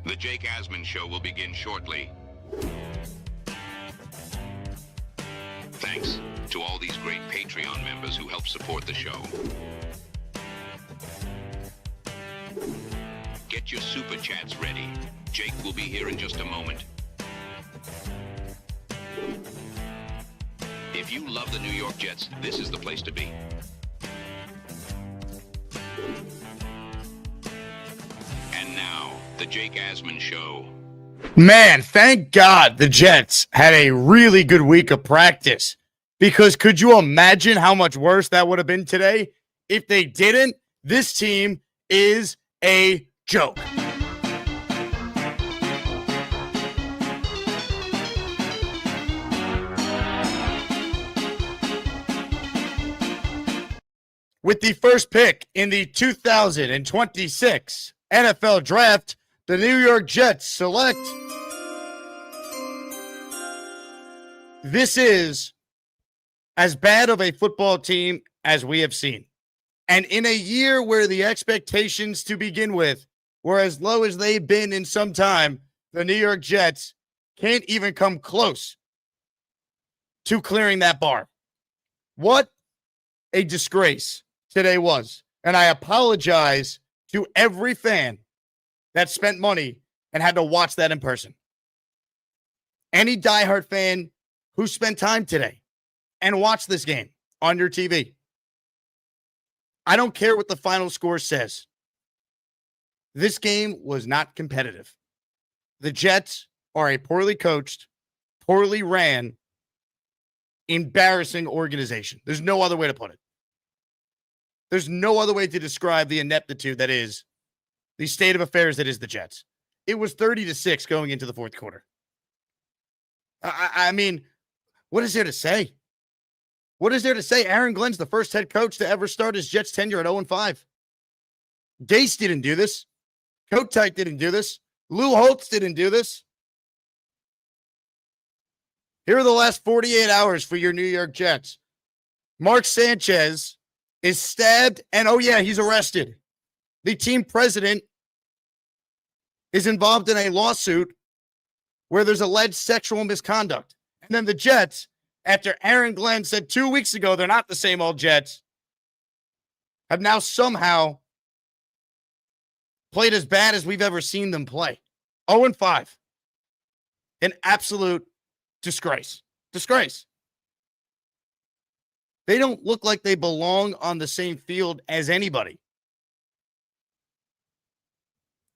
The Jake Asman Show will begin shortly. Thanks to all these great Patreon members who help support the show. Get your SuperChats ready. Jake will be here in just a moment. If you love the New York Jets, this is the place to be. And now, the Jake Asman Show. Man, thank God the Jets had a really good week of practice, because could you imagine how much worse that would have been today if they didn't? This team is a joke. With the first pick in the 2026 NFL Draft, the New York Jets select. This is as bad of a football team as we have seen. And in a year where the expectations to begin with were as low as they've been in some time, the New York Jets can't even come close to clearing that bar. What a disgrace today was. And I apologize to every fan that spent money and had to watch that in person. Any diehard fan who spent time today and watched this game on your TV. I don't care what the final score says. This game was not competitive. The Jets are a poorly coached, poorly ran, embarrassing organization. There's no other way to put it. There's no other way to describe the ineptitude that is the state of affairs that is the Jets. It was 30-6 going into the fourth quarter. I mean, what is there to say? What is there to say? Aaron Glenn's the first head coach to ever start his Jets tenure at 0-5. Gase didn't do this. Kotite didn't do this. Lou Holtz didn't do this. Here are the last 48 hours for your New York Jets. Mark Sanchez is stabbed, and oh yeah, he's arrested. The team president is involved in a lawsuit where there's alleged sexual misconduct. And then the Jets, after Aaron Glenn said 2 weeks ago they're not the same old Jets, have now somehow played as bad as we've ever seen them play. 0-5. An absolute disgrace. Disgrace. They don't look like they belong on the same field as anybody.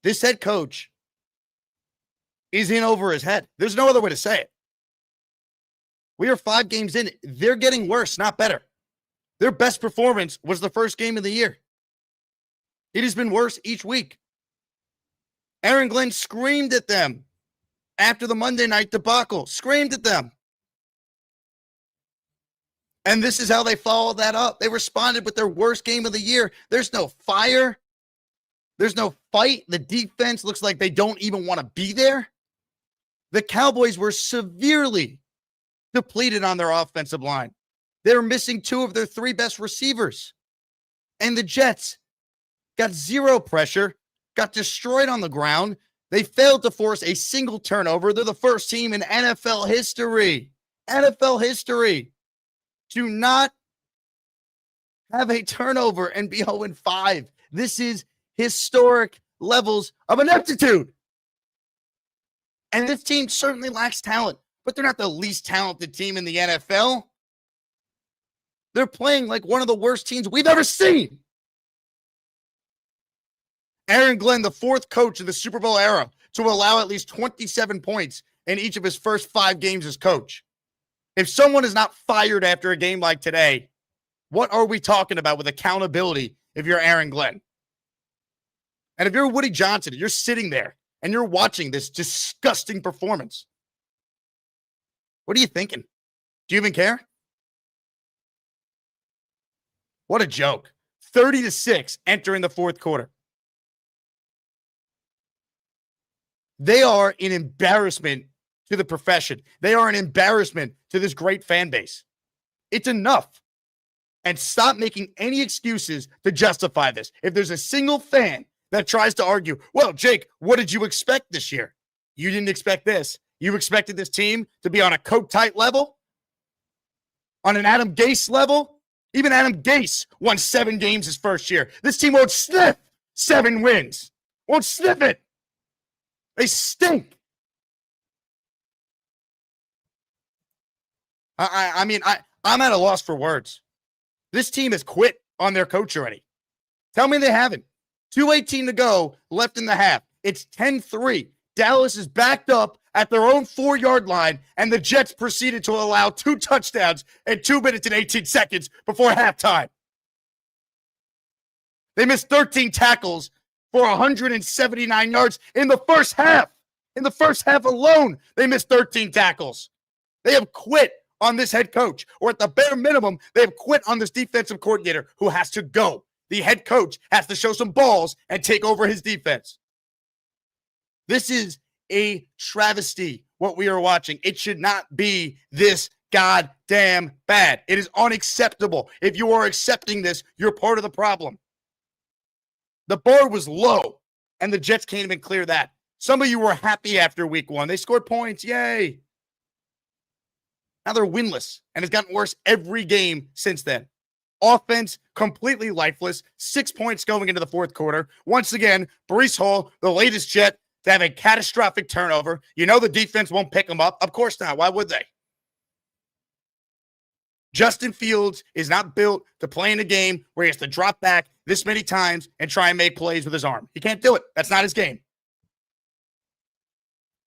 This head coach is in over his head. There's no other way to say it. We are 5 games in. They're getting worse, not better. Their best performance was the first game of the year. It has been worse each week. Aaron Glenn screamed at them after the Monday night debacle. Screamed at them. And this is how they followed that up. They responded with their worst game of the year. There's no fire. There's no fight. The defense looks like they don't even want to be there. The Cowboys were severely depleted on their offensive line. They're missing 2 of their 3 best receivers. And the Jets got zero pressure, got destroyed on the ground. They failed to force a single turnover. They're the first team in NFL history to not have a turnover and be 0-5. This is historic levels of ineptitude. And this team certainly lacks talent, but they're not the least talented team in the NFL. They're playing like one of the worst teams we've ever seen. Aaron Glenn, the 4th coach of the Super Bowl era to allow at least 27 points in each of his first 5 games as coach. If someone is not fired after a game like today, what are we talking about with accountability if you're Aaron Glenn? And if you're Woody Johnson, you're sitting there and you're watching this disgusting performance, what are you thinking? Do you even care? What a joke. 30-6 entering the fourth quarter. They are an embarrassment to the profession. They are an embarrassment to this great fan base. It's enough. And stop making any excuses to justify this. If there's a single fan that tries to argue, well, Jake, what did you expect this year? You didn't expect this. You expected this team to be on a coat-tight level? On an Adam Gase level? Even Adam Gase won 7 games his first year. This team won't sniff 7 wins. Won't sniff it. They stink. I'm at a loss for words. This team has quit on their coach already. Tell me they haven't. 2:18 to go, left in the half. It's 10-3. Dallas is backed up at their own 4-yard line, and the Jets proceeded to allow 2 touchdowns in 2 minutes and 18 seconds before halftime. They missed 13 tackles for 179 yards in the first half. In the first half alone, they missed 13 tackles. They have quit on this head coach, or at the bare minimum, they have quit on this defensive coordinator who has to go. The head coach has to show some balls and take over his defense. This is a travesty, what we are watching. It should not be this goddamn bad. It is unacceptable. If you are accepting this, you're part of the problem. The bar was low, and the Jets can't even clear that. Some of you were happy after week 1. They scored points. Yay. Now they're winless, and it's gotten worse every game since then. Offense, completely lifeless. 6 points going into the fourth quarter. Once again, Breece Hall, the latest Jet, to have a catastrophic turnover. You know the defense won't pick them up. Of course not. Why would they? Justin Fields is not built to play in a game where he has to drop back this many times and try and make plays with his arm. He can't do it. That's not his game.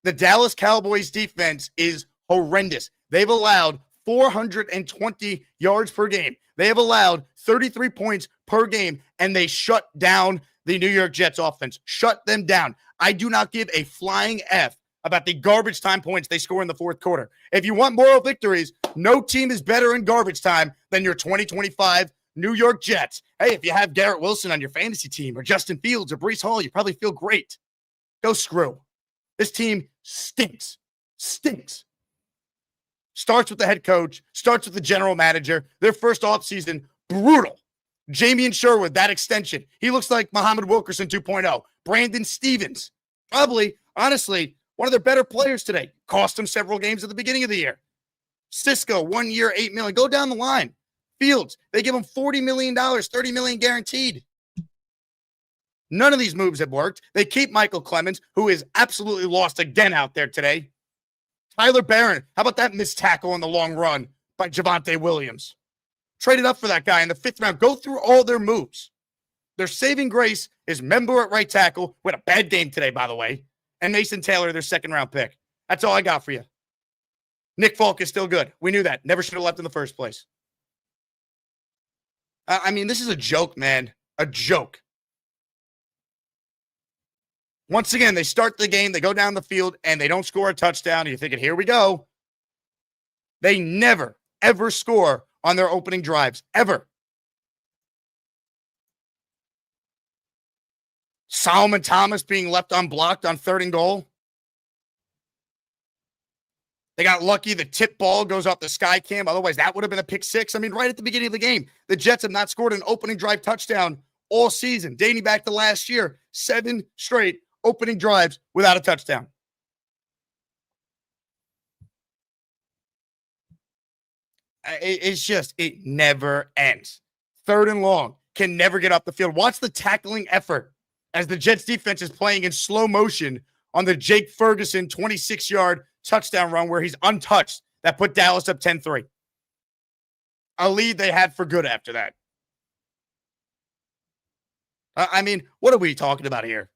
The Dallas Cowboys defense is horrendous. They've allowed 420 yards per game. They have allowed 33 points per game, and they shut down the New York Jets offense. Shut them down. I do not give a flying F about the garbage time points they score in the fourth quarter. If you want moral victories, no team is better in garbage time than your 2025 New York Jets. Hey, if you have Garrett Wilson on your fantasy team or Justin Fields or Breece Hall, you probably feel great. Go screw. This team stinks. Stinks. Starts with the head coach, starts with the general manager. Their first offseason, brutal. Jamie and Sherwood, that extension. He looks like Muhammad Wilkerson 2.0. Brandon Stevens, probably, honestly, one of their better players today. Cost him several games at the beginning of the year. Cisco, 1 year, $8 million. Go down the line. Fields, they give him $40 million, $30 million guaranteed. None of these moves have worked. They keep Michael Clemens, who is absolutely lost again out there today. Tyler Barron, how about that missed tackle on the long run by Javonte Williams? Traded up for that guy in the 5th round. Go through all their moves. Their saving grace is Member at right tackle, with a bad game today, by the way, and Mason Taylor, their 2nd-round pick. That's all I got for you. Nick Folk is still good. We knew that. Never should have left in the first place. This is a joke, man. A joke. Once again, they start the game, they go down the field, and they don't score a touchdown. And you're thinking, here we go. They never, ever score on their opening drives. Ever. Solomon Thomas being left unblocked on 3rd and goal. They got lucky. The tip ball goes off the sky cam. Otherwise, that would have been a pick 6. Right at the beginning of the game, the Jets have not scored an opening drive touchdown all season, dating back to last year. 7 straight opening drives without a touchdown. It never ends. 3rd and long, can never get off the field. Watch the tackling effort as the Jets defense is playing in slow motion on the Jake Ferguson 26-yard touchdown run where he's untouched that put Dallas up 10-3. A lead they had for good after that. What are we talking about here?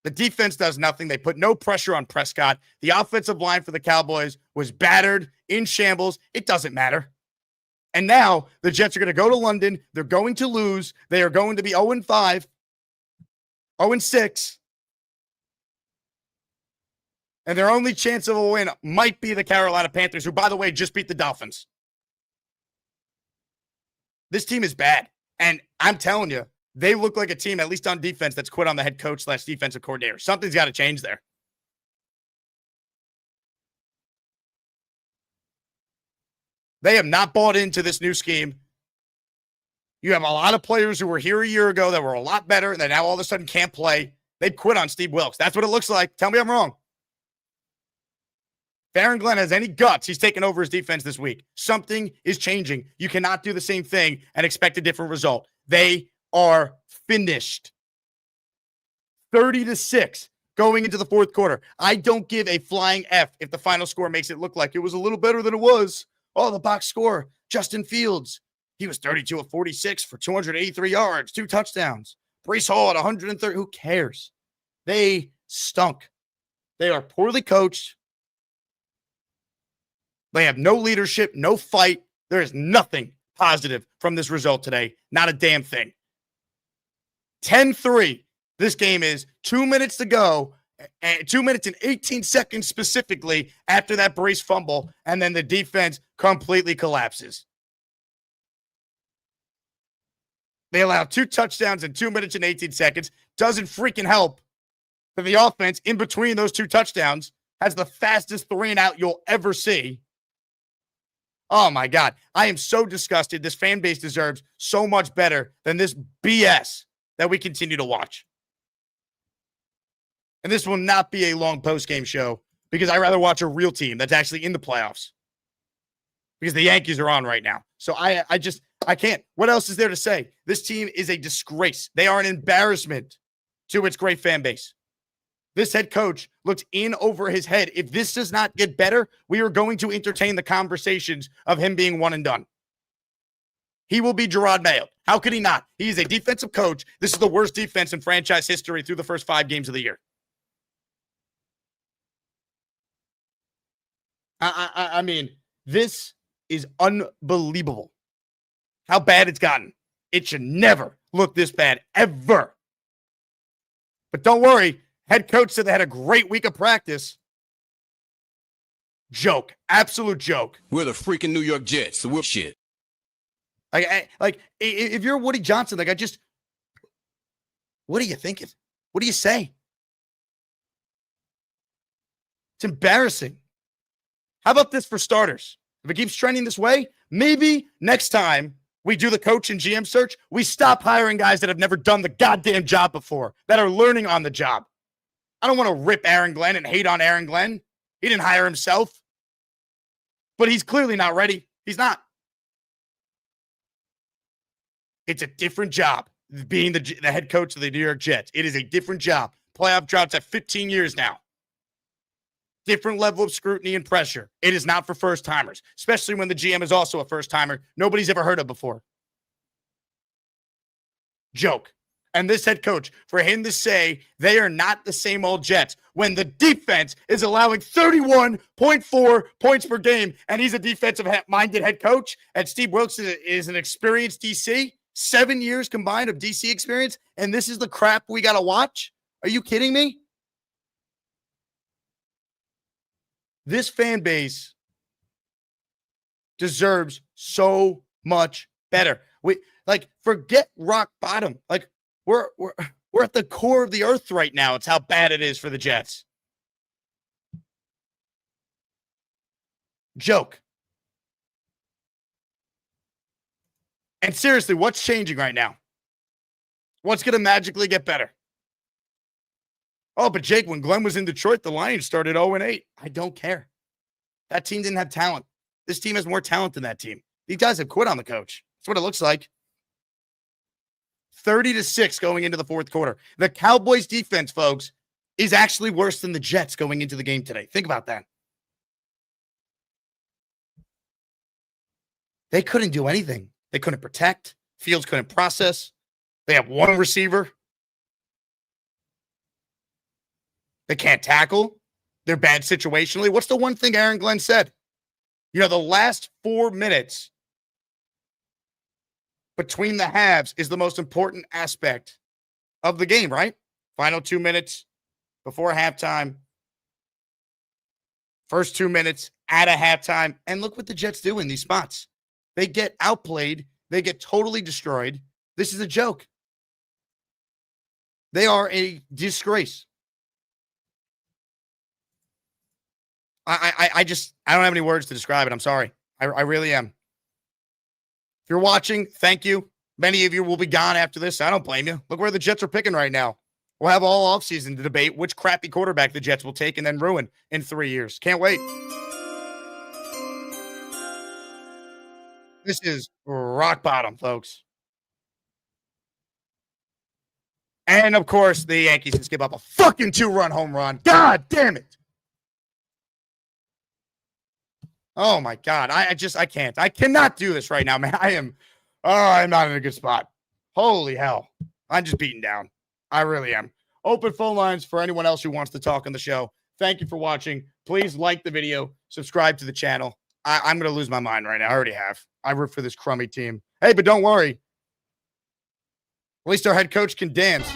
The defense does nothing. They put no pressure on Prescott. The offensive line for the Cowboys was battered, in shambles. It doesn't matter. And now the Jets are going to go to London. They're going to lose. They are going to be 0-5, 0-6. And their only chance of a win might be the Carolina Panthers, who, by the way, just beat the Dolphins. This team is bad. And I'm telling you, they look like a team, at least on defense, that's quit on the head coach / defensive coordinator. Something's got to change there. They have not bought into this new scheme. You have a lot of players who were here a year ago that were a lot better and that now all of a sudden can't play. They quit on Steve Wilkes. That's what it looks like. Tell me I'm wrong. If Aaron Glenn has any guts, he's taking over his defense this week. Something is changing. You cannot do the same thing and expect a different result. They are finished. 30-6 going into the fourth quarter. I don't give a flying F if the final score makes it look like it was a little better than it was. Oh, the box score. Justin Fields. He was 32 of 46 for 283 yards, 2 touchdowns. Breece Hall at 130. Who cares? They stunk. They are poorly coached. They have no leadership, no fight. There is nothing positive from this result today. Not a damn thing. 10-3. This game is 2 minutes to go, 2 minutes and 18 seconds specifically after that Breece fumble, and then the defense completely collapses. They allow 2 touchdowns in 2 minutes and 18 seconds. Doesn't freaking help that the offense in between those 2 touchdowns has the fastest 3-and-out you'll ever see. Oh, my God. I am so disgusted. This fan base deserves so much better than this BS that we continue to watch. And this will not be a long post-game show because I'd rather watch a real team that's actually in the playoffs because the Yankees are on right now. So I can't. What else is there to say? This team is a disgrace. They are an embarrassment to its great fan base. This head coach looks in over his head. If this does not get better, we are going to entertain the conversations of him being one and done. He will be Gerard Mayo. How could he not? He is a defensive coach. This is the worst defense in franchise history through the first 5 games of the year. I mean, this is unbelievable. How bad it's gotten. It should never look this bad, ever. But don't worry. Head coach said they had a great week of practice. Joke. Absolute joke. We're the freaking New York Jets, so we're shit. Like, if you're Woody Johnson, what are you thinking? What do you say? It's embarrassing. How about this for starters? If it keeps trending this way, maybe next time we do the coach and GM search, we stop hiring guys that have never done the goddamn job before, that are learning on the job. I don't want to rip Aaron Glenn and hate on Aaron Glenn. He didn't hire himself. But he's clearly not ready. He's not. It's a different job being the head coach of the New York Jets. It is a different job. Playoff droughts at 15 years now. Different level of scrutiny and pressure. It is not for first-timers, especially when the GM is also a first-timer nobody's ever heard of before. Joke. And this head coach, for him to say they are not the same old Jets when the defense is allowing 31.4 points per game, and he's a defensive-minded head coach, and Steve Wilkes is an experienced DC, 7 years combined of DC experience, and this is the crap we got to watch? Are you kidding me? This fan base deserves so much better. Forget rock bottom. We're at the core of the earth right now. It's how bad it is for the Jets. Joke. And seriously, what's changing right now? What's going to magically get better? Oh, but Jake, when Glenn was in Detroit, the Lions started 0-8. I don't care. That team didn't have talent. This team has more talent than that team. These guys have quit on the coach. That's what it looks like. 30-6 going into the fourth quarter. The Cowboys defense, folks, is actually worse than the Jets going into the game today. Think about that. They couldn't do anything. They couldn't protect. Fields couldn't process. They have one receiver. They can't tackle. They're bad situationally. What's the one thing Aaron Glenn said? The last 4 minutes between the halves is the most important aspect of the game, right? Final 2 minutes before halftime. First 2 minutes at a halftime. And look what the Jets do in these spots. They get outplayed. They get totally destroyed. This is a joke. They are a disgrace. I don't have any words to describe it. I'm sorry. I really am. If you're watching, thank you. Many of you will be gone after this. I don't blame you. Look where the Jets are picking right now. We'll have all offseason to debate which crappy quarterback the Jets will take and then ruin in 3 years. Can't wait. This is rock bottom, folks. And, of course, the Yankees just give up a fucking 2-run home run. God damn it. Oh, my God. I can't. I cannot do this right now, man. I'm not in a good spot. Holy hell. I'm just beaten down. I really am. Open phone lines for anyone else who wants to talk on the show. Thank you for watching. Please like the video. Subscribe to the channel. I'm going to lose my mind right now. I already have. I root for this crummy team. Hey, but don't worry. At least our head coach can dance.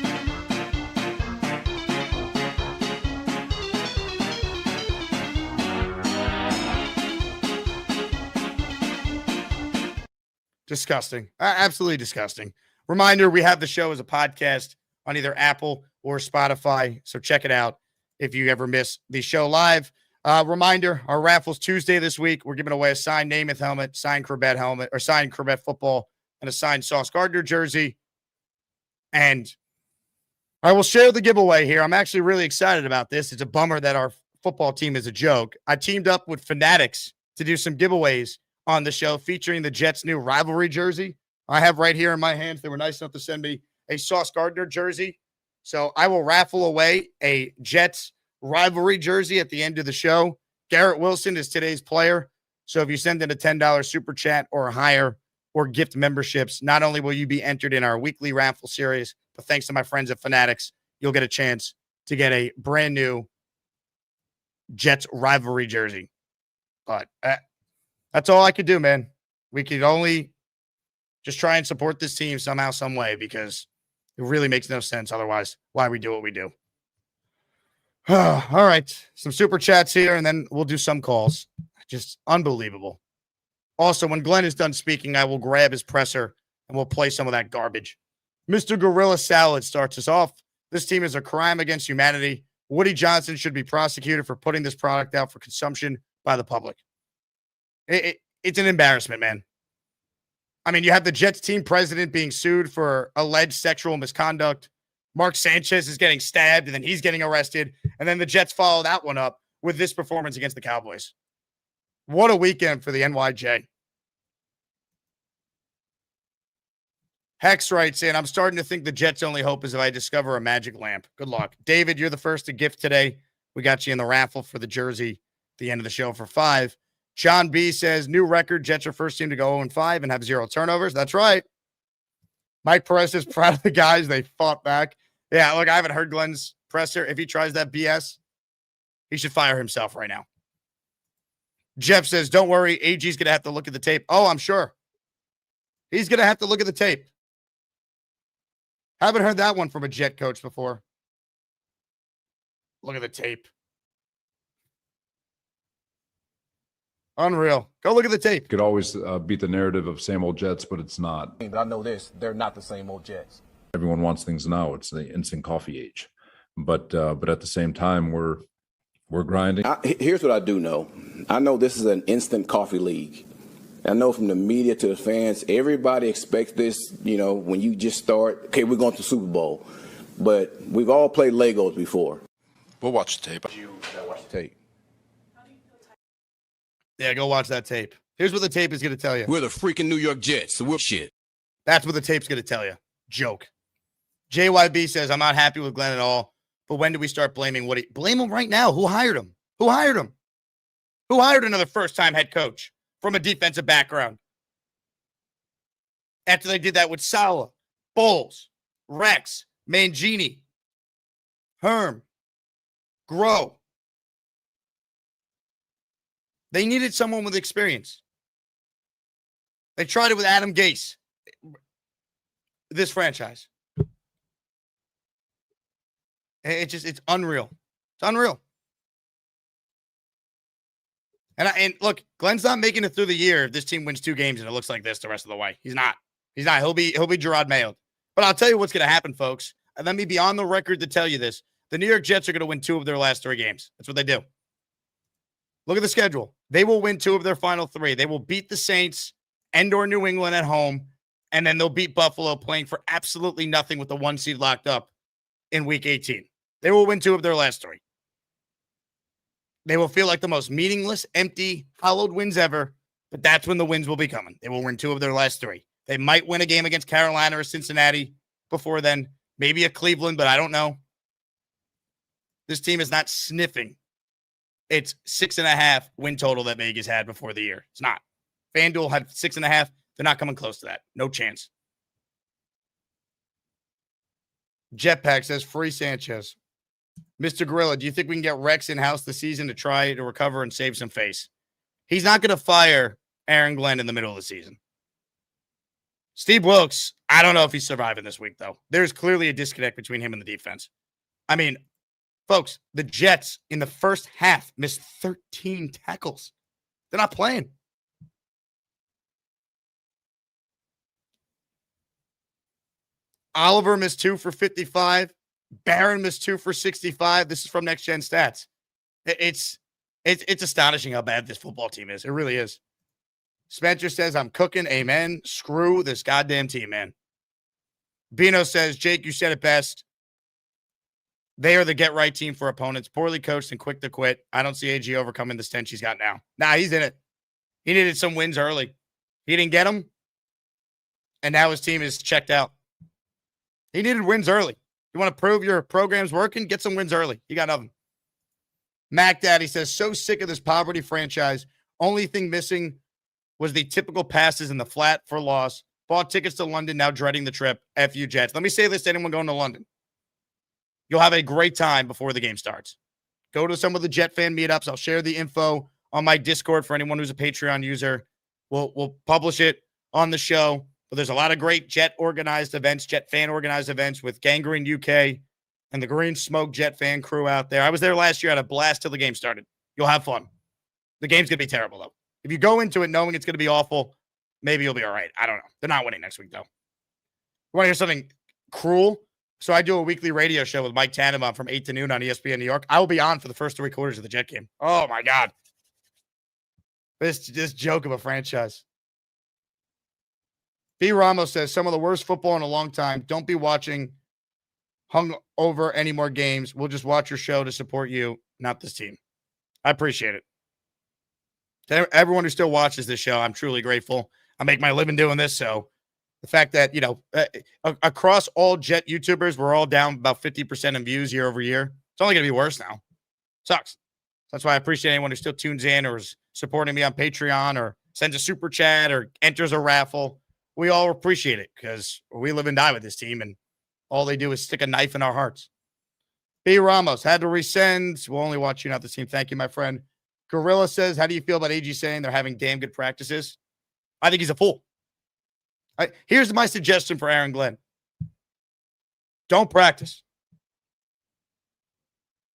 Disgusting. Absolutely disgusting. Reminder, we have the show as a podcast on either Apple or Spotify, so check it out if you ever miss the show live. Reminder, our raffles Tuesday this week. We're giving away a signed Namath helmet, signed Corbett helmet, or signed Corbett football, and a signed Sauce Gardner jersey. And I will share the giveaway here. I'm actually really excited about this. It's a bummer that our football team is a joke. I teamed up with Fanatics to do some giveaways on the show featuring the Jets' new rivalry jersey. I have right here in my hands. They were nice enough to send me a Sauce Gardner jersey. So I will raffle away a Jets rivalry jersey at the end of the show. Garrett Wilson is today's player. So if you send in a $10 super chat or higher or gift memberships, not only will you be entered in our weekly raffle series, but thanks to my friends at Fanatics, you'll get a chance to get a brand new Jets rivalry jersey. But that's all I could do, man. We could only just try and support this team somehow, some way, because it really makes no sense otherwise why we do what we do. All right. Some super chats here, and then we'll do some calls. Just unbelievable. Also, when Glenn is done speaking, I will grab his presser and we'll play some of that garbage. Mr. Gorilla Salad starts us off. This team is a crime against humanity. Woody Johnson should be prosecuted for putting this product out for consumption by the public. It's an embarrassment, man. I mean, you have the Jets team president being sued for alleged sexual misconduct. Mark Sanchez is getting stabbed, and then he's getting arrested. And then the Jets follow that one up with this performance against the Cowboys. What a weekend for the NYJ. Hex writes in, I'm starting to think the Jets' only hope is if I discover a magic lamp. Good luck. David, you're the first to gift today. We got you in the raffle for the jersey at the end of the show for $5. John B says, new record, Jets are first team to go 0-5 and have 0 turnovers. That's right. Mike Perez is proud of the guys. They fought back. Yeah, look, I haven't heard Glenn's presser. If he tries that BS, he should fire himself right now. Jeff says, don't worry, AG's going to have to look at the tape. Oh, I'm sure. He's going to have to look at the tape. Haven't heard that one from a Jet coach before. Look at the tape. Unreal. Go look at the tape. Could always beat the narrative of same old Jets, but it's not. But I know this, they're not the same old Jets. Everyone wants things now. It's the instant coffee age. But at the same time, we're grinding. Here's what I do know. I know this is an instant coffee league. I know from the media to the fans, everybody expects this, when you just start, okay, we're going to the Super Bowl. But we've all played Legos before. We'll watch the tape. Watch the tape. Yeah, go watch that tape. Here's what the tape is going to tell you. We're the freaking New York Jets, so we're shit. That's what the tape's going to tell you. Joke. JYB says, I'm not happy with Glenn at all, but when do we start blaming Woody? Blame him right now. Who hired him? Who hired him? Who hired another first-time head coach from a defensive background? After they did that with Saleh, Bowles, Rex, Mangini, Herm, Groh. They needed someone with experience. They tried it with Adam Gase. This franchise. It's unreal. It's unreal. And look, Glenn's not making it through the year if this team wins 2 games and it looks like this the rest of the way. He's not. He'll be Gerard Mayo. But I'll tell you what's going to happen, folks. And let me be on the record to tell you this. The New York Jets are going to win 2 of their last 3 games. That's what they do. Look at the schedule. They will win 2 of their final 3. They will beat the Saints and or New England at home And then they'll beat Buffalo playing for absolutely nothing with the 1 seed locked up in week 18. They will win 2 of their last 3. They will feel like the most meaningless, empty, hollowed wins ever, but that's when the wins will be coming. They will win 2 of their last 3. They might win a game against Carolina or Cincinnati before then, maybe a Cleveland, but I don't know. This team is not sniffing. It's 6.5 win total that Vegas had before the year. It's not. FanDuel had 6.5. They're not coming close to that. No chance. Jetpack says free Sanchez. Mr. Gorilla, do you think we can get Rex in-house this season to try to recover and save some face? He's not going to fire Aaron Glenn in the middle of the season. Steve Wilkes, I don't know if he's surviving this week, though. There's clearly a disconnect between him and the defense. I mean, folks, the Jets in the first half missed 13 tackles. They're not playing. Oliver missed 2 for 55. Barron missed 2 for 65. This is from Next Gen Stats. It's astonishing how bad this football team is. It really is. Spencer says, I'm cooking. Amen. Screw this goddamn team, man. Bino says, Jake, you said it best. They are the get-right team for opponents. Poorly coached and quick to quit. I don't see AG overcoming the stench he's got now. Nah, he's in it. He needed some wins early. He didn't get them. And now his team is checked out. He needed wins early. You want to prove your program's working? Get some wins early. You got nothing. Mac Daddy says, so sick of this poverty franchise. Only thing missing was the typical passes in the flat for loss. Bought tickets to London, now dreading the trip. F you, Jets. Let me say this to anyone going to London. You'll have a great time before the game starts. Go to some of the Jet fan meetups. I'll share the info on my Discord for anyone who's a Patreon user. We'll publish it on the show. But there's a lot of great Jet organized events, Jet fan organized events with Gangrene UK and the Green Smoke Jet fan crew out there. I was there last year. I had a blast till the game started. You'll have fun. The game's going to be terrible, though. If you go into it knowing it's going to be awful, maybe you'll be all right. I don't know. They're not winning next week, though. You want to hear something cruel? So I do a weekly radio show with Mike Tannenbaum from 8 to noon on ESPN New York. I will be on for the first 3 quarters of the Jet game. Oh, my God. This joke of a franchise. B. Ramos says, some of the worst football in a long time. Don't be watching hung over any more games. We'll just watch your show to support you, not this team. I appreciate it. To everyone who still watches this show, I'm truly grateful. I make my living doing this, so the fact that, across all Jet YouTubers, we're all down about 50% in views year over year. It's only going to be worse now. Sucks. That's why I appreciate anyone who still tunes in or is supporting me on Patreon or sends a super chat or enters a raffle. We all appreciate it because we live and die with this team, and all they do is stick a knife in our hearts. B. Ramos had to resend. We'll only watch you, not the team. Thank you, my friend. Gorilla says, how do you feel about AG saying they're having damn good practices? I think he's a fool. Here's my suggestion for Aaron Glenn. Don't practice.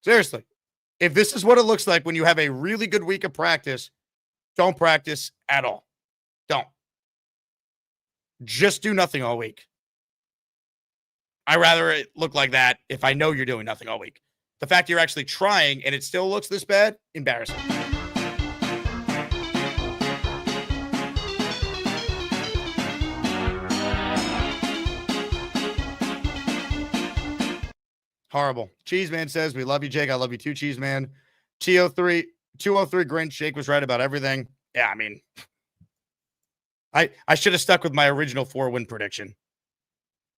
Seriously. If this is what it looks like when you have a really good week of practice, don't practice at all. Don't. Just do nothing all week. I'd rather it look like that if I know you're doing nothing all week. The fact you're actually trying and it still looks this bad, embarrassing. Horrible. Cheeseman says, we love you, Jake. I love you too, Cheeseman. 203 Grinch. Jake was right about everything. Yeah, I mean, I should have stuck with my original 4-win prediction.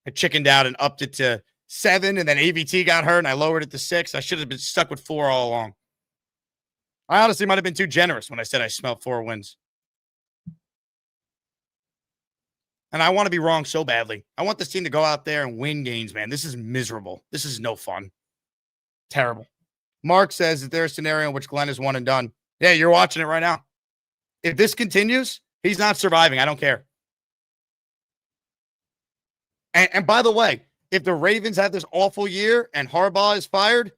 I chickened out and upped it to 7, and then AVT got hurt, and I lowered it to 6. I should have been stuck with 4 all along. I honestly might have been too generous when I said I smelled 4 wins. And I want to be wrong so badly. I want this team to go out there and win games, man. This is miserable. This is no fun. Terrible. Mark says, is there a scenario in which Glenn is one and done? Yeah, you're watching it right now. If this continues, he's not surviving. I don't care. And by the way, if the Ravens have this awful year and Harbaugh is fired,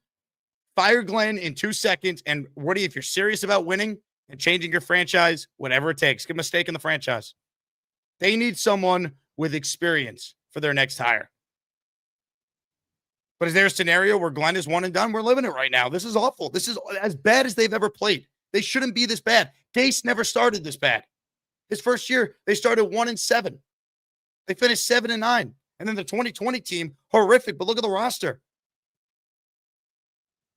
fire Glenn in 2 seconds. And Woody, if you're serious about winning and changing your franchise, whatever it takes, give him a stake in the franchise. They need someone with experience for their next hire. But is there a scenario where Glenn is one and done? We're living it right now. This is awful. This is as bad as they've ever played. They shouldn't be this bad. Gase never started this bad. His first year, they started 1-7. They finished 7-9. And then the 2020 team, horrific, but look at the roster.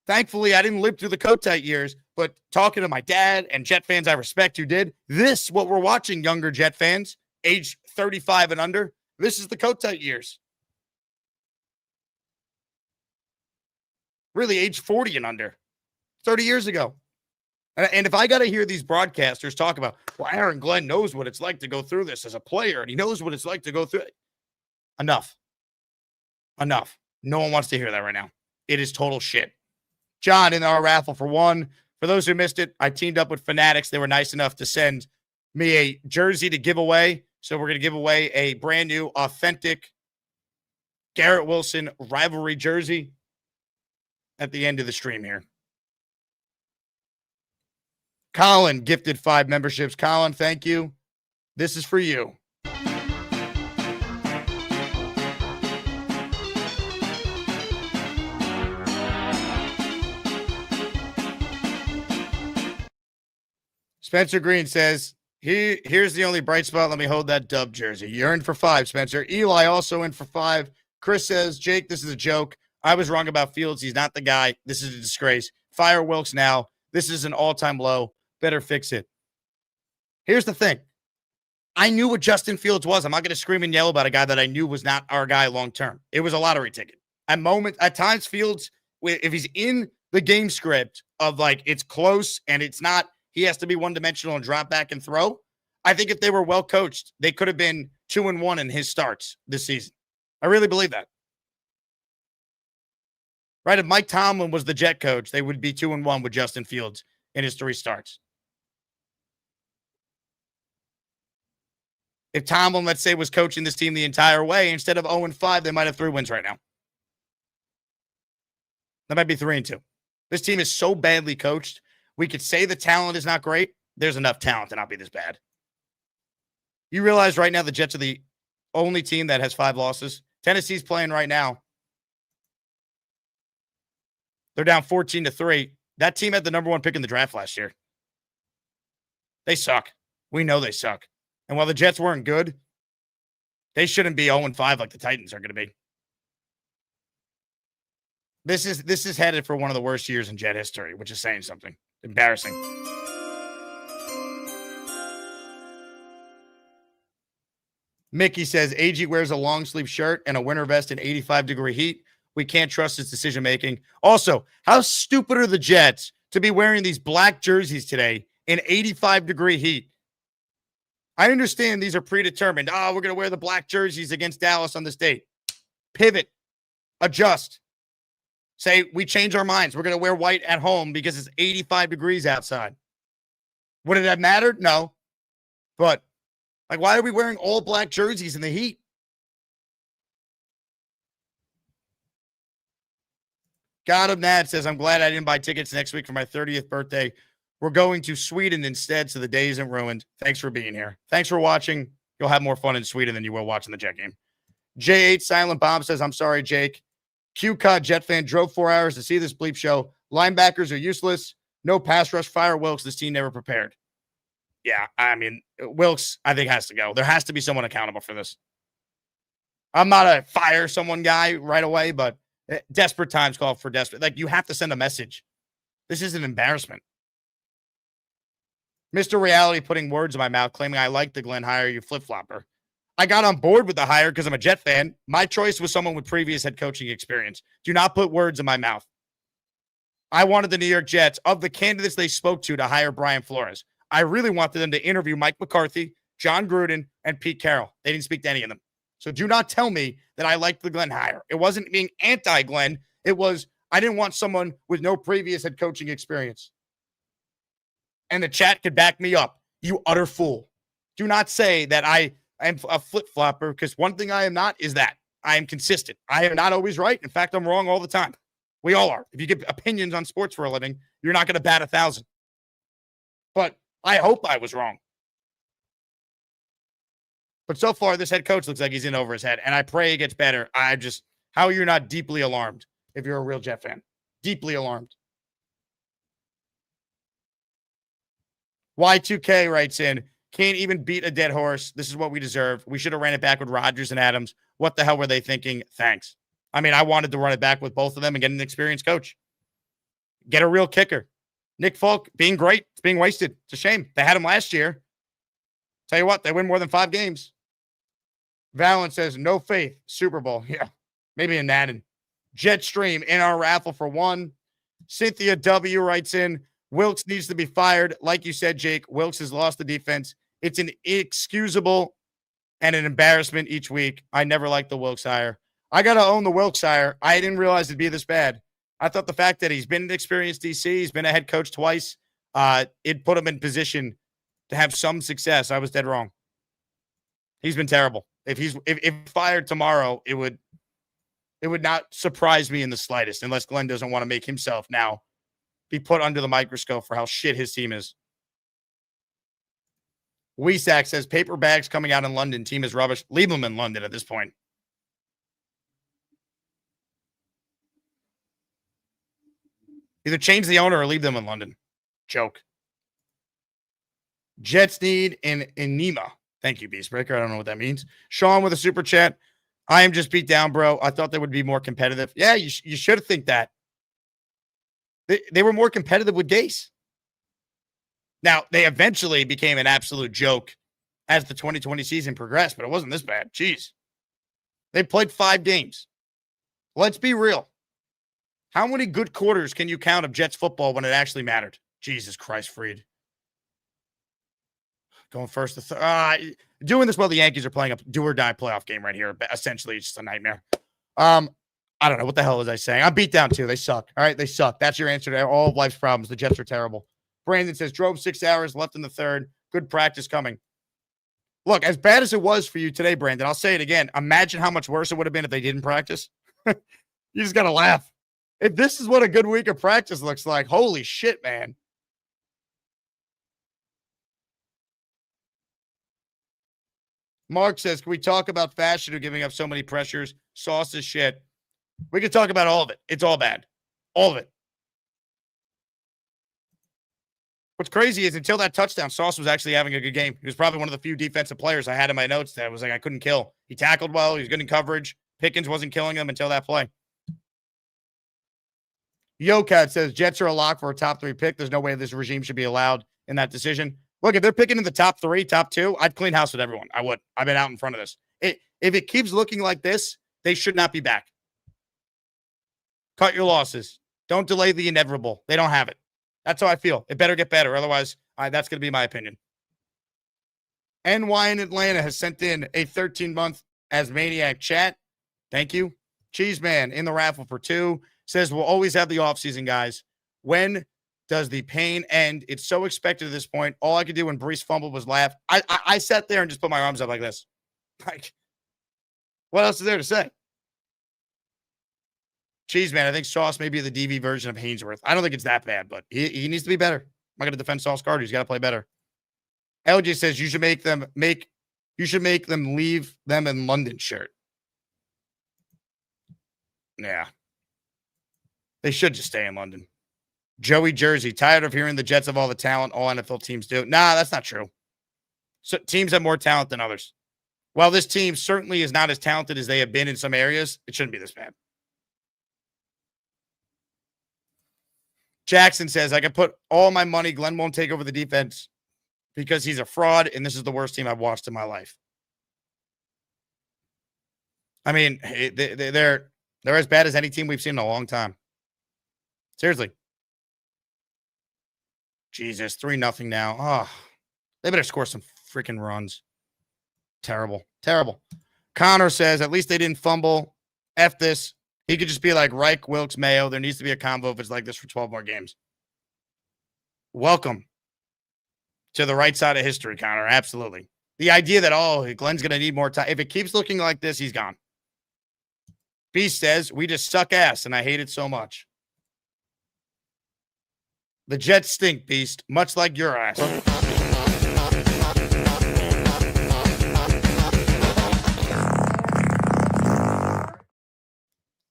Thankfully, I didn't live through the Kotite years, but talking to my dad and Jet fans I respect who did, this, what we're watching, younger Jet fans, age 35 and under, this is the Kotite years. Really, age 40 and under, 30 years ago. And if I got to hear these broadcasters talk about, well, Aaron Glenn knows what it's like to go through this as a player, and he knows what it's like to go through it. Enough. No one wants to hear that right now. It is total shit. John, in our raffle for one, for those who missed it, I teamed up with Fanatics. They were nice enough to send me a jersey to give away. So we're going to give away a brand new, authentic Garrett Wilson rivalry jersey at the end of the stream here. Colin gifted 5 memberships. Colin, thank you. This is for you. Spencer Green says, here's the only bright spot. Let me hold that dub jersey. You're in for 5, Spencer. Eli also in for 5. Chris says, Jake, this is a joke. I was wrong about Fields. He's not the guy. This is a disgrace. Fire Wilkes now. This is an all-time low. Better fix it. Here's the thing. I knew what Justin Fields was. I'm not going to scream and yell about a guy that I knew was not our guy long-term. It was a lottery ticket. At times, Fields, if he's in the game script of like, it's close and it's not, he has to be one-dimensional and drop back and throw. I think if they were well coached, they could have been 2-1 in his starts this season. I really believe that. Right? If Mike Tomlin was the Jet coach, they would be 2-1 with Justin Fields in his 3 starts. If Tomlin, let's say, was coaching this team the entire way, instead of 0-5, they might have 3 wins right now. That might be 3-2. This team is so badly coached. We could say the talent is not great. There's enough talent to not be this bad. You realize right now the Jets are the only team that has 5 losses. Tennessee's playing right now. They're down 14-3. That team had the number 1 pick in the draft last year. They suck. We know they suck. And while the Jets weren't good, they shouldn't be 0-5 like the Titans are going to be. This is headed for one of the worst years in Jet history, which is saying something. Embarrassing. Mickey says, AG wears a long sleeve shirt and a winter vest in 85-degree heat. We can't trust his decision-making. Also, how stupid are the Jets to be wearing these black jerseys today in 85-degree heat? I understand these are predetermined. Oh, we're going to wear the black jerseys against Dallas on this date. Pivot. Adjust. Say, we change our minds. We're going to wear white at home because it's 85 degrees outside. Would it have mattered? No. But, like, why are we wearing all black jerseys in the heat? God of Nad says, I'm glad I didn't buy tickets next week for my 30th birthday. We're going to Sweden instead, so the day isn't ruined. Thanks for being here. Thanks for watching. You'll have more fun in Sweden than you will watching the Jet game. J8 Silent Bob says, I'm sorry, Jake. QCOD Jet fan drove 4 hours to see this bleep show. Linebackers are useless. No pass rush. Fire Wilkes. This team never prepared. Yeah, I mean, Wilkes, I think, has to go. There has to be someone accountable for this. I'm not a fire someone guy right away, but desperate times call for desperate. Like, you have to send a message. This is an embarrassment. Mr. Reality putting words in my mouth, claiming I like the Glenn hire, you flip-flopper. I got on board with the hire because I'm a Jet fan. My choice was someone with previous head coaching experience. Do not put words in my mouth. I wanted the New York Jets, of the candidates they spoke to hire Brian Flores. I really wanted them to interview Mike McCarthy, John Gruden, and Pete Carroll. They didn't speak to any of them. So do not tell me that I liked the Glenn hire. It wasn't being anti-Glenn. It was, I didn't want someone with no previous head coaching experience. And the chat could back me up. You utter fool. Do not say that I am a flip-flopper, because one thing I am not is that. I am consistent. I am not always right. In fact, I'm wrong all the time. We all are. If you give opinions on sports for a living, you're not going to bat 1,000. But I hope I was wrong. But so far, this head coach looks like he's in over his head, and I pray it gets better. How are you not deeply alarmed if you're a real Jet fan? Deeply alarmed. Y2K writes in, Can't even beat a dead horse. This is what we deserve. We should have ran it back with Rodgers and Adams. What the hell were they thinking? Thanks. I mean, I wanted to run it back with both of them and get an experienced coach. Get a real kicker. Nick Folk being great. It's being wasted. It's a shame. They had him last year. Tell you what, they win more than 5 games. Valen says, no faith. Super Bowl. Yeah, maybe in Madden. Jetstream in our raffle for 1. Cynthia W. writes in, Wilkes needs to be fired. Like you said, Jake, Wilkes has lost the defense. It's an inexcusable and an embarrassment each week. I never liked the Wilkes hire. I got to own the Wilkes hire. I didn't realize it'd be this bad. I thought the fact that he's been an experienced DC, he's been a head coach twice, it put him in position to have some success. I was dead wrong. He's been terrible. If fired tomorrow, it would not surprise me in the slightest, unless Glenn doesn't want to make himself now be put under the microscope for how shit his team is. Weesack says, paper bags coming out in London. Team is rubbish. Leave them in London at this point. Either change the owner or leave them in London. Joke. Jets need an Enema. Thank you, Beastbreaker. I don't know what that means. Sean with a super chat. I am just beat down, bro. I thought they would be more competitive. Yeah, you should think that. They were more competitive with Gase. Now, they eventually became an absolute joke as the 2020 season progressed, but it wasn't this bad. Jeez. They played 5 games. Let's be real. How many good quarters can you count of Jets football when it actually mattered? Jesus Christ, Freed. Going first to third. Doing this while the Yankees are playing a do-or-die playoff game right here. Essentially, it's just a nightmare. I don't know. What the hell was I saying? I'm beat down too. They suck. All right, they suck. That's your answer to all of life's problems. The Jets are terrible. Brandon says, drove 6 hours, left in the third. Good practice coming. Look, as bad as it was for you today, Brandon, I'll say it again. Imagine how much worse it would have been if they didn't practice. You just got to laugh. If this is what a good week of practice looks like, holy shit, man. Mark says, can we talk about fashion or giving up so many pressures? Sauce is shit. We could talk about all of it. It's all bad. All of it. What's crazy is until that touchdown, Sauce was actually having a good game. He was probably one of the few defensive players I had in my notes that was like, I couldn't kill. He tackled well. He was good in coverage. Pickens wasn't killing him until that play. YoCat says, Jets are a lock for a top 3 pick. There's no way this regime should be allowed in that decision. Look, if they're picking in the top 3, top 2, I'd clean house with everyone. I would. I've been out in front of this. If it keeps looking like this, they should not be back. Cut your losses. Don't delay the inevitable. They don't have it. That's how I feel. It better get better. Otherwise, that's going to be my opinion. NY in Atlanta has sent in a 13-month as Maniac chat. Thank you. Cheeseman in the raffle for 2 says, we'll always have the offseason, guys. When does the pain end? It's so expected at this point. All I could do when Brees fumbled was laugh. I sat there and just put my arms up like this. Like, what else is there to say? Cheeseman, I think Sauce may be the DV version of Hainsworth. I don't think it's that bad, but he needs to be better. I'm not going to defend Sauce Gardner. He's got to play better. LJ says you should make them leave them in London shirt. Yeah. They should just stay in London. Joey Jersey, tired of hearing the Jets have all the talent all NFL teams do. Nah, that's not true. So teams have more talent than others. While this team certainly is not as talented as they have been in some areas, it shouldn't be this bad. Jackson says, I can put all my money. Glenn won't take over the defense because he's a fraud, and this is the worst team I've watched in my life. I mean, they're as bad as any team we've seen in a long time. Seriously. Jesus, 3-0 now. Oh, they better score some freaking runs. Terrible. Terrible. Connor says, at least they didn't fumble. F this. He could just be like Reich, Wilkes, Mayo. There needs to be a combo if it's like this for 12 more games. Welcome to the right side of history, Connor. Absolutely. The idea that, Glenn's going to need more time. If it keeps looking like this, he's gone. Beast says, we just suck ass, and I hate it so much. The Jets stink, Beast, much like your ass.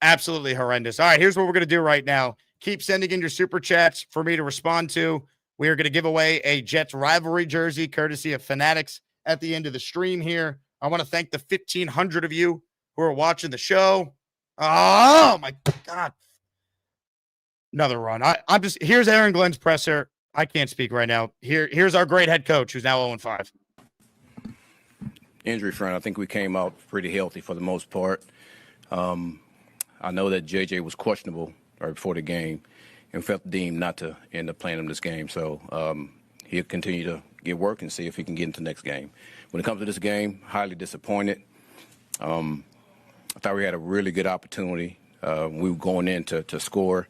Absolutely horrendous. All right, here's what we're going to do right now. Keep sending in your super chats for me to respond to. We are going to give away a Jets rivalry jersey courtesy of Fanatics at the end of the stream here. I want to thank the 1,500 of you who are watching the show. Oh, my God. Another run. I'm just, here's Aaron Glenn's presser. I can't speak right now. Here's our great head coach who's now 0-5. Injury front, I think we came out pretty healthy for the most part. I know that JJ was questionable right before the game and felt deemed not to end up playing him this game. So he'll continue to get work and see if he can get into the next game. When it comes to this game, highly disappointed. I thought we had a really good opportunity. We were going in to score.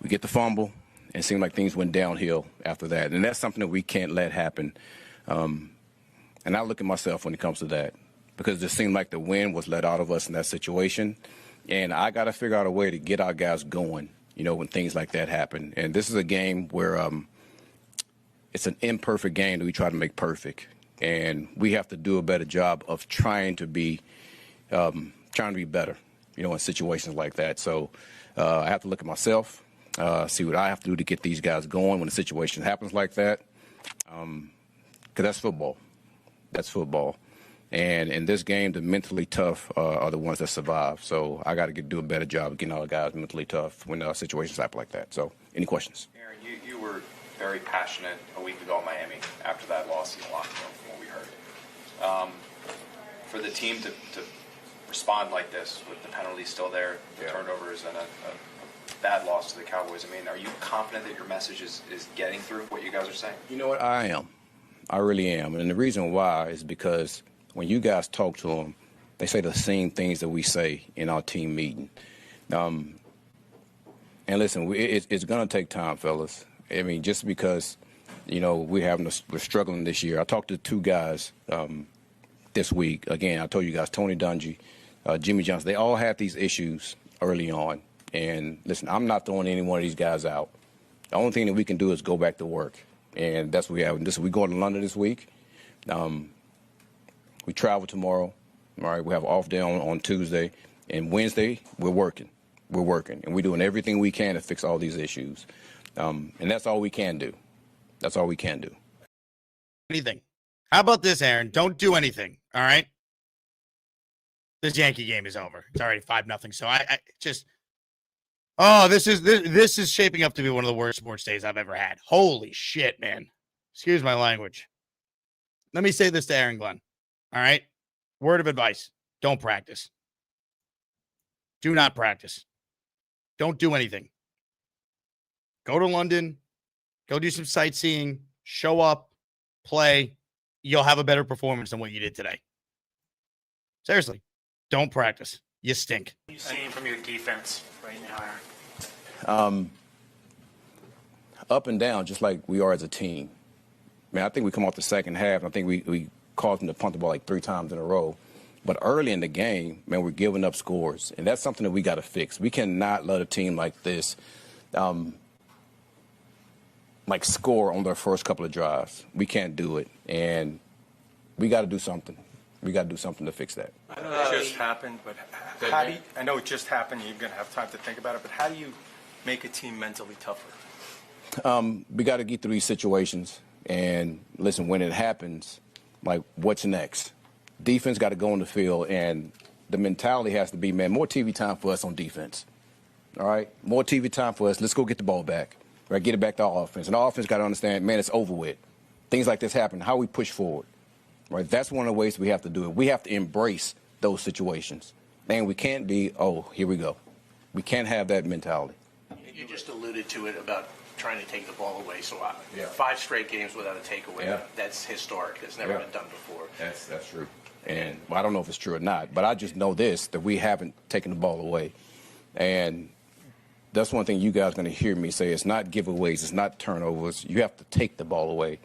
We get the fumble, and it seemed like things went downhill after that. And that's something that we can't let happen. And I look at myself when it comes to that because it seemed like the wind was let out of us in that situation. And I got to figure out a way to get our guys going, when things like that happen. And this is a game where it's an imperfect game that we try to make perfect. And we have to do a better job of trying to be better, in situations like that. So I have to look at myself, see what I have to do to get these guys going when a situation happens like that. Because that's football. That's football. And in this game, the mentally tough are the ones that survive. So I got to do a better job of getting all the guys mentally tough when situations happen like that. So any questions? Aaron, you were very passionate a week ago in Miami after that loss in the locker room, from what we heard. For the team to respond like this with the penalties still there, the turnovers, and a bad loss to the Cowboys, are you confident that your message is getting through what you guys are saying? You know what? I am. I really am. And the reason why is because when you guys talk to them, they say the same things that we say in our team meeting. And listen, it's going to take time, fellas. Just because, we're struggling this year. I talked to two guys this week. Again, I told you guys, Tony Dungy, Jimmy Johnson, they all had these issues early on. And listen, I'm not throwing any one of these guys out. The only thing that we can do is go back to work. And that's what we have. We go to London this week. We travel tomorrow. All right, we have an off day on Tuesday. And Wednesday, we're working. We're working. And we're doing everything we can to fix all these issues. And that's all we can do. That's all we can do. Anything. How about this, Aaron? Don't do anything. All right? This Yankee game is over. It's already 5-0. So I just... Oh, this is shaping up to be one of the worst sports days I've ever had. Holy shit, man. Excuse my language. Let me say this to Aaron Glenn. All right? Word of advice. Don't practice. Do not practice. Don't do anything. Go to London. Go do some sightseeing. Show up. Play. You'll have a better performance than what you did today. Seriously. Don't practice. You stink. What are you seeing from your defense right now, Aaron? Up and down, just like we are as a team. I think we come off the second half, and I think we caused them to punt the ball like 3 times in a row. But early in the game, we're giving up scores, and that's something that we got to fix. We cannot let a team like this score on their first couple of drives. We can't do it, and we got to do something. We got to do something to fix that. I know it just happened, but I know it just happened. You're going to have time to think about it, but how do you make a team mentally tougher? We got to get through these situations, and listen, when it happens, what's next? Defense got to go on the field, and the mentality has to be, more TV time for us on defense. All right? More TV time for us. Let's go get the ball back. Right? Get it back to our offense. And our offense got to understand, it's over with. Things like this happen. How we push forward. Right? That's one of the ways we have to do it. We have to embrace those situations. And we can't be, here we go. We can't have that mentality. You just alluded to it about trying to take the ball away. So 5 straight games without a takeaway, that's historic. It's never been done before. That's true. And I don't know if it's true or not, but I just know this, that we haven't taken the ball away. And that's one thing you guys are going to hear me say. It's not giveaways. It's not turnovers. You have to take the ball away.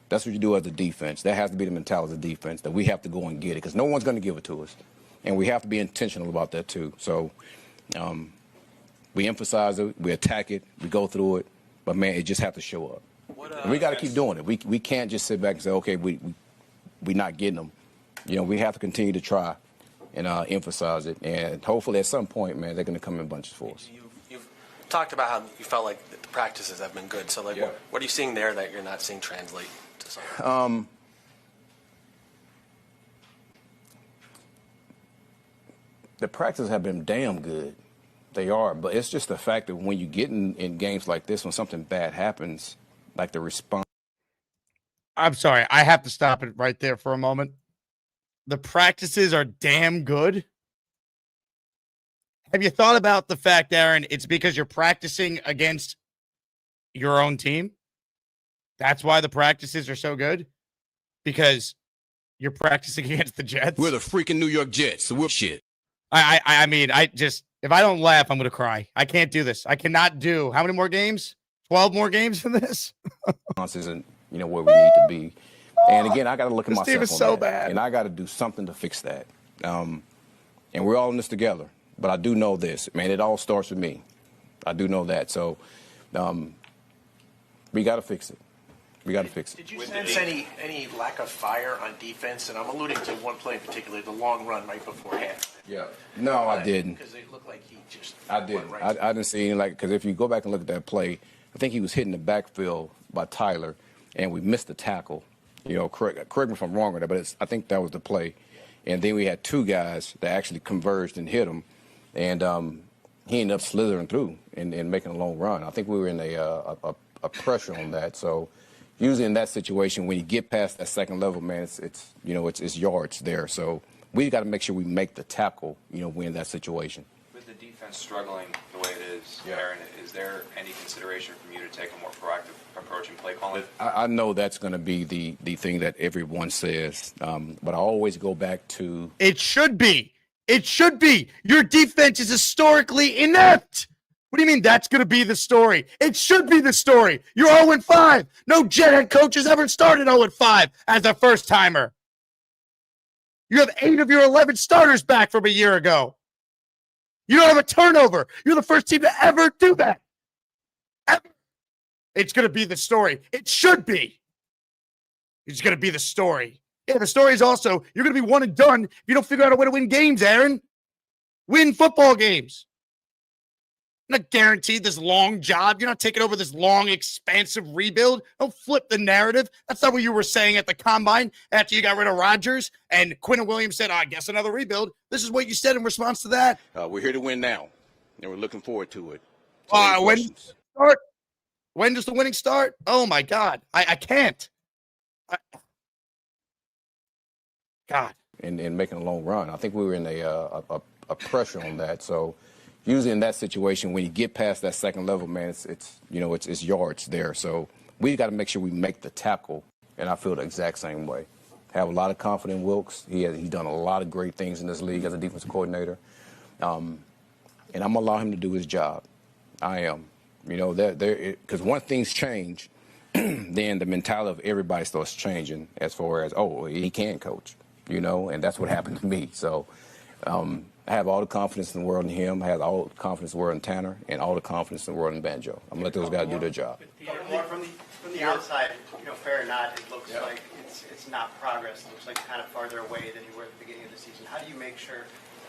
That's what you do as a defense. That has to be the mentality of the defense, that we have to go and get it because no one's going to give it to us. And we have to be intentional about that too. So we emphasize it, we attack it, we go through it, but, it just have to show up. And we got to keep doing it. We can't just sit back and say, okay, we're not getting them. We have to continue to try and emphasize it. And hopefully at some point, they're going to come in bunches for us. You've talked about how you felt like the practices have been good. So, like, what are you seeing there that you're not seeing translate to something? The practices have been damn good. They are, but it's just the fact that when you get in games like this, when something bad happens, like the response. I'm sorry. I have to stop it right there for a moment. The practices are damn good. Have you thought about the fact, Aaron, it's because you're practicing against your own team? That's why the practices are so good? Because you're practicing against the Jets? We're the freaking New York Jets, so we're shit. I mean, if I don't laugh, I'm going to cry. I can't do this. I cannot do, how many more games? 12 more games than this? Isn't, where we need to be. And again, I got to look at this myself team is on so that. bad. And I got to do something to fix that. And we're all in this together. But I do know this, man, it all starts with me. I do know that. So we got to fix it. We got to fix it. Did you sense any lack of fire on defense? And I'm alluding to one play in particular, the long run right before half. Yeah. No, I didn't. Because it looked like he just. I didn't. I didn't see any, because if you go back and look at that play, I think he was hitting the backfield by Tyler, and we missed the tackle. Correct me if I'm wrong with that, but I think that was the play. And then we had two guys that actually converged and hit him, and he ended up slithering through and making a long run. I think we were in a pressure on that. So usually in that situation, when you get past that second level, man, it's yards there. So we got to make sure we make the tackle, win that situation. With the defense struggling the way it is, Aaron, is there any consideration from you to take a more proactive approach in play calling? I know that's going to be the thing that everyone says, but I always go back to... It should be. It should be. Your defense is historically inept. What do you mean that's going to be the story? It should be the story. You're 0-5. No Jet head coach has ever started 0-5 as a first-timer. You have 8 of your 11 starters back from a year ago. You don't have a turnover. You're the first team to ever do that. Ever. It's going to be the story. It should be. It's going to be the story. Yeah, the story is also you're going to be one and done if you don't figure out a way to win games, Aaron. Win football games. You're not guaranteed this long job. You're not taking over this long, expansive rebuild. Don't flip the narrative. That's not what you were saying at the combine after you got rid of Rodgers and Quinton Williams said, I guess another rebuild. This is what you said in response to that. We're here to win now, and we're looking forward to it. When does the winning start? Oh, my God. I can't. God. And making a long run. I think we were in a pressure on that. So usually in that situation, when you get past that second level, man, it's yards there. So we got to make sure we make the tackle, and I feel the exact same way. Have a lot of confidence in Wilkes. He's done a lot of great things in this league as a defensive coordinator. And I'm going to allow him to do his job. I am. Because once things change, then the mentality of everybody starts changing as far as, he can coach, and that's what happened to me. So I have all the confidence in the world in him. I have all the confidence in the world in Tanner and all the confidence in the world in Banjo. I'm going to let those guys do their job. From the outside, fair or not, it looks like it's not progress. It looks like kind of farther away than you were at the beginning of the season. How do you make sure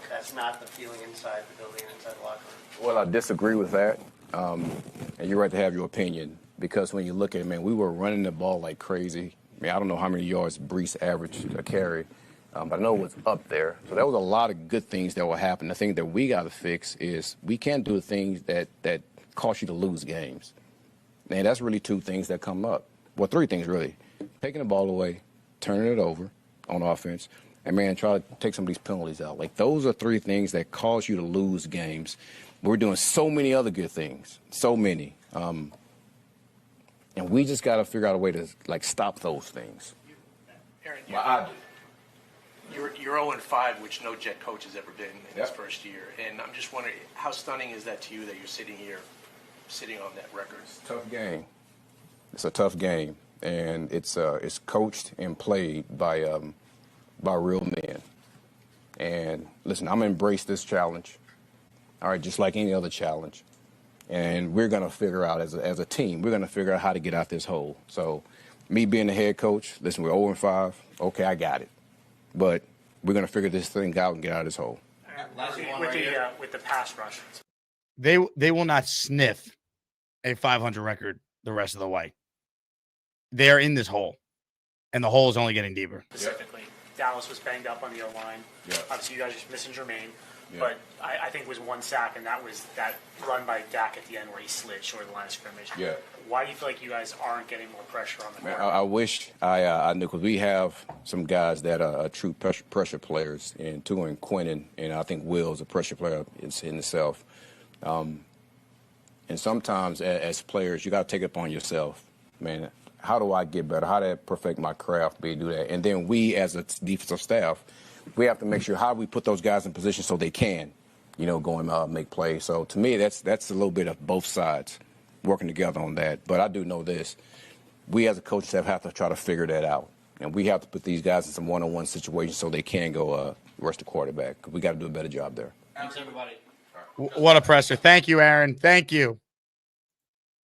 that's not the feeling inside the building and inside the locker room? Well, I disagree with that. And you're right to have your opinion, because when you look at it, man, we were running the ball like crazy. I mean, I don't know how many yards Brees averaged a carry, but I know it was up there. So there was a lot of good things that will happen. The thing that we got to fix is we can't do the things that cause you to lose games. And that's really 2 things that come up. Well, 3 things, really. Taking the ball away, turning it over on offense, and, man, try to take some of these penalties out. Like, those are 3 things that cause you to lose games. We're doing so many other good things, so many. And we just got to figure out a way to, stop those things. Aaron, Well, you're 0-5, which no Jet coach has ever been in his first year. And I'm just wondering, how stunning is that to you that you're sitting here, sitting on that record? It's a tough game. It's a tough game, and it's coached and played by real men. And listen, I'm gonna embrace this challenge. All right, just like any other challenge. And we're going to figure out, as a team, we're going to figure out how to get out this hole. So me being the head coach, listen, we're 0-5. Okay, I got it. But we're going to figure this thing out and get out of this hole. With the pass rush. They will not sniff a 500 record the rest of the way. They're in this hole, and the hole is only getting deeper. Specifically, Dallas was banged up on the O-line. Yeah. Obviously, you guys just missing Jermaine. Yeah. But I think it was one sack, and that was that run by Dak at the end where he slid short of the line of scrimmage. Yeah. Why do you feel like you guys aren't getting more pressure on the Man, quarterback? I wish I knew, because we have some guys that are true pressure players, and Tua and Quentin, and I think Will's a pressure player in himself. And sometimes as players, you got to take it upon yourself. Man, how do I get better? How do I perfect my craft, do that? And then we, as a defensive staff, we have to make sure how we put those guys in position so they can, go and make plays. So to me, that's a little bit of both sides working together on that. But I do know this. We as a coaching staff have to try to figure that out. And we have to put these guys in some one-on-one situations so they can go rush the quarterback. We got to do a better job there. Thanks, everybody. What a presser. Thank you, Aaron. Thank you.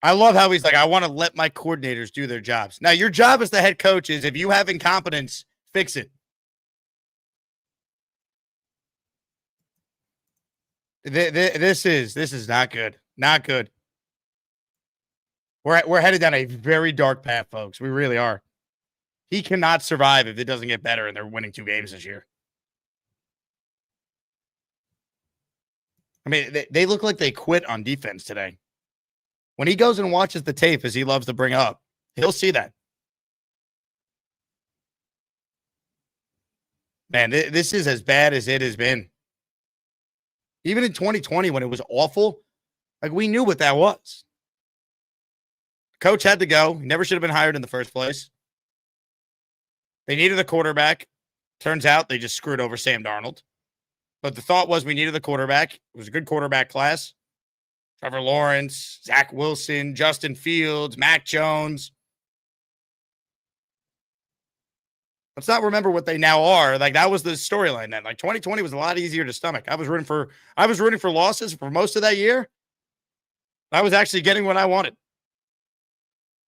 I love how he's like, I want to let my coordinators do their jobs. Now, your job as the head coach is if you have incompetence, fix it. This is not good. Not good. We're headed down a very dark path, folks. We really are. He cannot survive if it doesn't get better and they're winning 2 games this year. I mean, they look like they quit on defense today. When he goes and watches the tape, as he loves to bring up, he'll see that. Man, this is as bad as it has been. Even in 2020, when it was awful, like we knew what that was. Coach had to go. He never should have been hired in the first place. They needed a quarterback. Turns out they just screwed over Sam Darnold. But the thought was we needed a quarterback. It was a good quarterback class. Trevor Lawrence, Zach Wilson, Justin Fields, Mac Jones. Let's not remember what they now are. Like that was the storyline then. Like 2020 was a lot easier to stomach. I was rooting for losses for most of that year. I was actually getting what I wanted.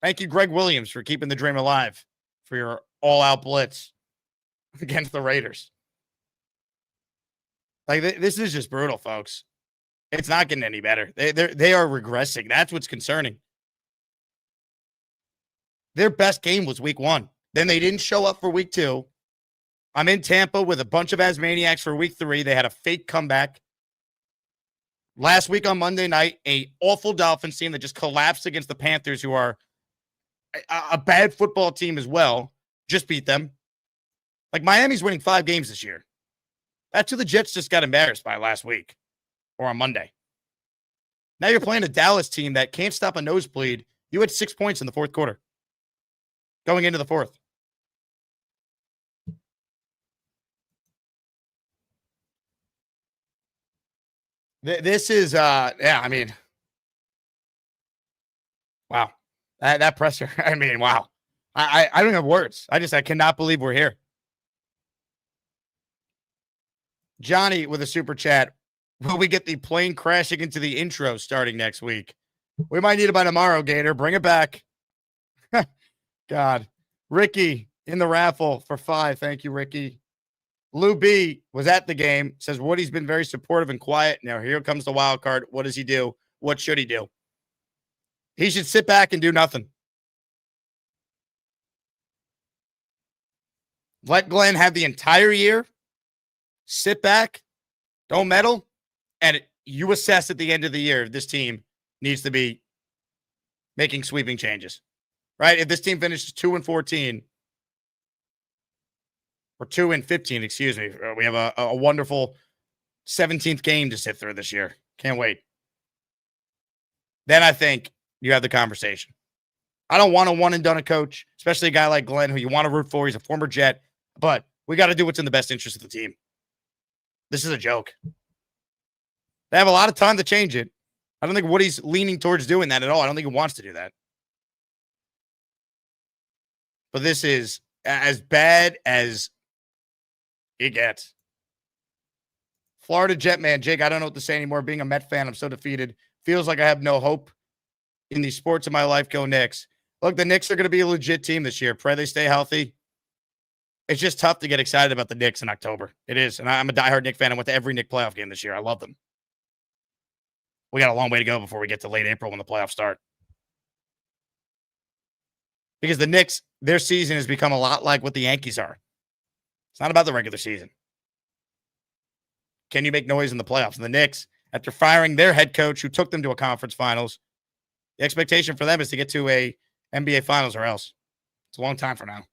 Thank you, Greg Williams, for keeping the dream alive for your all-out blitz against the Raiders. Like this is just brutal, folks. It's not getting any better. They are regressing. That's what's concerning. Their best game was week 1. Then they didn't show up for week 2. I'm in Tampa with a bunch of Asmaniacs for week 3. They had a fake comeback. Last week on Monday night, a awful Dolphins team that just collapsed against the Panthers, who are a bad football team as well, just beat them. Like Miami's winning 5 games this year. That's who the Jets just got embarrassed by last week or on Monday. Now you're playing a Dallas team that can't stop a nosebleed. You had 6 points in the fourth quarter going into the fourth. This is, I mean, wow. That presser, I mean, wow. I don't have words. I cannot believe we're here. Johnny with a super chat. Will we get the plane crashing into the intro starting next week? We might need it by tomorrow, Gator. Bring it back. God. Ricky in the raffle for 5. Thank you, Ricky. Lou B was at the game. Says Woody's been very supportive and quiet. Now here comes the wild card. What does he do? What should he do? He should sit back and do nothing. Let Glenn have the entire year. Sit back. Don't meddle. And you assess at the end of the year if this team needs to be making sweeping changes. Right? If this team finishes 2-14 or 2-15, excuse me, we have a wonderful 17th game to sit through this year. Can't wait. Then I think you have the conversation. I don't want a one and done a coach, especially a guy like Glenn who you want to root for. He's a former Jet, but we got to do what's in the best interest of the team. This is a joke. They have a lot of time to change it. I don't think Woody's leaning towards doing that at all. I don't think he wants to do that. But this is as bad as it gets. Florida Jetman, Jake, I don't know what to say anymore. Being a Met fan, I'm so defeated. Feels like I have no hope in the sports of my life. Go Knicks. Look, the Knicks are going to be a legit team this year. Pray they stay healthy. It's just tough to get excited about the Knicks in October. It is. And I'm a diehard Knicks fan. I went to every Knicks playoff game this year. I love them. We got a long way to go before we get to late April when the playoffs start. Because the Knicks, their season has become a lot like what the Yankees are. It's not about the regular season. Can you make noise in the playoffs? And the Knicks, after firing their head coach who took them to a conference finals, the expectation for them is to get to a NBA finals or else. It's a long time from now.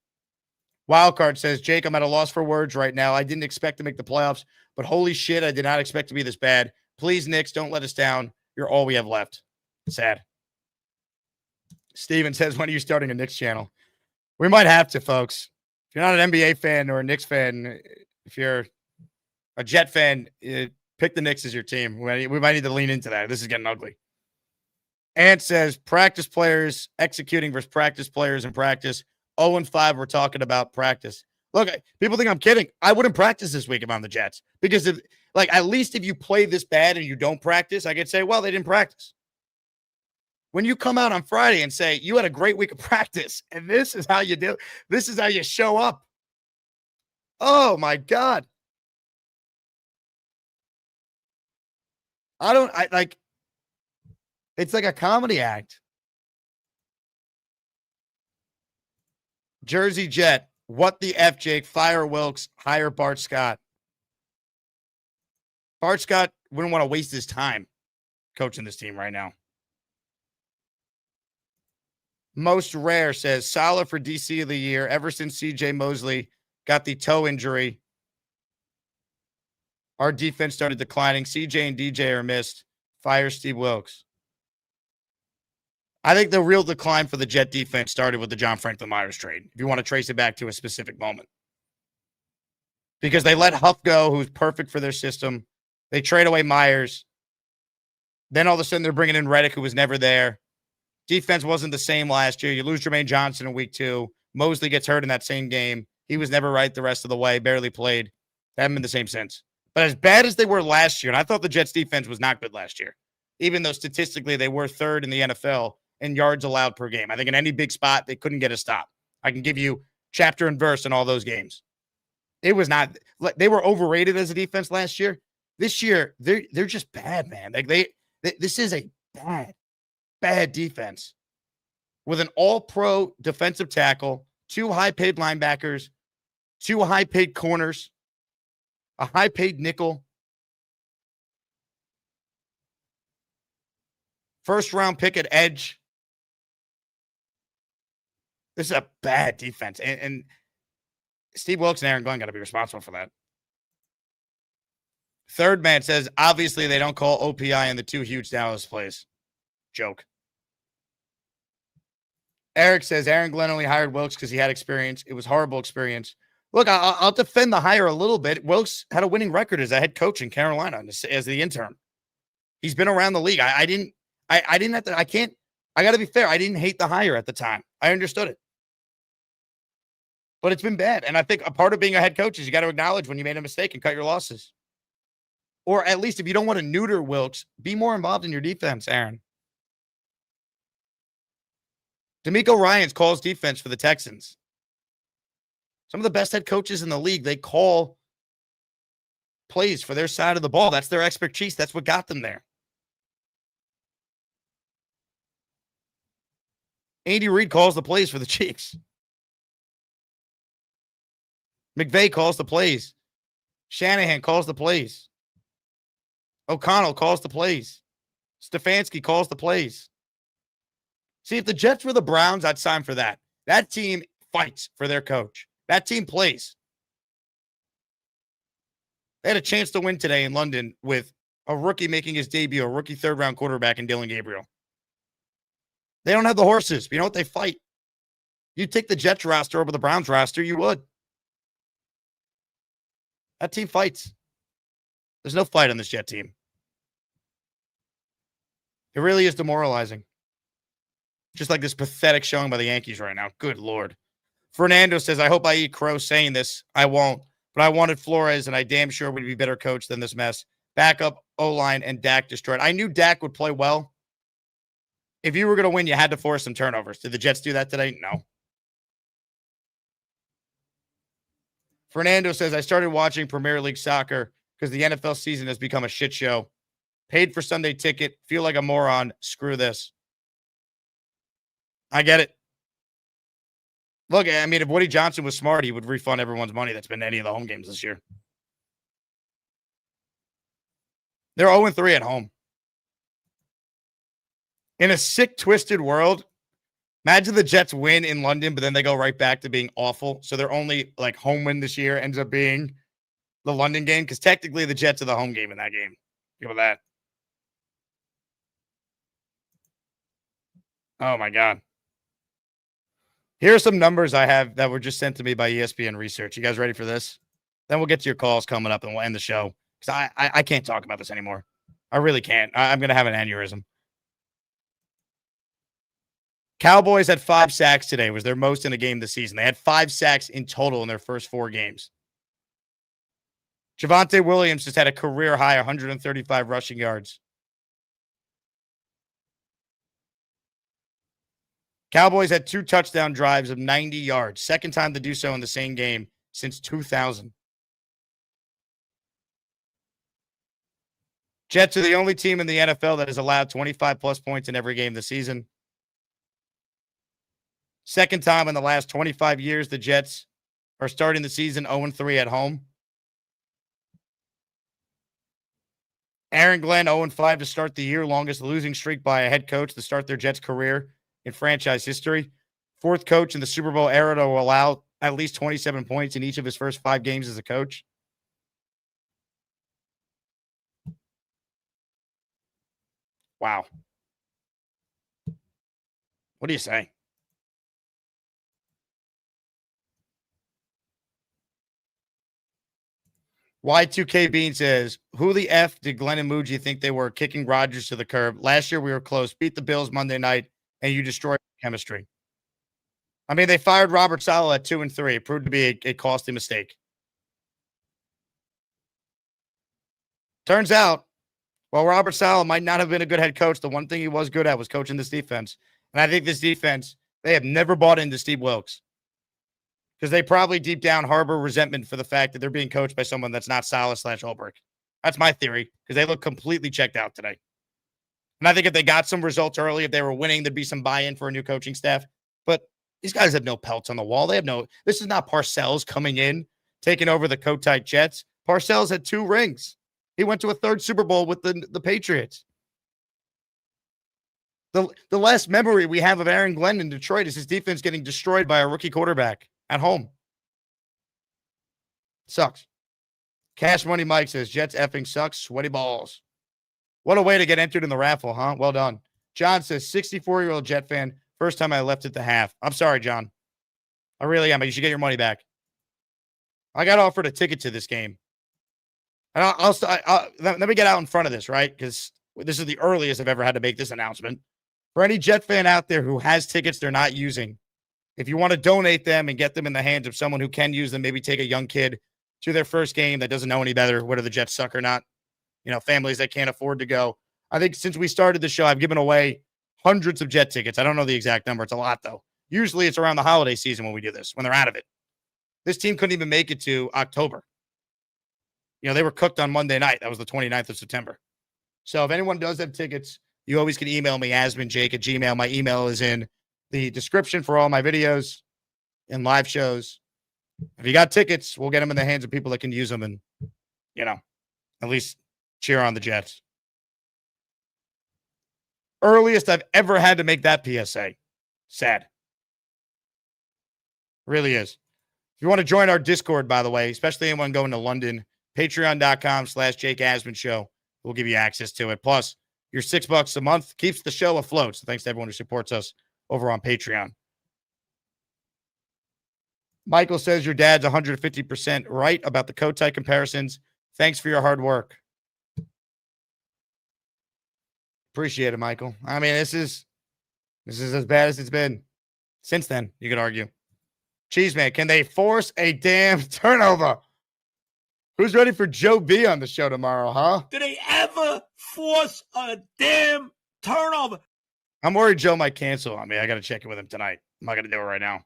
Wildcard says, Jake, I'm at a loss for words right now. I didn't expect to make the playoffs, but holy shit, I did not expect to be this bad. Please, Knicks, don't let us down. You're all we have left. Sad. Steven says, when are you starting a Knicks channel? We might have to, folks. If you're not an NBA fan or a Knicks fan, if you're a Jet fan, pick the Knicks as your team. We might need to lean into that. This is getting ugly. Ant says, practice players executing versus practice players in practice. 0-5, we're talking about practice. Look, people think I'm kidding. I wouldn't practice this week if I'm the Jets. Because, at least if you play this bad and you don't practice, I could say, well, they didn't practice. When you come out on Friday and say, you had a great week of practice, and this is how you do, this is how you show up. Oh, my God. It's like a comedy act. Jersey Jet, what the F, Jake? Fire Wilkes, hire Bart Scott. Bart Scott wouldn't want to waste his time coaching this team right now. Most Rare says, solid for DC of the year ever since CJ Mosley got the toe injury. Our defense started declining. CJ and DJ are missed. Fire Steve Wilkes. I think the real decline for the Jet defense started with the John Franklin Myers trade, if you want to trace it back to a specific moment. Because they let Huff go, who's perfect for their system. They trade away Myers. Then all of a sudden they're bringing in Reddick, who was never there. Defense wasn't the same last year. You lose Jermaine Johnson in week 2. Mosley gets hurt in that same game. He was never right the rest of the way, barely played. They haven't been the same since. But as bad as they were last year, and I thought the Jets defense was not good last year, even though statistically they were third in the NFL in yards allowed per game. I think in any big spot, they couldn't get a stop. I can give you chapter and verse in all those games. It was not, they were overrated as a defense last year. This year, they're just bad, man. This is a bad defense with an all-pro defensive tackle, 2 high-paid linebackers, 2 high-paid corners, a high-paid nickel, first-round pick at edge. This is a bad defense. And Steve Wilkes and Aaron Glenn got to be responsible for that. Third man says, obviously they don't call OPI in the 2 huge Dallas plays. Joke. Eric says, Aaron Glenn only hired Wilkes because he had experience. It was horrible experience. Look, I'll defend the hire a little bit. Wilkes had a winning record as a head coach in Carolina as the intern. He's been around the league. I got to be fair. I didn't hate the hire at the time. I understood it. But it's been bad. And I think a part of being a head coach is you got to acknowledge when you made a mistake and cut your losses. Or at least if you don't want to neuter Wilkes, be more involved in your defense, Aaron. D'Amico Ryans calls defense for the Texans. Some of the best head coaches in the league, they call plays for their side of the ball. That's their expertise. That's what got them there. Andy Reid calls the plays for the Chiefs. McVay calls the plays. Shanahan calls the plays. O'Connell calls the plays. Stefanski calls the plays. See, if the Jets were the Browns, I'd sign for that. That team fights for their coach. That team plays. They had a chance to win today in London with a rookie making his debut, a rookie third-round quarterback in Dylan Gabriel. They don't have the horses. But you know what? They fight. You'd take the Jets roster over the Browns roster, you would. That team fights. There's no fight on this Jet team. It really is demoralizing. Just like this pathetic showing by the Yankees right now. Good Lord. Fernando says, I hope I eat crow saying this. I won't. But I wanted Flores, and I damn sure would be better coach than this mess. Backup, O-line, and Dak destroyed. I knew Dak would play well. If you were going to win, you had to force some turnovers. Did the Jets do that today? No. Fernando says, I started watching Premier League soccer because the NFL season has become a shit show. Paid for Sunday ticket. Feel like a moron. Screw this. I get it. Look, I mean, if Woody Johnson was smart, he would refund everyone's money that's been to any of the home games this year. They're 0-3 at home. In a sick, twisted world, imagine the Jets win in London, but then they go right back to being awful. So their only like home win this year ends up being the London game, because technically the Jets are the home game in that game. Give it that. Oh my God. Here are some numbers I have that were just sent to me by ESPN Research. You guys ready for this? Then we'll get to your calls coming up and we'll end the show, because I can't talk about this anymore. I really can't. I'm going to have an aneurysm. Cowboys had 5 sacks today. It was their most in a game this season. They had 5 sacks in total in their first 4 games. Javonte Williams just had a career high 135 rushing yards. Cowboys had 2 touchdown drives of 90 yards. Second time to do so in the same game since 2000. Jets are the only team in the NFL that has allowed 25-plus points in every game this season. Second time in the last 25 years, the Jets are starting the season 0-3 at home. Aaron Glenn 0-5 to start the year, longest losing streak by a head coach to start their Jets career in franchise history. 4th coach in the Super Bowl era to allow at least 27 points in each of his first 5 games as a coach. Wow. What do you say? Y2K Bean says, who the F did Glenn and Muji think they were, kicking Rodgers to the curb? Last year we were close. Beat the Bills Monday night, and you destroyed chemistry. I mean, they fired Robert Saleh at 2-3. It proved to be a costly mistake. Turns out, while Robert Saleh might not have been a good head coach, the one thing he was good at was coaching this defense. And I think this defense, they have never bought into Steve Wilkes, because they probably deep down harbor resentment for the fact that they're being coached by someone that's not Saleh/Ulbrich. That's my theory, because they look completely checked out today. And I think if they got some results early, if they were winning, there'd be some buy-in for a new coaching staff. But these guys have no pelts on the wall. They have no, this is not Parcells coming in, taking over the coat-tight Jets. Parcells had 2 rings. He went to a 3rd Super Bowl with the Patriots. The last memory we have of Aaron Glenn in Detroit is his defense getting destroyed by a rookie quarterback at home. Sucks. Cash Money Mike says, Jets effing sucks. Sweaty balls. What a way to get entered in the raffle, huh? Well done. John says, 64-year-old Jet fan. First time I left at the half. I'm sorry, John. I really am. But you should get your money back. I got offered a ticket to this game. And let me get out in front of this, right? Because this is the earliest I've ever had to make this announcement. For any Jet fan out there who has tickets they're not using, if you want to donate them and get them in the hands of someone who can use them, maybe take a young kid to their first game that doesn't know any better, whether the Jets suck or not, families that can't afford to go. I think since we started the show, I've given away hundreds of Jet tickets. I don't know the exact number. It's a lot, though. Usually it's around the holiday season when we do this, when they're out of it. This team couldn't even make it to October. They were cooked on Monday night. That was the 29th of September. So if anyone does have tickets, you always can email me, asmanjake@gmail.com. My email is in the description for all my videos and live shows. If you got tickets, we'll get them in the hands of people that can use them and, at least cheer on the Jets. Earliest I've ever had to make that PSA. Sad. Really is. If you want to join our Discord, by the way, especially anyone going to London, patreon.com/Jake Asman Show. We'll give you access to it. Plus, your $6 a month keeps the show afloat. So thanks to everyone who supports us over on Patreon. Michael says your dad's 150% right about the coat tie comparisons. Thanks for your hard work. Appreciate it, Michael. I mean, this is as bad as it's been since then, you could argue. Cheeseman, can they force a damn turnover? Who's ready for Joe B on the show tomorrow, huh? Do they ever force a damn turnover? I'm worried Joe might cancel on me. I got to check in with him tonight. I'm not going to do it right now.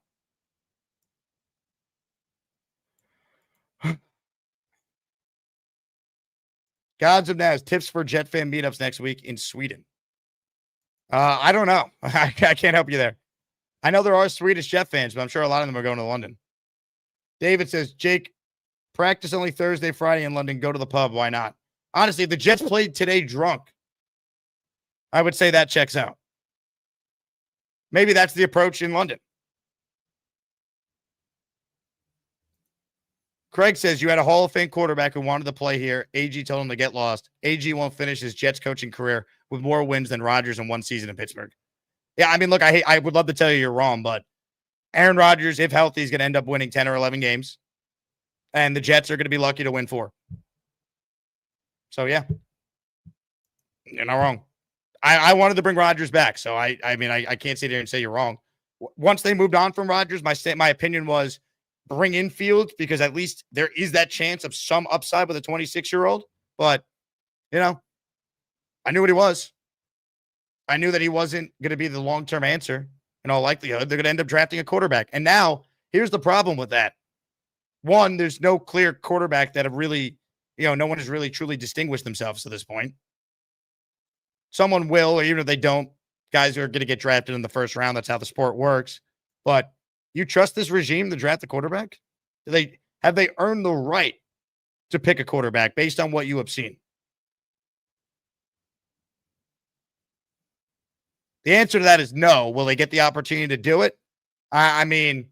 Gods of Naz, tips for Jet fan meetups next week in Sweden. I don't know. I can't help you there. I know there are Swedish Jet fans, but I'm sure a lot of them are going to London. David says, Jake, practice only Thursday, Friday in London. Go to the pub. Why not? Honestly, if the Jets played today drunk, I would say that checks out. Maybe that's the approach in London. Craig says you had a Hall of Fame quarterback who wanted to play here. AG told him to get lost. AG won't finish his Jets coaching career with more wins than Rodgers in one season in Pittsburgh. Yeah, I mean, look, I would love to tell you you're wrong, but Aaron Rodgers, if healthy, is going to end up winning 10 or 11 games. And the Jets are going to be lucky to win 4. So, yeah. You're not wrong. I wanted to bring Rodgers back, so I mean, I can't sit here and say you're wrong. Once they moved on from Rodgers, my opinion was bring in Fields because at least there is that chance of some upside with a 26-year-old. But, you know, I knew what he was. I knew that he wasn't going to be the long-term answer. In all likelihood, they're going to end up drafting a quarterback. And now, here's the problem with that. One, there's no clear quarterback that have really, no one has really truly distinguished themselves to this point. Someone will, or even if they don't, guys are going to get drafted in the first round. That's how the sport works. But you trust this regime to draft the quarterback? Have they earned the right to pick a quarterback based on what you have seen? The answer to that is no. Will they get the opportunity to do it? I mean,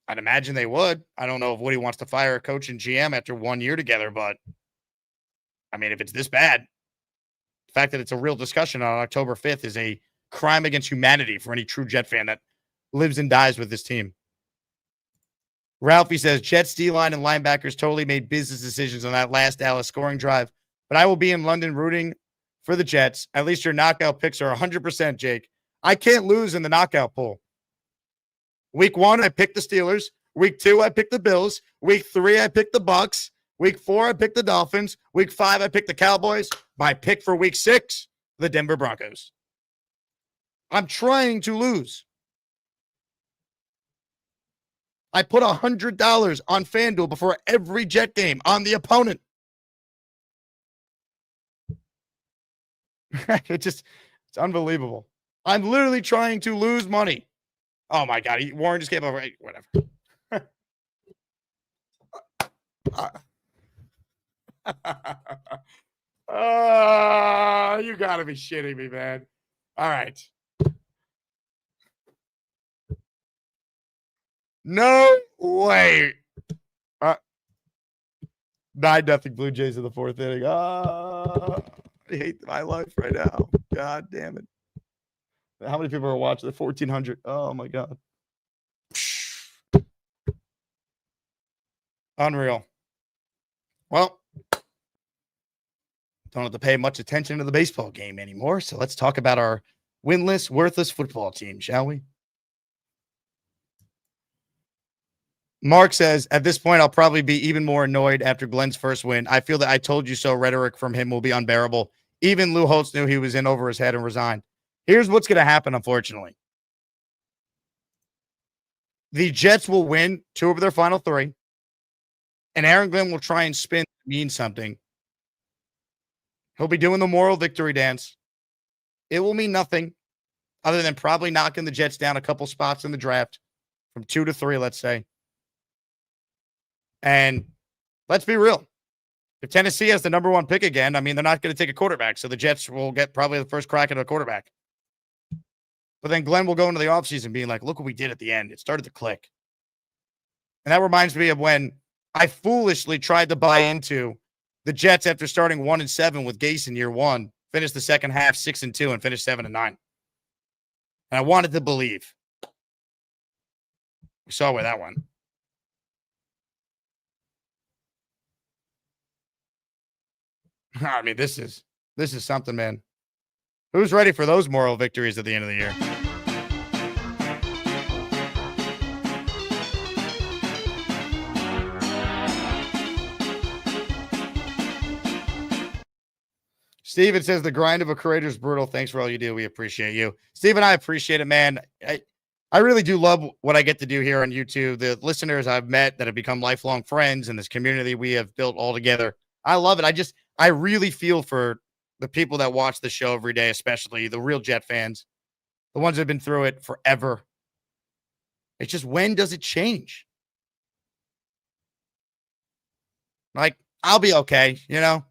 I'd imagine they would. I don't know if Woody wants to fire a coach and GM after 1 year together, but I mean, if it's this bad, the fact that it's a real discussion on October 5th is a crime against humanity for any true Jet fan that lives and dies with this team. Ralphie says, Jets D-line and linebackers totally made business decisions on that last Dallas scoring drive, but I will be in London rooting for the Jets. At least your knockout picks are 100%, Jake. I can't lose in the knockout pool. Week 1, I picked the Steelers. Week 2, I picked the Bills. Week 3, I picked the Bucks. Week 4, I picked the Dolphins. Week 5, I picked the Cowboys. My pick for week 6, the Denver Broncos. I'm trying to lose. I put $100 on FanDuel before every Jet game on the opponent. It's unbelievable. I'm literally trying to lose money. Oh my God. Warren just came over. Whatever. You gotta be shitting me, man. All right. No way. 9-0 Blue Jays in the 4th inning. I hate my life right now. God damn it. How many people are watching? 1,400. Oh, my God. Unreal. Well, don't have to pay much attention to the baseball game anymore, so let's talk about our winless, worthless football team, shall we? Mark says, at this point, I'll probably be even more annoyed after Glenn's first win. I feel that I told you so rhetoric from him will be unbearable. Even Lou Holtz knew he was in over his head and resigned. Here's what's going to happen, unfortunately. The Jets will win 2 of their final 3, and Aaron Glenn will try and spin to mean something. He'll be doing the moral victory dance. It will mean nothing other than probably knocking the Jets down a couple spots in the draft from 2 to 3, let's say. And let's be real. If Tennessee has the number 1 pick again, I mean, they're not going to take a quarterback. So the Jets will get probably the first crack at a quarterback. But then Glenn will go into the offseason being like, look what we did at the end. It started to click. And that reminds me of when I foolishly tried to buy into the Jets after starting 1-7 with Gase in year 1, finished the second half 6-2 and finished 7-9. And I wanted to believe. We saw where that went. I mean, this is something, man. Who's ready for those moral victories at the end of the year? Steven says the grind of a creator is brutal. Thanks for all you do. We appreciate you. Steven, I appreciate it, man. I really do love what I get to do here on YouTube. The listeners I've met that have become lifelong friends and this community we have built all together. I love it. I really feel for the people that watch the show every day, especially the real Jet fans, the ones that have been through it forever. It's just, when does it change? Like, I'll be okay, you know? At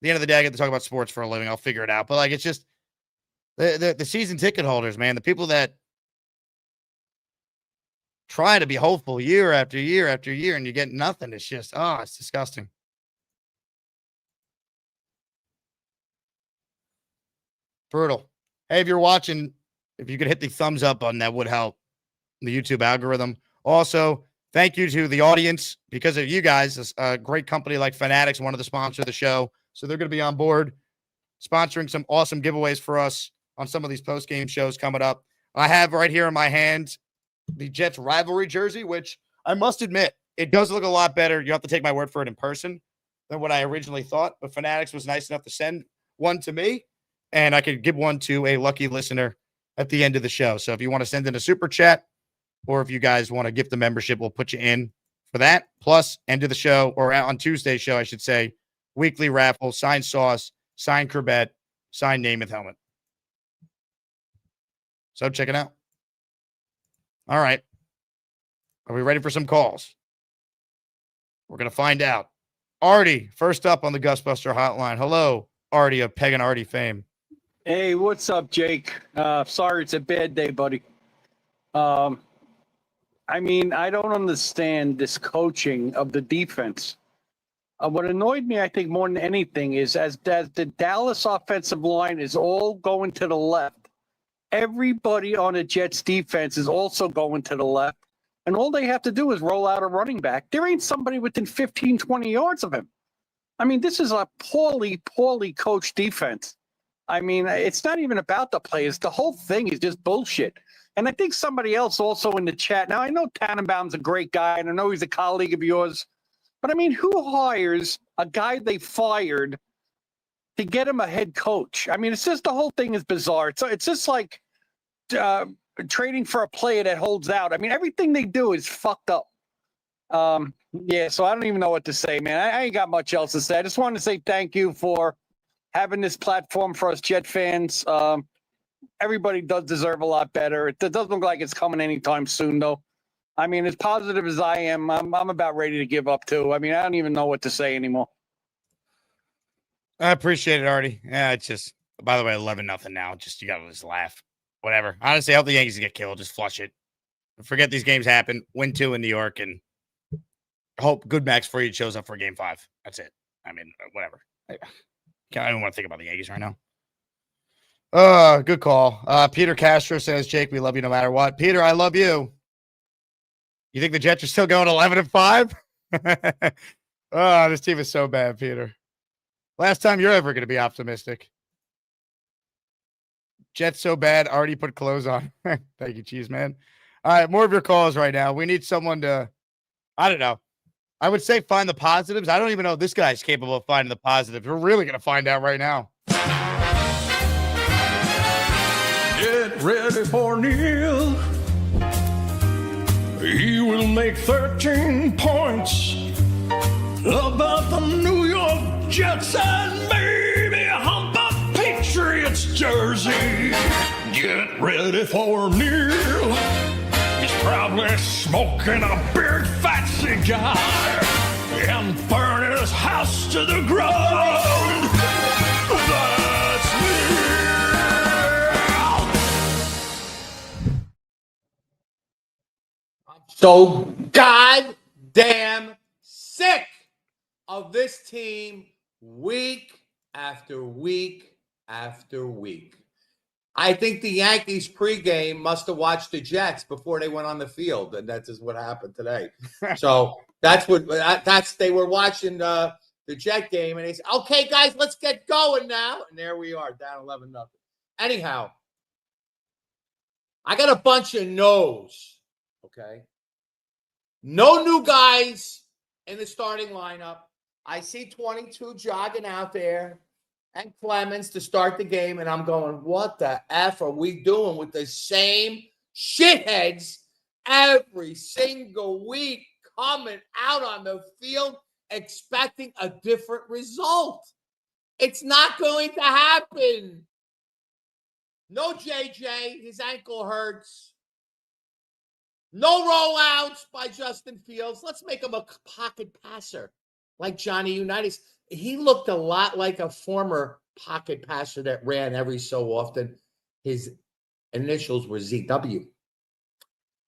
the end of the day, I get to talk about sports for a living. I'll figure it out. But, like, it's just the season ticket holders, man, the people that try to be hopeful year after year after year, and you get nothing. It's just, it's disgusting. Brutal. Hey, if you're watching, if you could hit the thumbs up button, that would help the YouTube algorithm. Also, thank you to the audience. Because of you guys, a great company like Fanatics wanted to sponsor the show. So they're going to be on board sponsoring some awesome giveaways for us on some of these post-game shows coming up. I have right here in my hand the Jets rivalry jersey, which I must admit, it does look a lot better. You have to take my word for it in person than what I originally thought. But Fanatics was nice enough to send one to me, and I could give one to a lucky listener at the end of the show. So if you want to send in a super chat, or if you guys want to gift the membership, we'll put you in for that. Plus, end of the show, or on Tuesday's show, I should say, weekly raffle, signed Sauce, signed Corbett, signed Namath helmet. So check it out. All right. Are we ready for some calls? We're going to find out. Artie, first up on the Gusbuster hotline. Hello, Artie of Peg and Artie fame. Hey, what's up, Jake? Sorry, it's a bad day, buddy. I mean, I don't understand this coaching of the defense. What annoyed me, I think, more than anything is as the Dallas offensive line is all going to the left, everybody on the Jets defense is also going to the left, and all they have to do is roll out a running back. There ain't somebody within 15, 20 yards of him. I mean, this is a poorly coached defense. I mean, it's not even about the players. The whole thing is just bullshit. And I think somebody else also in the chat. Now, I know Tannenbaum's a great guy, and I know he's a colleague of yours. But, I mean, who hires a guy they fired to get him a head coach? I mean, it's just the whole thing is bizarre. It's just like trading for a player that holds out. I mean, everything they do is fucked up. Yeah, so I don't even know what to say, man. I ain't got much else to say. I just wanted to say thank you for having this platform for us Jet fans. Everybody does deserve a lot better. It doesn't look like it's coming anytime soon, though. I mean, as positive as I am, I'm about ready to give up, too. I mean, I don't even know what to say anymore. I appreciate it, Artie. Yeah, it's just, by the way, 11-0 now. Just, you got to just laugh. Whatever. Honestly, I hope the Yankees get killed. Just flush it. Forget these games happen. Win 2 in New York, and hope Good Max Fried shows up for Game 5. That's it. I mean, whatever. I don't even want to think about the Yankees right now. Good call. Peter Castro says, Jake, we love you no matter what. Peter, I love you. You think the Jets are still going 11-5? This team is so bad, Peter. Last time you're ever going to be optimistic. Jets so bad, already put clothes on. Thank you, Cheese Man. All right, more of your calls right now. We need someone to, I don't know. I would say find the positives. I don't even know if this guy's capable of finding the positives. We're really going to find out right now. Get ready for Neil. He will make 13 points about the New York Jets and maybe hump a Patriots jersey. Get ready for Neil. He's probably smoking a big fat cigar and burning his house to the ground. That's Neil. So goddamn sick of this team week after week after week. I think the Yankees pregame must have watched the Jets before they went on the field, and that's just what happened today. So that's they were watching the Jet game, and they said, "Okay, guys, let's get going now." And there we are, down 11-0. Anyhow, I got a bunch of no's. Okay. No new guys in the starting lineup. I see 22 jogging out there and Clemens to start the game, and I'm going, what the F are we doing with the same shitheads every single week coming out on the field expecting a different result. It's not going to happen. No JJ, his ankle hurts. No rollouts by Justin Fields. Let's make him a pocket passer like Johnny Unitas. He looked a lot like a former pocket passer that ran every so often. His initials were ZW.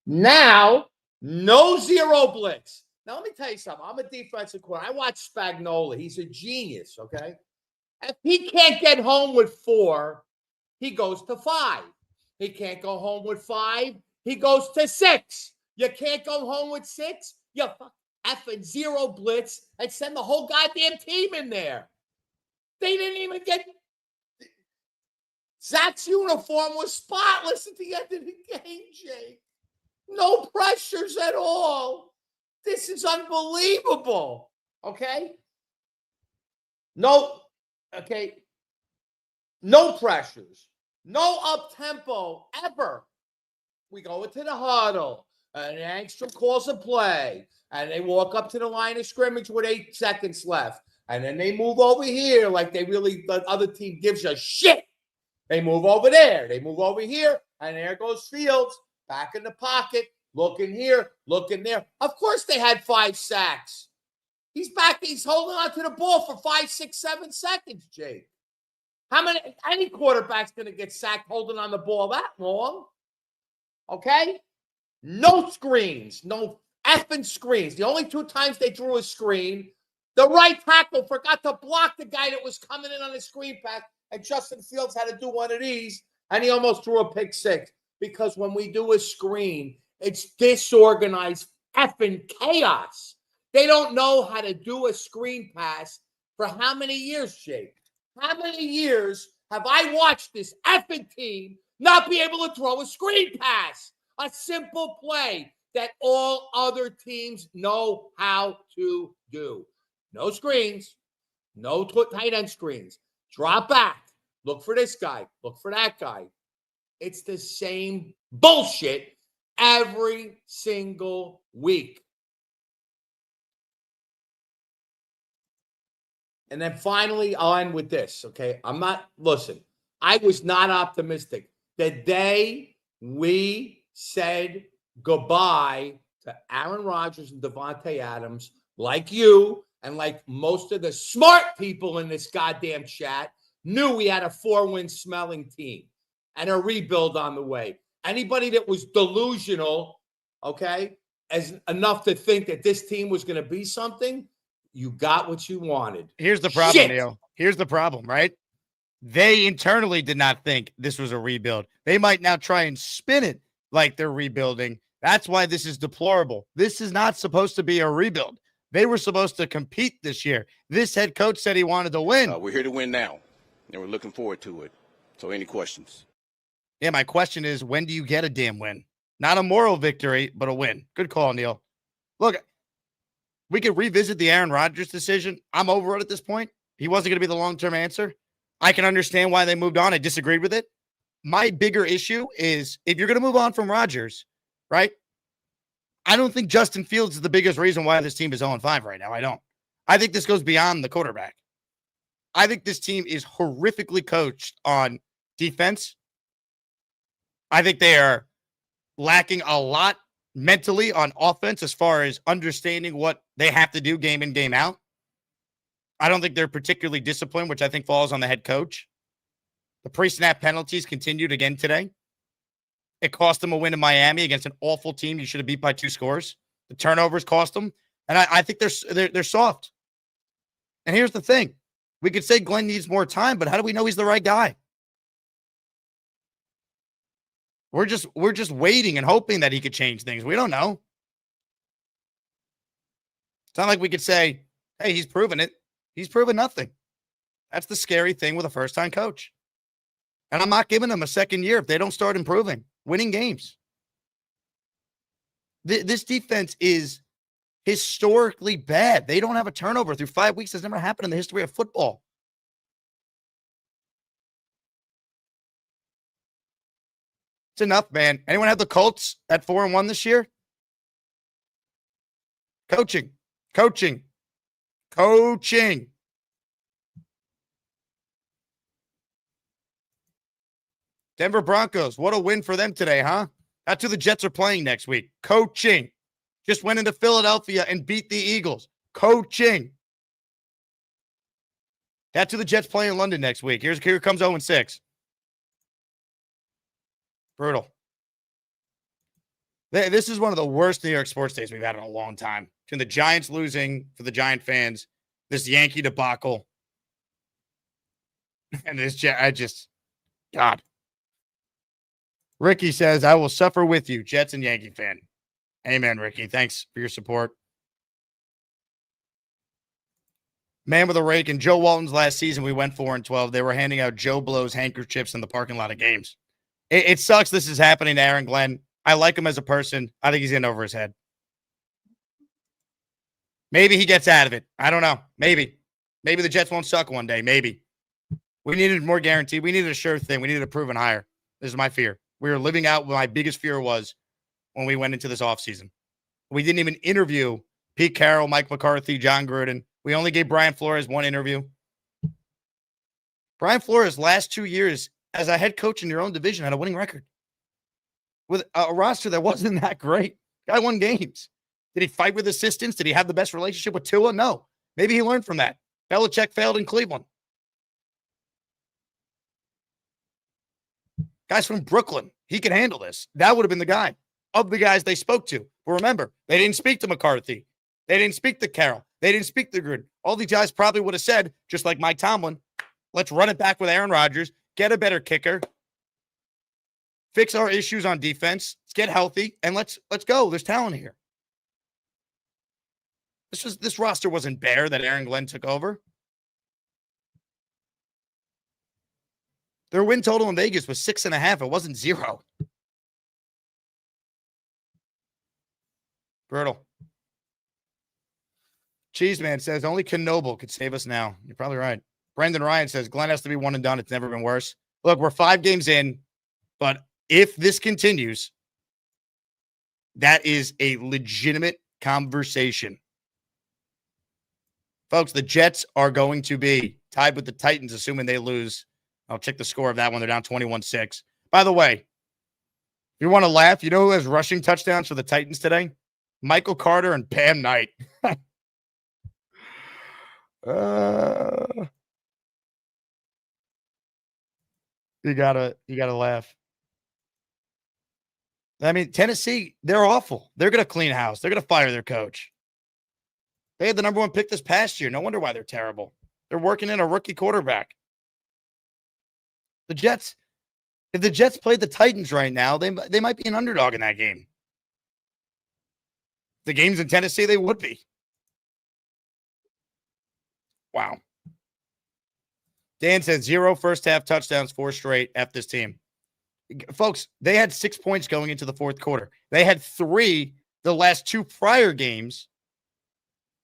Now, no zero blitz. Now, let me tell you something. I'm a defensive coordinator. I watch Spagnuolo. He's a genius, okay? If he can't get home with 4, he goes to 5. He can't go home with 5. He goes to 6. You can't go home with 6. You effing zero blitz and send the whole goddamn team in there. They didn't even get... Zach's uniform was spotless at the end of the game, Jake. No pressures at all. This is unbelievable. Okay? No pressures. No up-tempo ever. We go into the huddle, and Angstrom calls a play, and they walk up to the line of scrimmage with 8 seconds left, and then they move over here like the other team gives a shit. They move over there. They move over here, and there goes Fields back in the pocket, looking here, looking there. Of course they had 5 sacks. He's back. He's holding on to the ball for 5, 6, 7 seconds, Jake. Any quarterback's going to get sacked holding on the ball that long? Okay? No screens. No effing screens. The only 2 times they drew a screen, the right tackle forgot to block the guy that was coming in on the screen pass, and Justin Fields had to do one of these, and he almost threw a pick 6. Because when we do a screen, it's disorganized effing chaos. They don't know how to do a screen pass for how many years, Jake? How many years have I watched this effing team not be able to throw a screen pass? A simple play that all other teams know how to do. No screens, no tight end screens. Drop back. Look for this guy. Look for that guy. It's the same bullshit every single week. And then finally, I'll end with this, okay? I was not optimistic. The day we said goodbye to Aaron Rodgers and Devontae Adams, like you and like most of the smart people in this goddamn chat, knew we had a 4-win smelling team and a rebuild on the way. Anybody that was delusional, okay, as enough to think that this team was going to be something, you got what you wanted. Here's the problem, Neil. Here's the problem, right? They internally did not think this was a rebuild. They might now try and spin it like they're rebuilding. That's why this is deplorable. This is not supposed to be a rebuild. They were supposed to compete this year. This head coach said he wanted to win. We're here to win now, and we're looking forward to it. So any questions? Yeah, my question is, when do you get a damn win? Not a moral victory, but a win. Good call, Neil. Look, we could revisit the Aaron Rodgers decision. I'm over it at this point. He wasn't going to be the long-term answer. I can understand why they moved on. I disagreed with it. My bigger issue is if you're going to move on from Rodgers, right? I don't think Justin Fields is the biggest reason why this team is 0-5 right now. I don't. I think this goes beyond the quarterback. I think this team is horrifically coached on defense. I think they are lacking a lot mentally on offense as far as understanding what they have to do game in, game out. I don't think they're particularly disciplined, which I think falls on the head coach. The pre-snap penalties continued again today. It cost them a win in Miami against an awful team you should have beat by 2 scores. The turnovers cost them. And I think they're soft. And here's the thing. We could say Glenn needs more time, but how do we know he's the right guy? We're just waiting and hoping that he could change things. We don't know. It's not like we could say, hey, he's proven it. He's proven nothing. That's the scary thing with a first-time coach. And I'm not giving them a second year if they don't start improving, winning games. This defense is historically bad. They don't have a turnover through 5 weeks. That's never happened in the history of football. It's enough, man. Anyone have the Colts at 4-1 this year? Coaching. Coaching. Denver Broncos, what a win for them today, huh? That's who the Jets are playing next week. Coaching. Just went into Philadelphia and beat the Eagles. Coaching. That's who the Jets play in London next week. Here comes 0-6. Brutal. This is one of the worst New York sports days we've had in a long time. Between the Giants losing for the Giant fans, this Yankee debacle, and this God. Ricky says, I will suffer with you, Jets and Yankee fan. Amen, Ricky. Thanks for your support. Man with a rake. In Joe Walton's last season, we went 4-12. They were handing out Joe Blow's handkerchiefs in the parking lot of games. It sucks this is happening to Aaron Glenn. I like him as a person. I think he's in over his head. Maybe he gets out of it. I don't know. Maybe. Maybe the Jets won't suck one day. Maybe. We needed more guarantee. We needed a sure thing. We needed a proven hire. This is my fear. We were living out what my biggest fear was when we went into this offseason. We didn't even interview Pete Carroll, Mike McCarthy, John Gruden. We only gave Brian Flores one interview. Brian Flores, last 2 years as a head coach in your own division, had a winning record with a roster that wasn't that great. Guy won games. Did he fight with assistants? Did he have the best relationship with Tua? No. Maybe he learned from that. Belichick failed in Cleveland. Guys from Brooklyn. He can handle this. That would have been the guy of the guys they spoke to. But remember, they didn't speak to McCarthy. They didn't speak to Carroll. They didn't speak to Gruden. All these guys probably would have said, just like Mike Tomlin, let's run it back with Aaron Rodgers, get a better kicker, fix our issues on defense, let's get healthy, and let's go. There's talent here. This roster wasn't bare that Aaron Glenn took over. Their win total in Vegas was 6.5. It wasn't 0. Brutal. Cheeseman says, only Knoble could save us now. You're probably right. Brendan Ryan says, Glenn has to be one and done. It's never been worse. Look, we're 5 games in, but if this continues, that is a legitimate conversation. Folks, the Jets are going to be tied with the Titans, assuming they lose. I'll check the score of that one. They're down 21-6. By the way, if you want to laugh, you know who has rushing touchdowns for the Titans today? Michael Carter and Pam Knight. You gotta laugh. I mean, Tennessee, they're awful. They're gonna clean house. They're gonna fire their coach. They had the number 1 pick this past year. No wonder why they're terrible. They're working in a rookie quarterback. The Jets, if the Jets played the Titans right now, they might be an underdog in that game. The games in Tennessee, they would be. Wow. Dan said 0 first half touchdowns, 4 straight F this team. Folks, they had 6 points going into the fourth quarter. They had 3 the last 2 prior games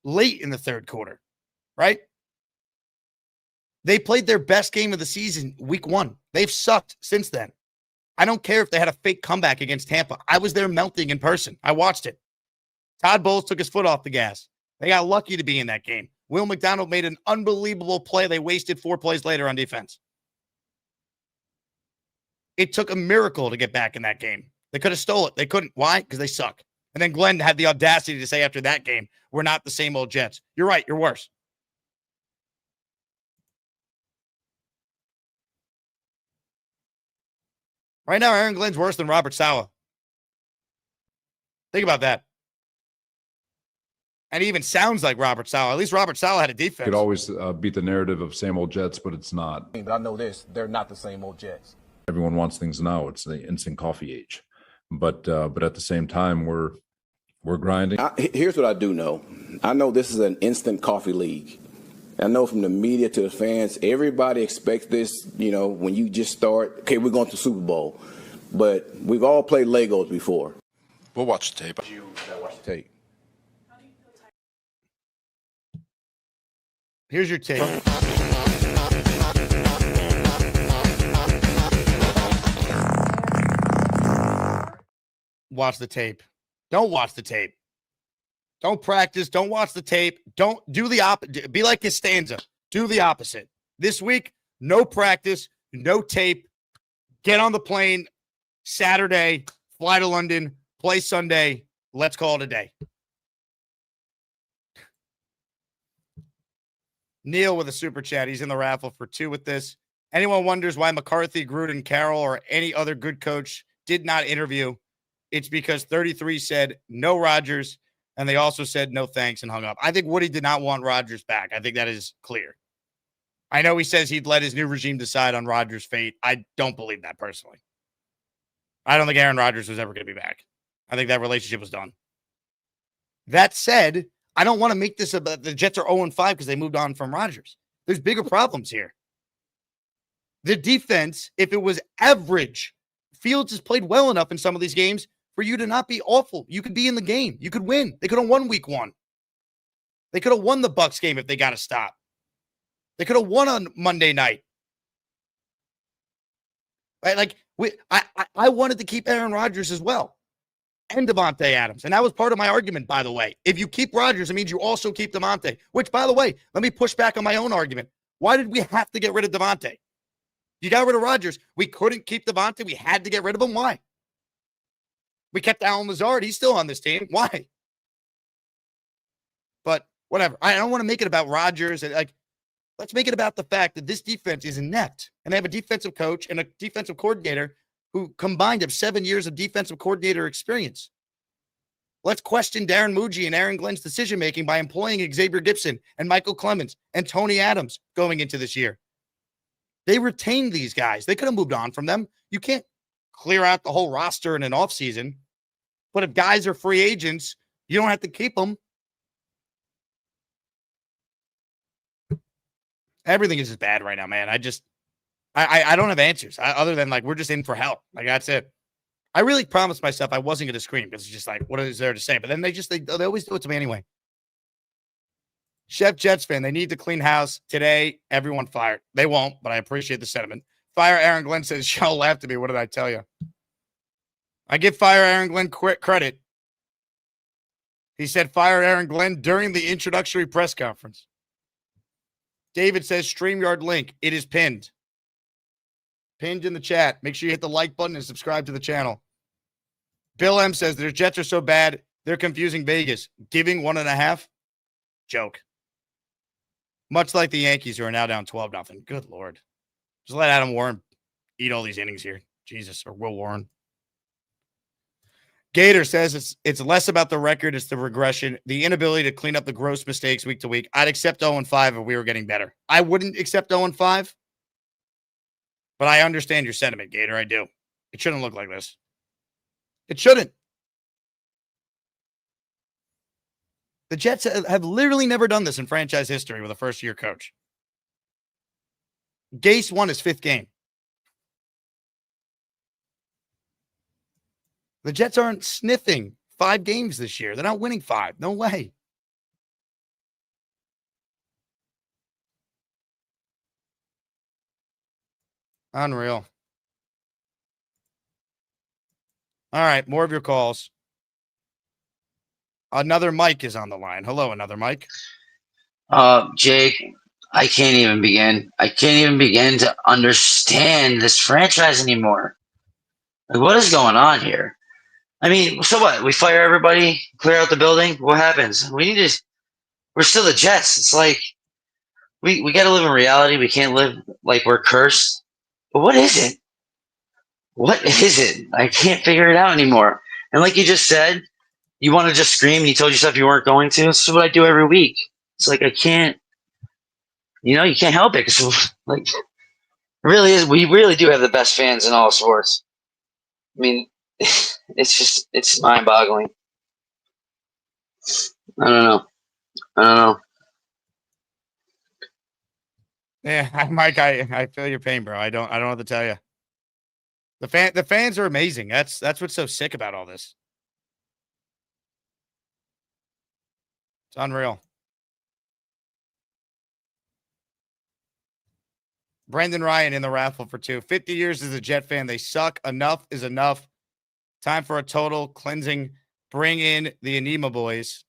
late in the third quarter, right? They played their best game of the season week 1. They've sucked since then. I don't care if they had a fake comeback against Tampa. I was there melting in person. I watched it. Todd Bowles took his foot off the gas. They got lucky to be in that game. Will McDonald made an unbelievable play. They wasted 4 plays later on defense. It took a miracle to get back in that game. They could have stole it. They couldn't. Why? Because they suck. And then Glenn had the audacity to say after that game, we're not the same old Jets. You're right. You're worse. Right now, Aaron Glenn's worse than Robert Saleh. Think about that. And he even sounds like Robert Saleh. At least Robert Saleh had a defense. Could always beat the narrative of same old Jets, but it's not. But I know this, they're not the same old Jets. Everyone wants things now. It's the instant coffee age. But at the same time, we're grinding. Here's what I do know. I know this is an instant coffee league. I know from the media to the fans, everybody expects this, when you just start, okay, we're going to the Super Bowl. But we've all played Legos before. We'll watch the tape. Watch the tape. Here's your tape. Watch the tape. Don't watch the tape. Don't practice. Don't watch the tape. Don't do the opposite. Be like Costanza. Do the opposite. This week, no practice, no tape. Get on the plane Saturday, fly to London, play Sunday. Let's call it a day. Neil with a super chat. He's in the raffle for 2 with this. Anyone wonders why McCarthy, Gruden, Carroll, or any other good coach did not interview? It's because 33 said no Rodgers, and they also said no thanks and hung up. I think Woody did not want Rodgers back. I think that is clear. I know he says he'd let his new regime decide on Rodgers' fate. I don't believe that personally. I don't think Aaron Rodgers was ever going to be back. I think that relationship was done. That said, I don't want to make this about the Jets are 0-5 because they moved on from Rodgers. There's bigger problems here. The defense, if it was average, Fields has played well enough in some of these games for you to not be awful. You could be in the game. You could win. They could have won week 1. They could have won the Bucs game if they got a stop. They could have won on Monday night. Right? Like I wanted to keep Aaron Rodgers as well. And Devontae Adams. And that was part of my argument, by the way. If you keep Rodgers, it means you also keep Devontae. Which, by the way, let me push back on my own argument. Why did we have to get rid of Devontae? You got rid of Rodgers. We couldn't keep Devontae. We had to get rid of him. Why? We kept Allen Lazard. He's still on this team. Why? But whatever. I don't want to make it about Rodgers. Let's make it about the fact that this defense is inept. And they have a defensive coach and a defensive coordinator who combined have 7 years of defensive coordinator experience. Let's question Darren Muji and Aaron Glenn's decision-making by employing Xavier Gibson and Michael Clemens and Tony Adams going into this year. They retained these guys. They could have moved on from them. You can't clear out the whole roster in an offseason. But if guys are free agents, you don't have to keep them. Everything is just bad right now, man. I don't have answers other than we're just in for hell. That's it. I really promised myself I wasn't going to scream because it's just what is there to say? But then they always do it to me anyway. Chef Jets fan, they need to clean house today. Everyone fired. They won't, but I appreciate the sentiment. Fire Aaron Glenn says, y'all laughed at me. What did I tell you? I give Fire Aaron Glenn credit. He said fire Aaron Glenn during the introductory press conference. David says StreamYard link. It is pinned. Pinned in the chat. Make sure you hit the like button and subscribe to the channel. Bill M says their Jets are so bad, they're confusing Vegas. Giving 1.5? Joke. Much like the Yankees, who are now down 12-0. Good Lord. Just let Adam Warren eat all these innings here. Jesus, or Will Warren. Gator says it's less about the record, it's the regression, the inability to clean up the gross mistakes week to week. I'd accept 0-5 if we were getting better. I wouldn't accept 0-5, but I understand your sentiment, Gator. I do. It shouldn't look like this. It shouldn't. The Jets have literally never done this in franchise history with a first-year coach. Gase won his 5th game. The Jets aren't sniffing 5 games this year. They're not winning 5. No way. Unreal. All right, more of your calls. Another Mike is on the line. Hello, another Mike. Jake, I can't even begin. I can't even begin to understand this franchise anymore. What is going on here? I mean, so what? We fire everybody, clear out the building. What happens? We're still the Jets. It's like we got to live in reality. We can't live like we're cursed. But what is it? What is it? I can't figure it out anymore. And like you just said, you want to just scream. You told yourself you weren't going to. This is what I do every week. It's like I can't. You can't help it because it really is. We really do have the best fans in all sports. I mean, it's mind-boggling. I don't know. Yeah, Mike, I feel your pain, bro. I don't know what to tell you. The fans are amazing. That's what's so sick about all this. It's unreal. Brandon Ryan in the raffle for 2. 50 years as a Jet fan. They suck. Enough is enough. Time for a total cleansing. Bring in the Anema boys.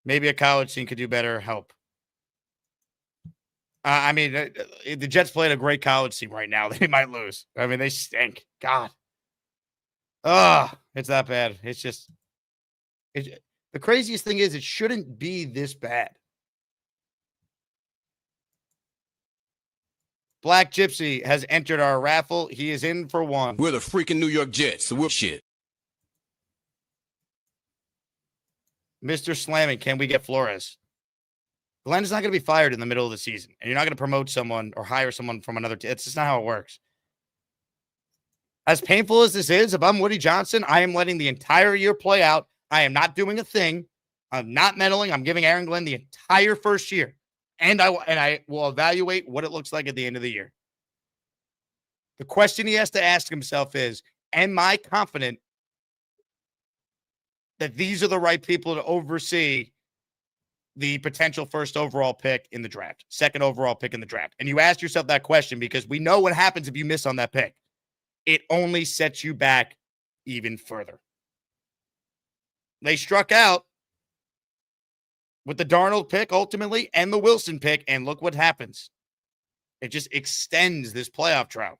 Maybe a college team could do better. Help. I mean, the Jets played a great college team right now. They might lose. I mean, they stink. God. It's that bad. It's just the craziest thing is it shouldn't be this bad. Black Gypsy has entered our raffle. He is in for one. We're the freaking New York Jets, so we're shit. Mr. Slamming, can we get Flores? Glenn is not going to be fired in the middle of the season, and you're not going to promote someone or hire someone from another team. It's just not how it works. As painful as this is, if I'm Woody Johnson, I am letting the entire year play out. I am not doing a thing. I'm not meddling. I'm giving Aaron Glenn the entire first year, and I will evaluate what it looks like at the end of the year. The question he has to ask himself is, am I confident that these are the right people to oversee the potential first overall pick in the draft, second overall pick in the draft? And you ask yourself that question because we know what happens if you miss on that pick. It only sets you back even further. They struck out with the Darnold pick ultimately and the Wilson pick, and look what happens. It just extends this playoff drought.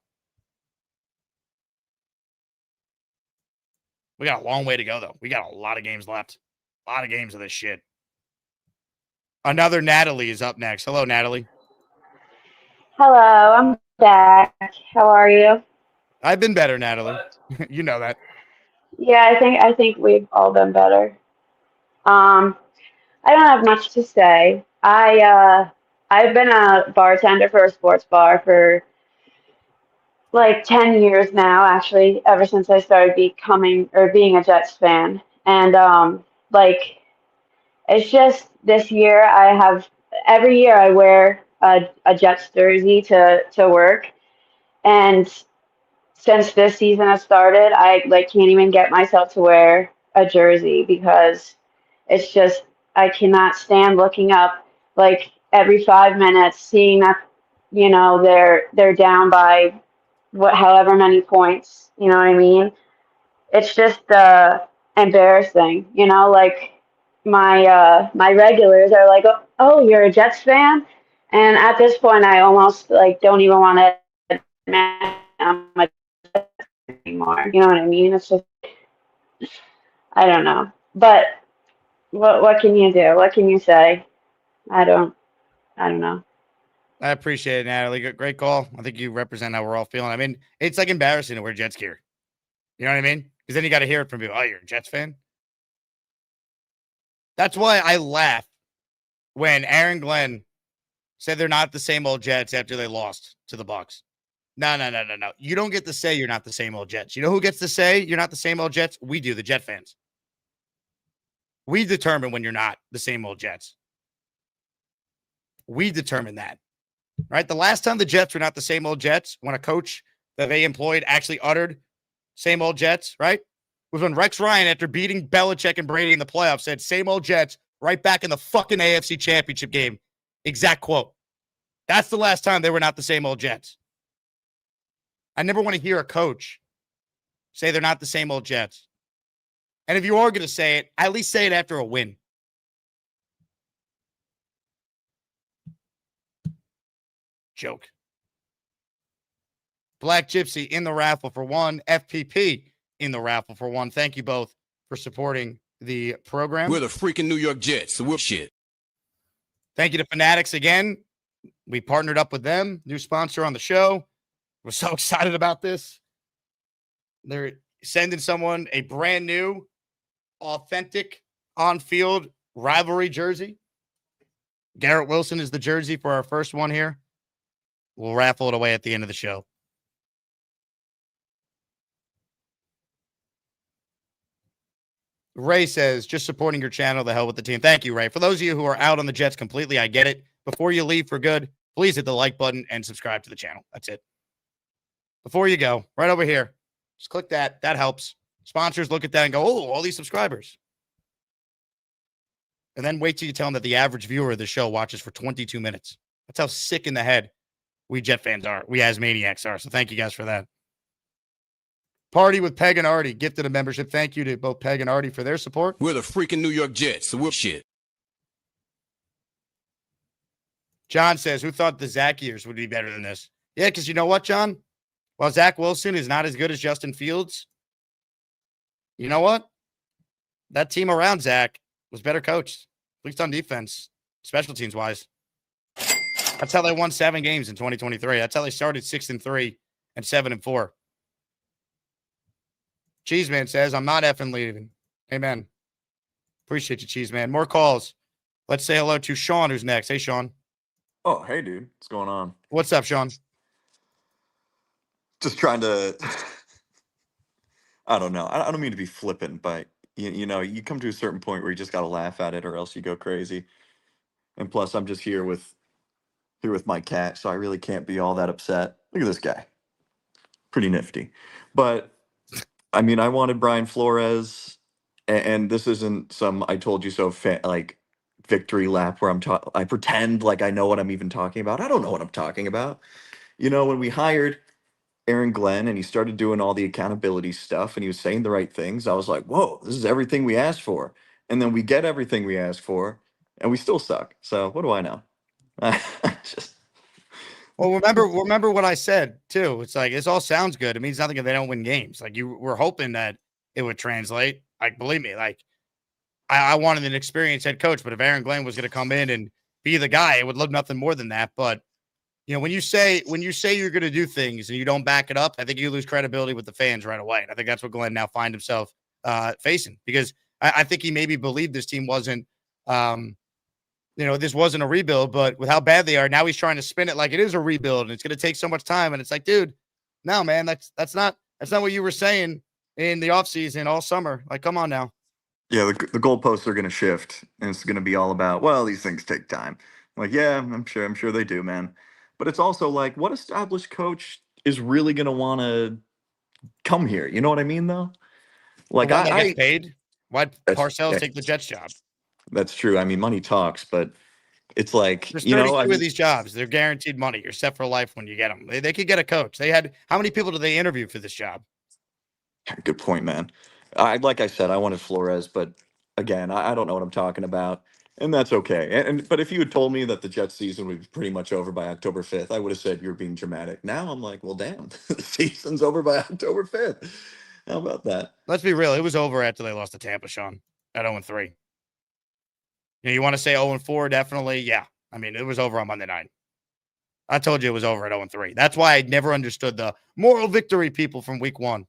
We got a long way to go, though. We got a lot of games left. A lot of games of this shit. Another Natalie is up next. Hello, Natalie. Hello, I'm back. How are you? I've been better, Natalie. You know that. Yeah, I think we've all been better. I don't have much to say. I've been a bartender for a sports bar for like 10 years now, actually, ever since I started being a Jets fan. And like it's just this year every year I wear a Jets jersey to work. And since this season has started, I can't even get myself to wear a jersey because it's just I cannot stand looking up like every 5 minutes, seeing that they're down by however many points. You know what I mean? It's just embarrassing. Like my regulars are like, oh, you're a Jets fan, and at this point, I almost don't even want to admit I'm a Jets fan anymore. You know what I mean? It's just I don't know, but what can you do? What can you say? I don't know. I appreciate it, Natalie. Great call. I think you represent how we're all feeling. I mean, it's like embarrassing to wear Jets gear. You know what I mean? Because then you got to hear it from people. Oh, you're a Jets fan? That's why I laugh when Aaron Glenn said they're not the same old Jets after they lost to the Bucs. No. You don't get to say you're not the same old Jets. You know who gets to say you're not the same old Jets? We do, the Jet fans. We determine when you're not the same old Jets. We determine that. Right? The last time the Jets were not the same old Jets, when a coach that they employed actually uttered same old Jets, right? Was when Rex Ryan, after beating Belichick and Brady in the playoffs, said same old Jets right back in the fucking AFC Championship game. Exact quote. That's the last time they were not the same old Jets. I never want to hear a coach say they're not the same old Jets. And if you are going to say it, at least say it after a win. Joke. Black Gypsy in the raffle for one. FPP in the raffle for one. Thank you both for supporting the program. We're the freaking New York Jets, so we're shit. Thank you to Fanatics again. We partnered up with them, new sponsor on the show. We're so excited about this. They're sending someone a brand new, authentic, on-field rivalry jersey. Garrett Wilson is the jersey for our first one here. We'll raffle it away at the end of the show. Ray says, just supporting your channel, the hell with the team. Thank you, Ray. For those of you who are out on the Jets completely, I get it. Before you leave for good, please hit the like button and subscribe to the channel. That's it. Before you go, right over here, just click that. That helps. Sponsors look at that and go, oh, all these subscribers. And then wait till you tell them that the average viewer of the show watches for 22 minutes. That's how sick in the head we Jet fans are. We as maniacs are. So thank you guys for that. Party with Peg and Artie gifted a membership. Thank you to both Peg and Artie for their support. We're the freaking New York Jets, so we're shit. John says, who thought the Zach years would be better than this? Yeah, because you know what, John? While Zach Wilson is not as good as Justin Fields, you know what? That team around Zach was better coached, at least on defense, special teams wise. That's how they won 7 games in 2023. That's how they started 6-3 and 7-4. Cheeseman says, I'm not effing leaving. Amen. Appreciate you, Cheeseman. More calls. Let's say hello to Sean, who's next. Hey, Sean. Oh, hey, dude. What's going on? What's up, Sean? Just trying to, I don't know. I don't mean to be flippant, but, you know, you come to a certain point where you just got to laugh at it or else you go crazy. And plus, I'm just here with my cat, so I really can't be all that upset. Look at this guy. Pretty nifty. But, I mean, I wanted Brian Flores, and this isn't some I told you so, like, victory lap where I pretend like I know what I'm even talking about. I don't know what I'm talking about. You know, when we hired Aaron Glenn and he started doing all the accountability stuff and he was saying the right things, I was like, whoa, this is everything we asked for. And then we get everything we asked for and we still suck. So what do I know? Well, remember what I said too. It's like, this all sounds good. It means nothing if they don't win games. Like, you were hoping that it would translate. Like, believe me, like I wanted an experienced head coach, but if Aaron Glenn was going to come in and be the guy, it would love nothing more than that. But you know, when you say you're going to do things and you don't back it up, I think you lose credibility with the fans right away. And I think that's what Glenn now finds himself facing, because I think he maybe believed this team wasn't, this wasn't a rebuild, but with how bad they are now, he's trying to spin it like it is a rebuild and it's going to take so much time. And it's like, dude, no, man, that's not what you were saying in the offseason all summer. Like, come on now. Yeah, the goalposts are going to shift, and it's going to be all about, well, these things take time. Like, yeah, I'm sure they do, man. But it's also like, what established coach is really going to want to come here? You know what I mean, though? Like, the one that gets paid. Why'd Parcells take the Jets job? That's true. I mean, money talks, but it's like, there's 32 of these jobs. They're guaranteed money. You're set for life when you get them. They could get a coach. They had how many people did they interview for this job? Good point, man. Like I said, I wanted Flores, but again, I don't know what I'm talking about, and that's okay. But if you had told me that the Jets season would be pretty much over by October 5th, I would have said you're being dramatic. Now I'm like, well, damn, the season's over by October 5th. How about that? Let's be real. It was over after they lost to Tampa, Sean, at 0-3. You want to say 0-4? Definitely, yeah. I mean, it was over on Monday night. I told you it was over at 0-3. That's why I never understood the moral victory people from week 1.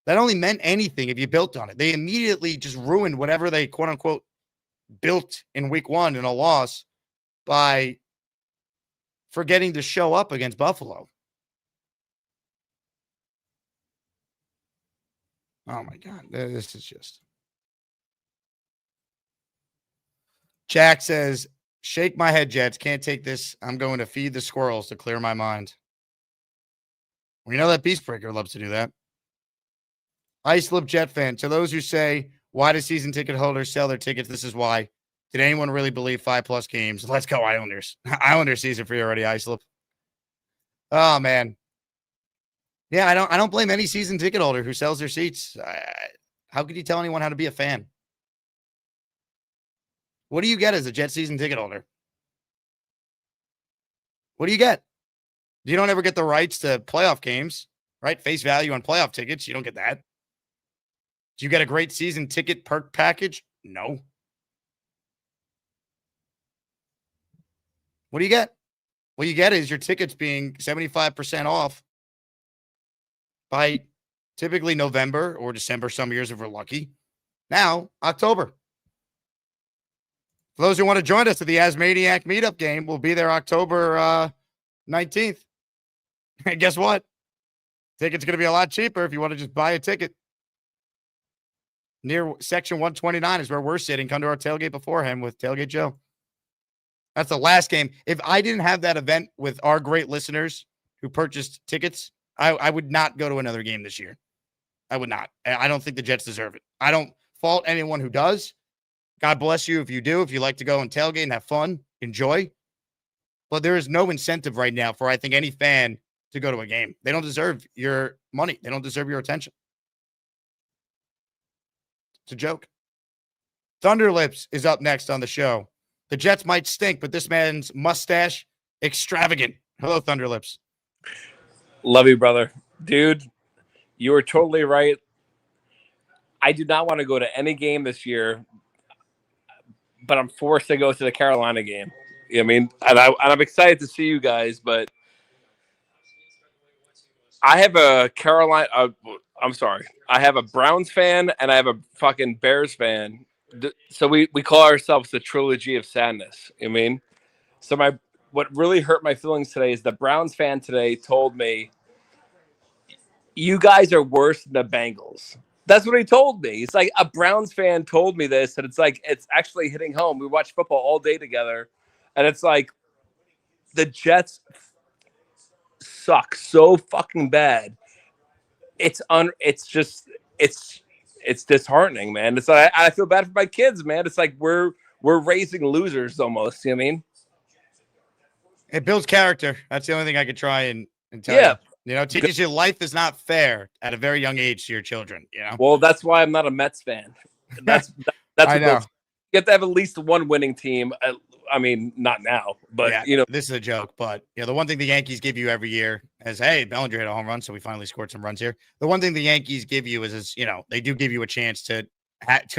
That only meant anything if you built on it. They immediately just ruined whatever they, quote unquote, built in week 1 in a loss by forgetting to show up against Buffalo. Oh my God. This is just. Jack says, shake my head, Jets. Can't take this. I'm going to feed the squirrels to clear my mind. We know that Beastbreaker loves to do that. Islip Jet fan. To those who say, why do season ticket holders sell their tickets? This is why. Did anyone really believe 5+ games? Let's go, Islanders. Islander season for you already, Islip. Oh, man. Yeah, I don't blame any season ticket holder who sells their seats. How could you tell anyone how to be a fan? What do you get as a Jet season ticket holder? What do you get? You don't ever get the rights to playoff games, right? Face value on playoff tickets. You don't get that. Do you get a great season ticket perk package? No. What do you get? What you get is your tickets being 75% off by typically November or December, some years if we're lucky. Now, October. For those who want to join us at the Asmaniac meetup game, we'll be there October 19th. And guess what? Tickets going to be a lot cheaper if you want to just buy a ticket. Near section 129 is where we're sitting. Come to our tailgate beforehand with Tailgate Joe. That's the last game. If I didn't have that event with our great listeners who purchased tickets, I would not go to another game this year. I would not. I don't think the Jets deserve it. I don't fault anyone who does. God bless you if you do. If you like to go and tailgate and have fun, enjoy. But there is no incentive right now for, I think, any fan to go to a game. They don't deserve your money. They don't deserve your attention. It's a joke. Thunderlips is up next on the show. The Jets might stink, but this man's mustache, extravagant. Hello, Thunderlips. Love you, brother. Dude, you were totally right. I do not want to go to any game this year, but I'm forced to go to the Carolina game. You know what I mean? And I'm excited to see you guys, but I have a Carolina. I'm sorry. I have a Browns fan and I have a fucking Bears fan. So we call ourselves the trilogy of sadness. You know what I mean? So what really hurt my feelings today is the Browns fan today told me, you guys are worse than the Bengals. That's what he told me. It's like a Browns fan told me this, and it's like it's actually hitting home. We watch football all day together, and it's like the Jets suck so fucking bad. It's disheartening, man. It's like I feel bad for my kids, man. It's like we're raising losers almost. You know what I mean? It builds character. That's the only thing I could try and tell you. You know, it teaches you life is not fair at a very young age to your children, you know? Well, that's why I'm not a Mets fan. That's I know. You have to have at least one winning team. I mean, not now, but yeah, you know, this is a joke. But you know, the one thing the Yankees give you every year is, hey, Bellinger hit a home run, so we finally scored some runs here. The one thing the Yankees give you is you know, they do give you a chance to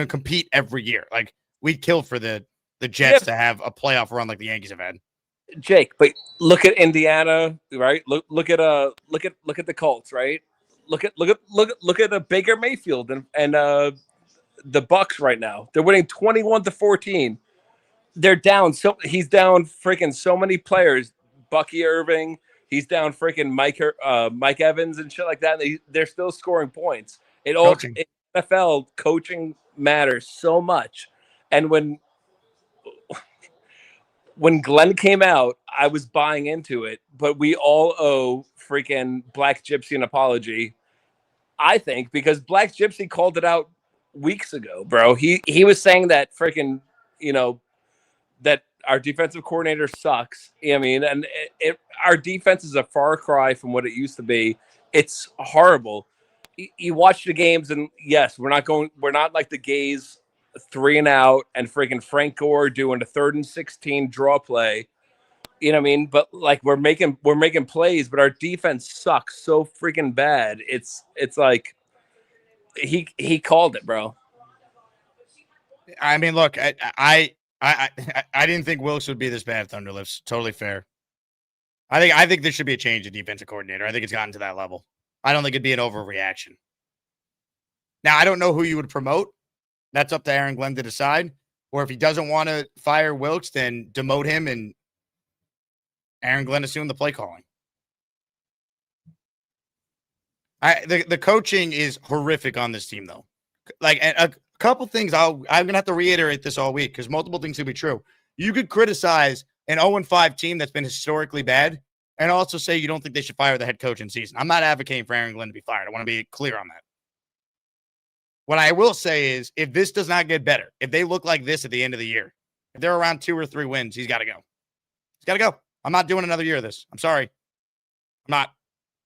compete every year. Like we'd kill for the Jets to have a playoff run like the Yankees have had. Jake, but look at Indiana, right? Look at the Colts, right? Look at a Baker Mayfield and the Bucks right now. They're winning 21-14. They're down. So he's down freaking so many players. Bucky Irving, he's down freaking Mike Evans and shit like that. And they're still scoring points. NFL coaching matters so much. And when Glenn came out, I was buying into it, but we all owe freaking Black Gypsy an apology, I think, because Black Gypsy called it out weeks ago, bro. He was saying that freaking, you know, that our defensive coordinator sucks. You know what I mean? And our defense is a far cry from what it used to be. It's horrible. You watch the games, and yes, we're not like the Gays 3 and out and freaking Frank Gore doing a 3rd and 16 draw play. You know what I mean? But like we're making plays, but our defense sucks so freaking bad. It's like he called it, bro. I mean, look, I didn't think Wilkes would be this bad, Thunderlips. Totally fair. I think there should be a change in defensive coordinator. I think it's gotten to that level. I don't think it'd be an overreaction. Now, I don't know who you would promote. That's up to Aaron Glenn to decide. Or if he doesn't want to fire Wilkes, then demote him and Aaron Glenn assume the play calling. The coaching is horrific on this team, though. Like a couple things, I'm gonna have to reiterate this all week because multiple things could be true. You could criticize an 0-5 team that's been historically bad, and also say you don't think they should fire the head coach in season. I'm not advocating for Aaron Glenn to be fired. I want to be clear on that. What I will say is, if this does not get better, if they look like this at the end of the year, if they're around 2 or 3 wins, he's got to go. He's got to go. I'm not doing another year of this. I'm sorry. I'm not.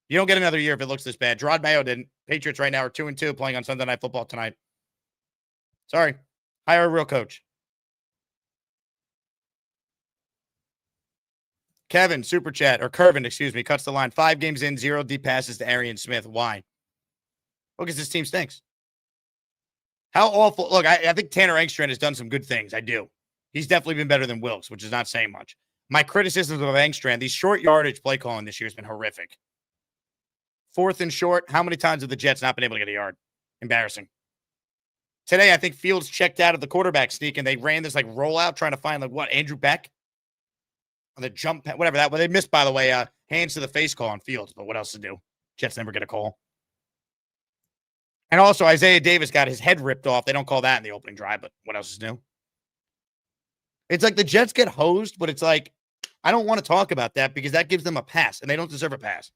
You don't get another year if it looks this bad. Gerard Mayo didn't. Patriots right now are 2-2 playing on Sunday Night Football tonight. Sorry. Hire a real coach. Kevin, super chat, or Kervin, excuse me, cuts the line. 5 games in, 0 deep passes to Arian Smith. Why? Well, because this team stinks. How awful. Look, I think Tanner Engstrand has done some good things. I do. He's definitely been better than Wilkes, which is not saying much. My criticisms of Engstrand, these short yardage play calling this year has been horrific. 4th and short, how many times have the Jets not been able to get a yard? Embarrassing. Today, I think Fields checked out of the quarterback sneak, and they ran this like rollout trying to find Andrew Beck? On the jump, whatever that. Well, they missed, by the way, hands to the face call on Fields, but what else to do? Jets never get a call. And also, Isaiah Davis got his head ripped off. They don't call that in the opening drive, but what else is new? It's like the Jets get hosed, but it's like, I don't want to talk about that because that gives them a pass, and they don't deserve a pass.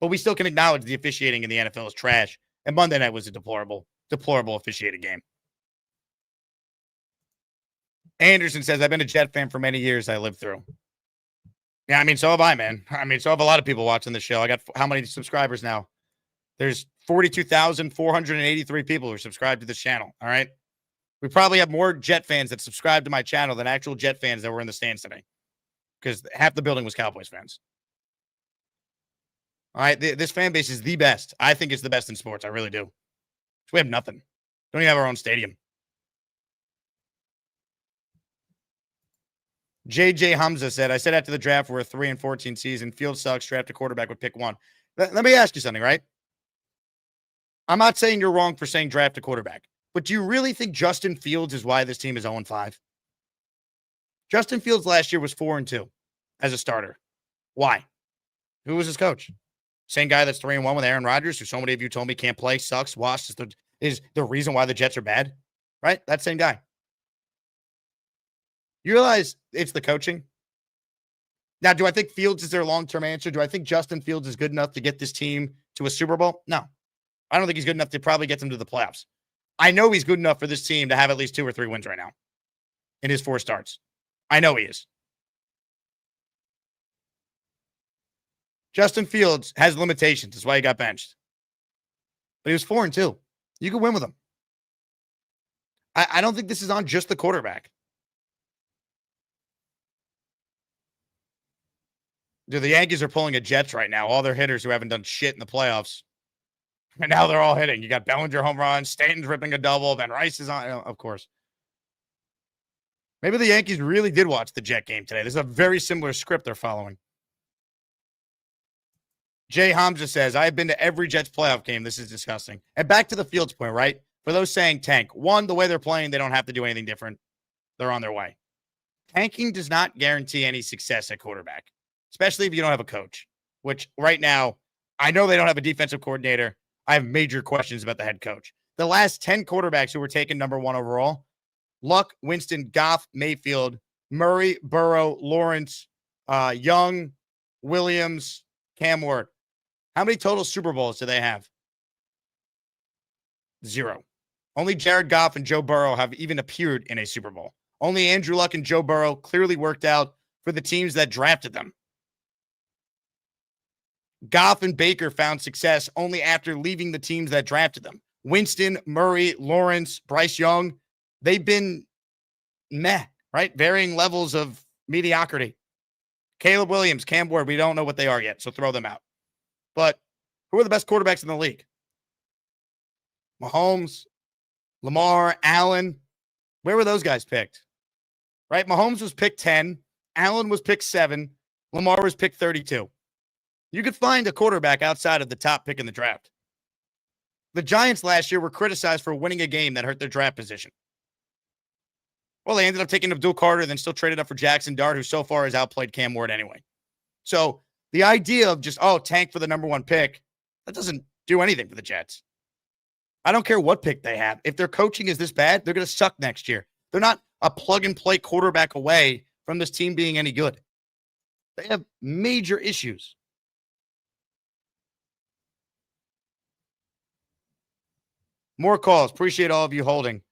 But we still can acknowledge the officiating in the NFL is trash, and Monday night was a deplorable officiated game. Anderson says, I've been a Jet fan for many years I lived through. Yeah, I mean, so have I, man. I mean, so have a lot of people watching the show. I got how many subscribers now? There's 42,483 people who are subscribed to this channel. All right. We probably have more Jet fans that subscribe to my channel than actual Jet fans that were in the stands today, because half the building was Cowboys fans. All right, this fan base is the best. I think it's the best in sports. I really do. We have nothing. Don't even have our own stadium. JJ Hamza said, I said after the draft, we're a 3-14 season. Field sucks. Draft a quarterback with pick 1. Let me ask you something, right? I'm not saying you're wrong for saying draft a quarterback, but do you really think Justin Fields is why this team is 0-5? Justin Fields last year was 4-2 as a starter. Why? Who was his coach? Same guy that's 3-1 with Aaron Rodgers, who so many of you told me can't play, sucks, washed, is the reason why the Jets are bad, right? That same guy. You realize it's the coaching? Now, do I think Fields is their long-term answer? Do I think Justin Fields is good enough to get this team to a Super Bowl? No. I don't think he's good enough to probably get them to the playoffs. I know he's good enough for this team to have at least 2 or 3 wins right now in his 4 starts. I know he is. Justin Fields has limitations. That's why he got benched. But he was 4-2. You can win with him. I don't think this is on just the quarterback. Dude, the Yankees are pulling a Jets right now. All their hitters who haven't done shit in the playoffs. And now they're all hitting. You got Bellinger home run. Stanton's ripping a double. Ben Rice is on. Of course. Maybe the Yankees really did watch the Jet game today. There's a very similar script they're following. Jay Hamza says, I have been to every Jets playoff game. This is disgusting. And back to the Fields point, right? For those saying tank, one, the way they're playing, they don't have to do anything different. They're on their way. Tanking does not guarantee any success at quarterback, especially if you don't have a coach, which right now, I know they don't have a defensive coordinator. I have major questions about the head coach. The last 10 quarterbacks who were taken number 1 overall, Luck, Winston, Goff, Mayfield, Murray, Burrow, Lawrence, Young, Williams, Cam Ward. How many total Super Bowls do they have? 0. Only Jared Goff and Joe Burrow have even appeared in a Super Bowl. Only Andrew Luck and Joe Burrow clearly worked out for the teams that drafted them. Goff and Baker found success only after leaving the teams that drafted them. Winston, Murray, Lawrence, Bryce Young, they've been meh, right? Varying levels of mediocrity. Caleb Williams, Cam Ward, we don't know what they are yet, so throw them out. But who are the best quarterbacks in the league? Mahomes, Lamar, Allen. Where were those guys picked? Right? Mahomes was picked 10. Allen was picked 7. Lamar was picked 32. You could find a quarterback outside of the top pick in the draft. The Giants last year were criticized for winning a game that hurt their draft position. Well, they ended up taking Abdul Carter, then still traded up for Jackson Dart, who so far has outplayed Cam Ward anyway. So the idea of just, tank for the number 1 pick, that doesn't do anything for the Jets. I don't care what pick they have. If their coaching is this bad, they're going to suck next year. They're not a plug-and-play quarterback away from this team being any good. They have major issues. More calls. Appreciate all of you holding.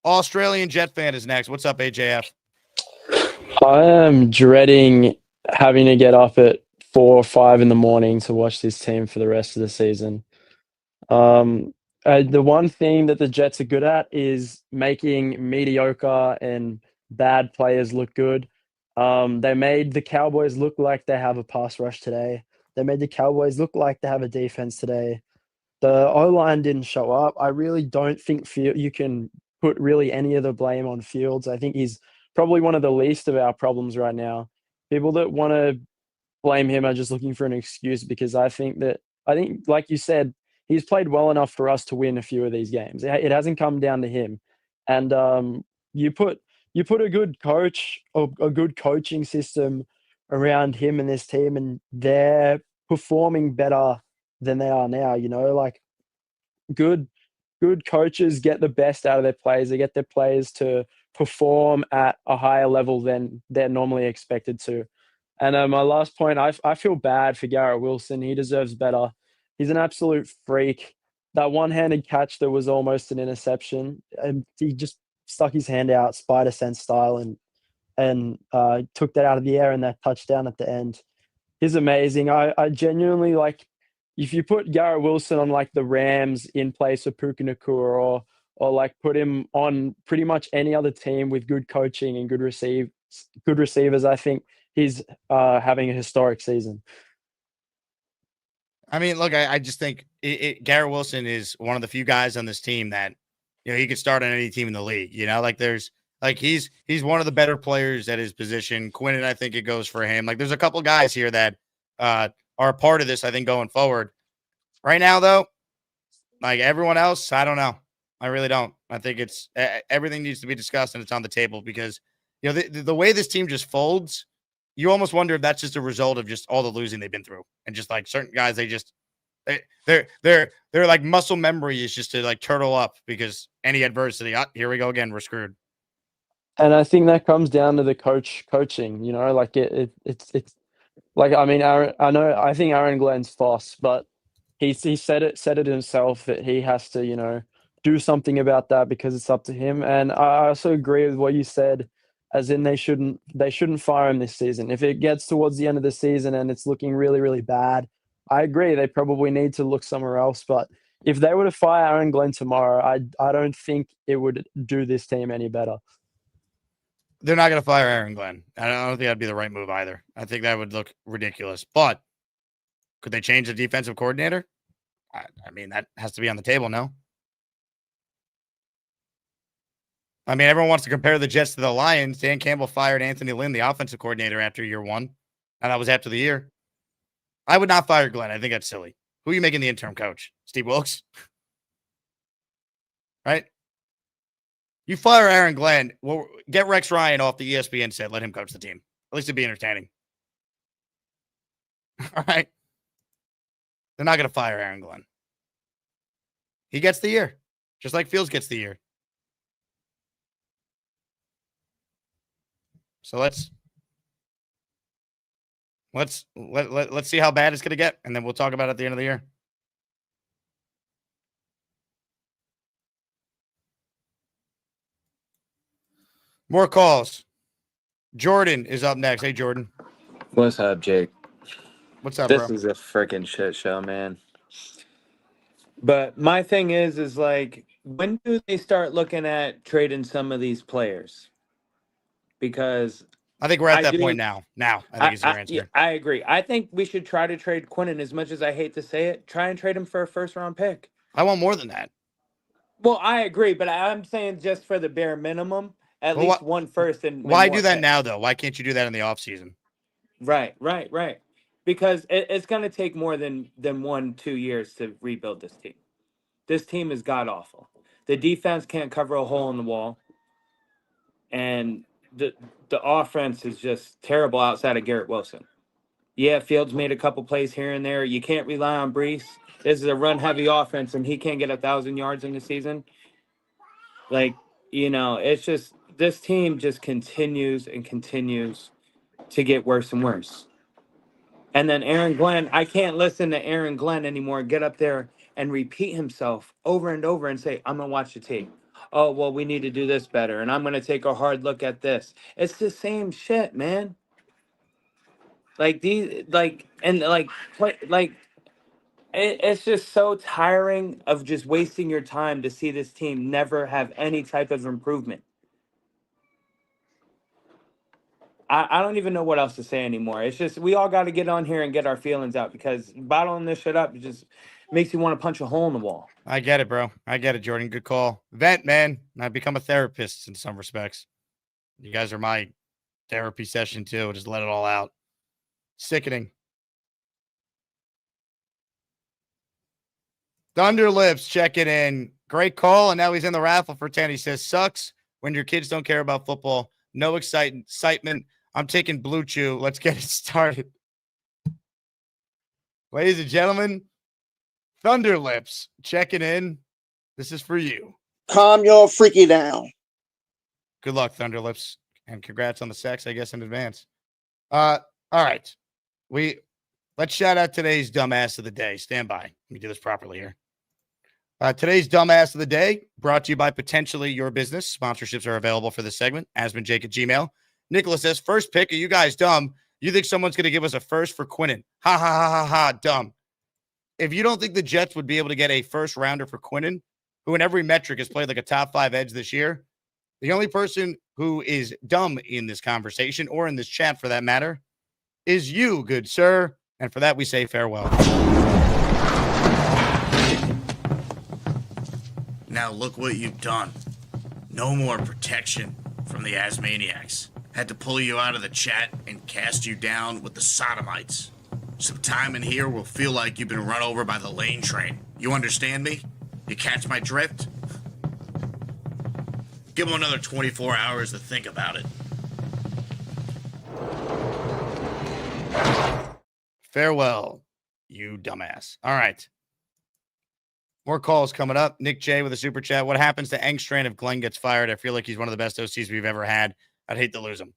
Australian Jet fan is next. What's up, AJF? I am dreading having to get up at 4 or 5 in the morning to watch this team for the rest of the season. The one thing that the Jets are good at is making mediocre and bad players look good. They made the Cowboys look like they have a pass rush today. They made the Cowboys look like they have a defense today. The O-line didn't show up. I really don't think you can put really any of the blame on Fields. I think he's probably one of the least of our problems right now. People that want to blame him are just looking for an excuse, because I think, like you said, he's played well enough for us to win a few of these games. It hasn't come down to him. And you put a good coach or a good coaching system around him and this team, and they're performing better than they are now. Like good coaches get the best out of their players. They get their players to perform at a higher level than they're normally expected to. And my last point, I feel bad for Garrett Wilson. He deserves better. He's an absolute freak. That one-handed catch that was almost an interception, and he just stuck his hand out, spider sense style, and took that out of the air, and that touchdown at the end. He's amazing. I genuinely, like, if you put Garrett Wilson on like the Rams in place of Puka Nacua or like put him on pretty much any other team with good coaching and good receivers, I think he's having a historic season. I mean, look, I just think Garrett Wilson is one of the few guys on this team that, he could start on any team in the league. He's one of the better players at his position. Quinnen, I think it goes for him. Like, there's a couple guys here that are a part of this, I think, going forward. Right now, though, like everyone else, I don't know. I really don't. I think it's everything needs to be discussed and it's on the table because, the way this team just folds, you almost wonder if that's just a result of just all the losing they've been through and just like certain guys, they're like muscle memory is just to like turtle up because any adversity, here we go again, we're screwed. And I think that comes down to the coaching, like it's like, I mean, I think Aaron Glenn's fast, but he said it himself that he has to, do something about that because it's up to him. And I also agree with what you said, as in they shouldn't fire him this season. If it gets towards the end of the season and it's looking really, really bad, I agree. They probably need to look somewhere else. But if they were to fire Aaron Glenn tomorrow, I don't think it would do this team any better. They're not going to fire Aaron Glenn. I don't think that'd be the right move either. I think that would look ridiculous. But could they change the defensive coordinator? I mean, that has to be on the table, no? I mean, everyone wants to compare the Jets to the Lions. Dan Campbell fired Anthony Lynn, the offensive coordinator, after year one. And that was after the year. I would not fire Glenn. I think that's silly. Who are you making the interim coach? Steve Wilkes? Right? You fire Aaron Glenn, well, get Rex Ryan off the ESPN set. Let him coach the team. At least it'd be entertaining. All right? They're not going to fire Aaron Glenn. He gets the year, just like Fields gets the year. So let's see how bad it's going to get, and then we'll talk about it at the end of the year. More calls. Jordan is up next. Hey, Jordan. What's up, Jake? What's up, this bro? Is a freaking shit show, man. But my thing is like, when do they start looking at trading some of these players? Because I think we're at that point now. Now, I think is your answer. I agree. I think we should try to trade Quinnen. As much as I hate to say it, try and trade him for a first-round pick. I want more than that. Well, I agree, but I'm saying just for the bare minimum, at least one first. And why do that now, though? Why can't you do that in the offseason? Right. Because it's going to take more than 1-2 years to rebuild this team. This team is god-awful. The defense can't cover a hole in the wall. And the offense is just terrible outside of Garrett Wilson. Yeah, Fields made a couple plays here and there. You can't rely on Brees. This is a run-heavy offense, and he can't get 1,000 yards in the season. Like, it's just this team just continues and continues to get worse and worse. And then Aaron Glenn, I can't listen to Aaron Glenn anymore get up there and repeat himself over and over and say, I'm going to watch the tape. Oh, well, we need to do this better, and I'm going to take a hard look at this. It's the same shit, man. It's just so tiring of just wasting your time to see this team never have any type of improvement. I don't even know what else to say anymore. It's just we all got to get on here and get our feelings out because bottling this shit up just makes you want to punch a hole in the wall. I get it, bro. I get it, Jordan. Good call. Vent, man. I've become a therapist in some respects. You guys are my therapy session, too. Just let it all out. Sickening. Thunderlips checking in. Great call, and now he's in the raffle for 10. He says, sucks when your kids don't care about football. No excitement. I'm taking Blue Chew. Let's get it started. Ladies and gentlemen, Thunderlips checking in. This is for you. Calm your freaky down. Good luck, Thunderlips, and congrats on the sex, I guess, in advance. All right. Let's shout out today's dumbass of the day. Stand by. Let me do this properly here. Today's dumbass of the day brought to you by Potentially Your Business. Sponsorships are available for this segment. Asman Jake at Gmail. Nicholas says, first pick. Are you guys dumb? You think someone's going to give us a first for Quinnen? Ha, ha, ha, ha, ha. Dumb. If you don't think the Jets would be able to get a first rounder for Quinnen, who in every metric has played like a top 5 edge this year. The only person who is dumb in this conversation, or in this chat for that matter, is you, good sir. And for that, we say farewell. Now look what you've done. No more protection from the Asmaniacs. Had to pull you out of the chat and cast you down with the Sodomites. Some time in here will feel like you've been run over by the lane train. You understand me? You catch my drift? Give them another 24 hours to think about it. Farewell, you dumbass. All right. More calls coming up. Nick J with a super chat. What happens to Engstrand if Glenn gets fired? I feel like he's one of the best OCs we've ever had. I'd hate to lose him.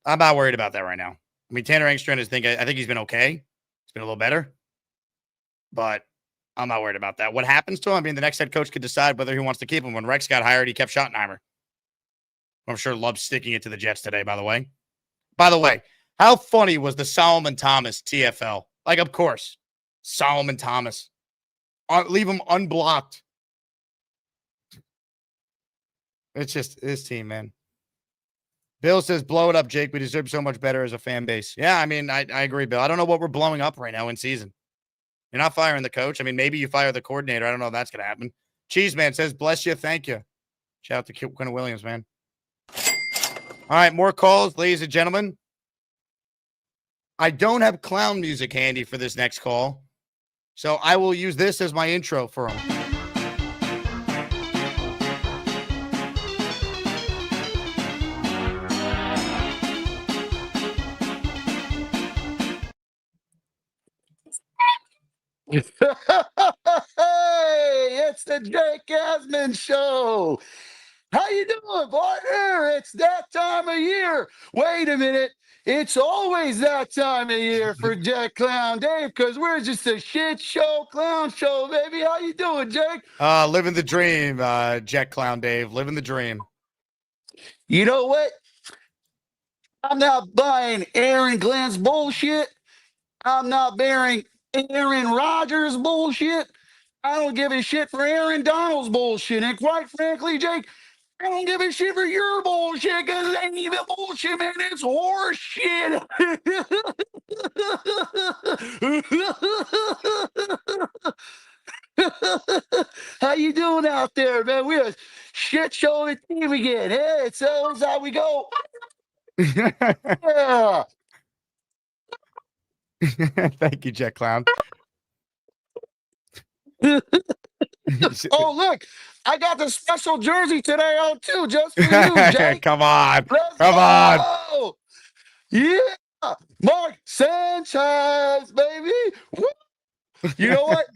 I'm not worried about that right now. I mean, Tanner Engstrand I think he's been okay. He's been a little better. But I'm not worried about that. What happens to him? I mean, the next head coach could decide whether he wants to keep him. When Rex got hired, he kept Schottenheimer. I'm sure loves sticking it to the Jets today, by the way. By the way, how funny was the Solomon Thomas TFL? Like, of course, Solomon Thomas. Leave him unblocked. It's just this team, man. Bill says, blow it up, Jake. We deserve so much better as a fan base. Yeah, I mean, I agree, Bill. I don't know what we're blowing up right now in season. You're not firing the coach. I mean, maybe you fire the coordinator. I don't know if that's going to happen. Cheeseman says, bless you. Thank you. Shout out to Quinn Williams, man. All right, more calls, ladies and gentlemen. I don't have clown music handy for this next call, so I will use this as my intro for him. Hey, it's the Jake Asman Show. How you doing, partner? It's that time of year. Wait a minute. It's always that time of year for Jack Clown Dave, because we're just a shit show, clown show, baby. How you doing, Jake? Living the dream, Jack Clown Dave. Living the dream. You know what? I'm not buying Aaron Glenn's bullshit. I'm not bearing Aaron Rodgers bullshit. I don't give a shit for Aaron Donald's bullshit. And quite frankly, Jake, I don't give a shit for your bullshit, because it ain't even bullshit, man. It's horse shit. How you doing out there, man? We're a shit show the team again. Hey, so that's how we go. Yeah. Thank you, Jack Clown. Oh, look, I got the special jersey today on too, just for you, Jake. Come on. Let's Come on. go. Yeah. Mark Sanchez, baby. Woo. You know what?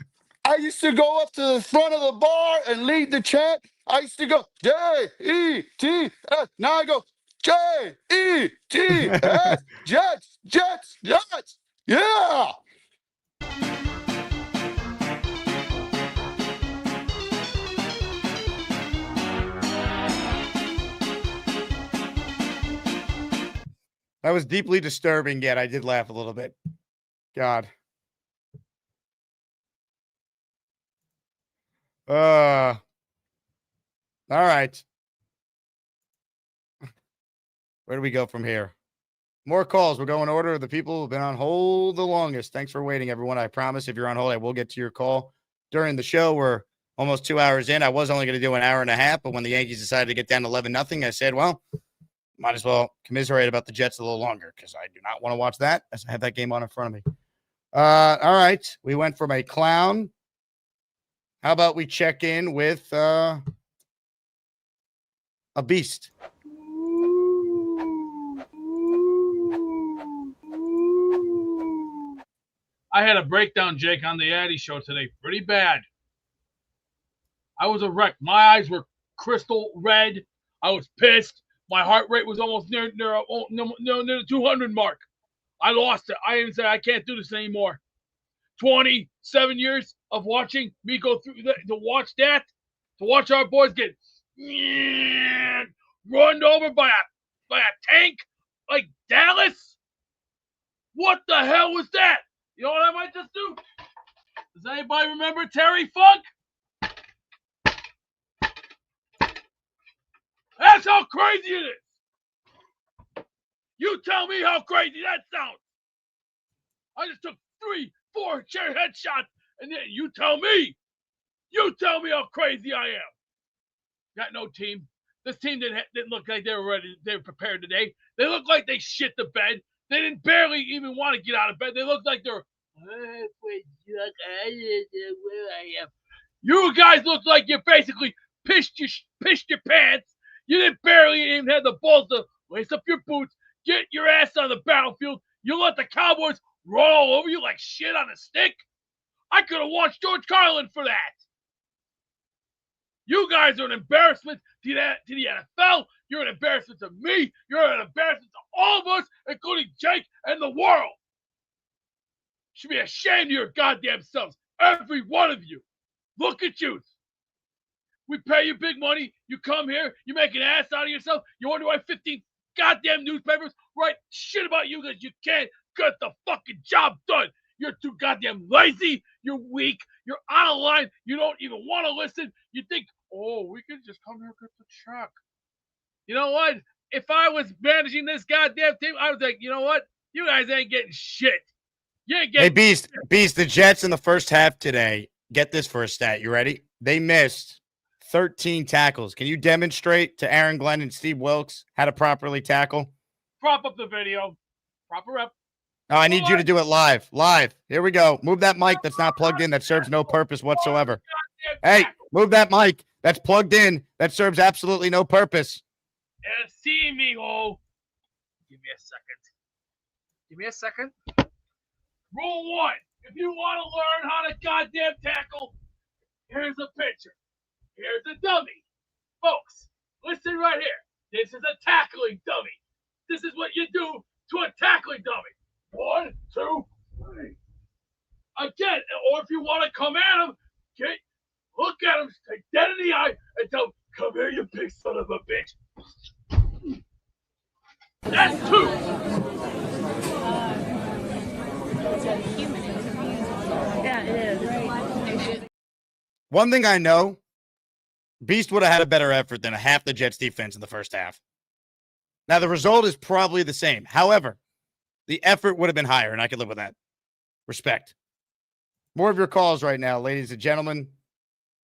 I used to go up to the front of the bar and lead the chant. I used to go, J-E-T-S. Now I go, J-E-T-S. Jets, Jets, Jets. Yeah. That was deeply disturbing, yet I did laugh a little bit. God. All right. Where do we go from here? More calls. We'll go in order of the people who've been on hold the longest. Thanks for waiting, everyone. I promise if you're on hold, I will get to your call during the show. We're almost 2 hours in. I was only going to do an hour and a half, but when the Yankees decided to get down 11-0, I said, well, might as well commiserate about the Jets a little longer, because I do not want to watch that as I have that game on in front of me. All right. We went from a clown. How about we check in with a beast? I had a breakdown, Jake, on the Addy show today. Pretty bad. I was a wreck. My eyes were crystal red. I was pissed. My heart rate was almost near the 200 mark. I lost it. I even said I can't do this anymore. 27 years of watching me go through that, to watch our boys get run over by a tank like Dallas. What the hell was that? You know what I might just do? Does anybody remember Terry Funk? That's how crazy it is. You tell me how crazy that sounds. I just took 3, 4 chair headshots, and then you tell me how crazy I am. Got no team. This team didn't look like they were ready. They were prepared today. They looked like they shit the bed. They didn't barely even want to get out of bed. They looked like they're. You guys look like you basically pissed your pants. You didn't barely even have the balls to lace up your boots, get your ass on the battlefield. You let the Cowboys roll all over you like shit on a stick. I could have watched George Carlin for that. You guys are an embarrassment to the NFL. You're an embarrassment to me. You're an embarrassment to all of us, including Jake and the world. You should be ashamed of your goddamn selves, every one of you. Look at you. We pay you big money. You come here. You make an ass out of yourself. You wonder why 15 goddamn newspapers write shit about you because you can't get the fucking job done. You're too goddamn lazy. You're weak. You're out of line. You don't even want to listen. You think, oh, we can just come here and get the check. You know what? If I was managing this goddamn team, I was like, you know what? You guys ain't getting shit. You ain't getting Hey, shit. Beast, the Jets in the first half today, get this for a stat. You ready? They missed 13 tackles. Can you demonstrate to Aaron Glenn and Steve Wilkes how to properly tackle? Prop up the video. Proper up. Oh, I need you to do it live. Live. Here we go. Move that mic that's not plugged in. That serves no purpose whatsoever. Hey, move that mic that's plugged in. That serves absolutely no purpose. See me, oh. Give me a second. Give me a second. Rule 1. If you want to learn how to goddamn tackle, here's a picture. Here's a dummy. Folks, listen right here. This is a tackling dummy. This is what you do to a tackling dummy. 1, 2, 3. Again, or if you want to come at him, look at him, take dead in the eye, and tell him, come here, you big son of a bitch. That's 2. Yeah, it is. One thing I know, Beast would have had a better effort than half the Jets defense in the first half. Now, the result is probably the same. However, the effort would have been higher, and I could live with that. Respect. More of your calls right now, ladies and gentlemen.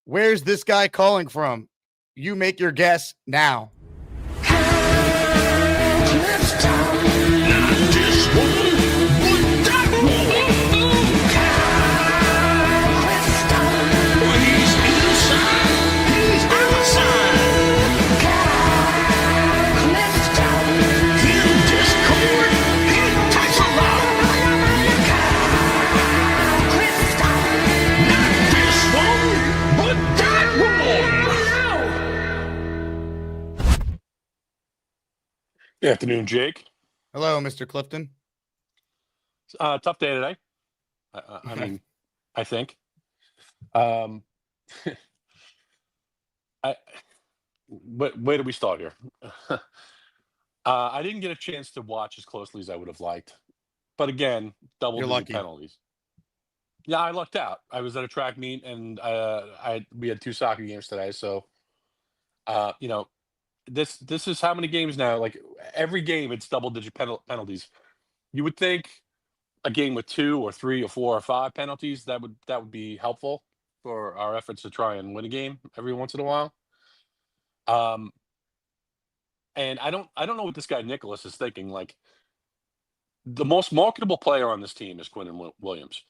Where's this guy calling from? You make your guess now. Good afternoon, Jake. Hello, Mr. Clifton. Tough day today. I mean, I think. But where do we start here? I didn't get a chance to watch as closely as I would have liked. But again, double-digit penalties. Yeah, I lucked out. I was at a track meet, and we had 2 soccer games today. So, you know, this is how many games now? Like every game, it's double-digit penalties. You would think a game with 2 or 3 or 4 or 5 penalties that would be helpful for our efforts to try and win a game every once in a while. And I don't know what this guy Nicholas is thinking. Like, the most marketable player on this team is Quinnen Williams.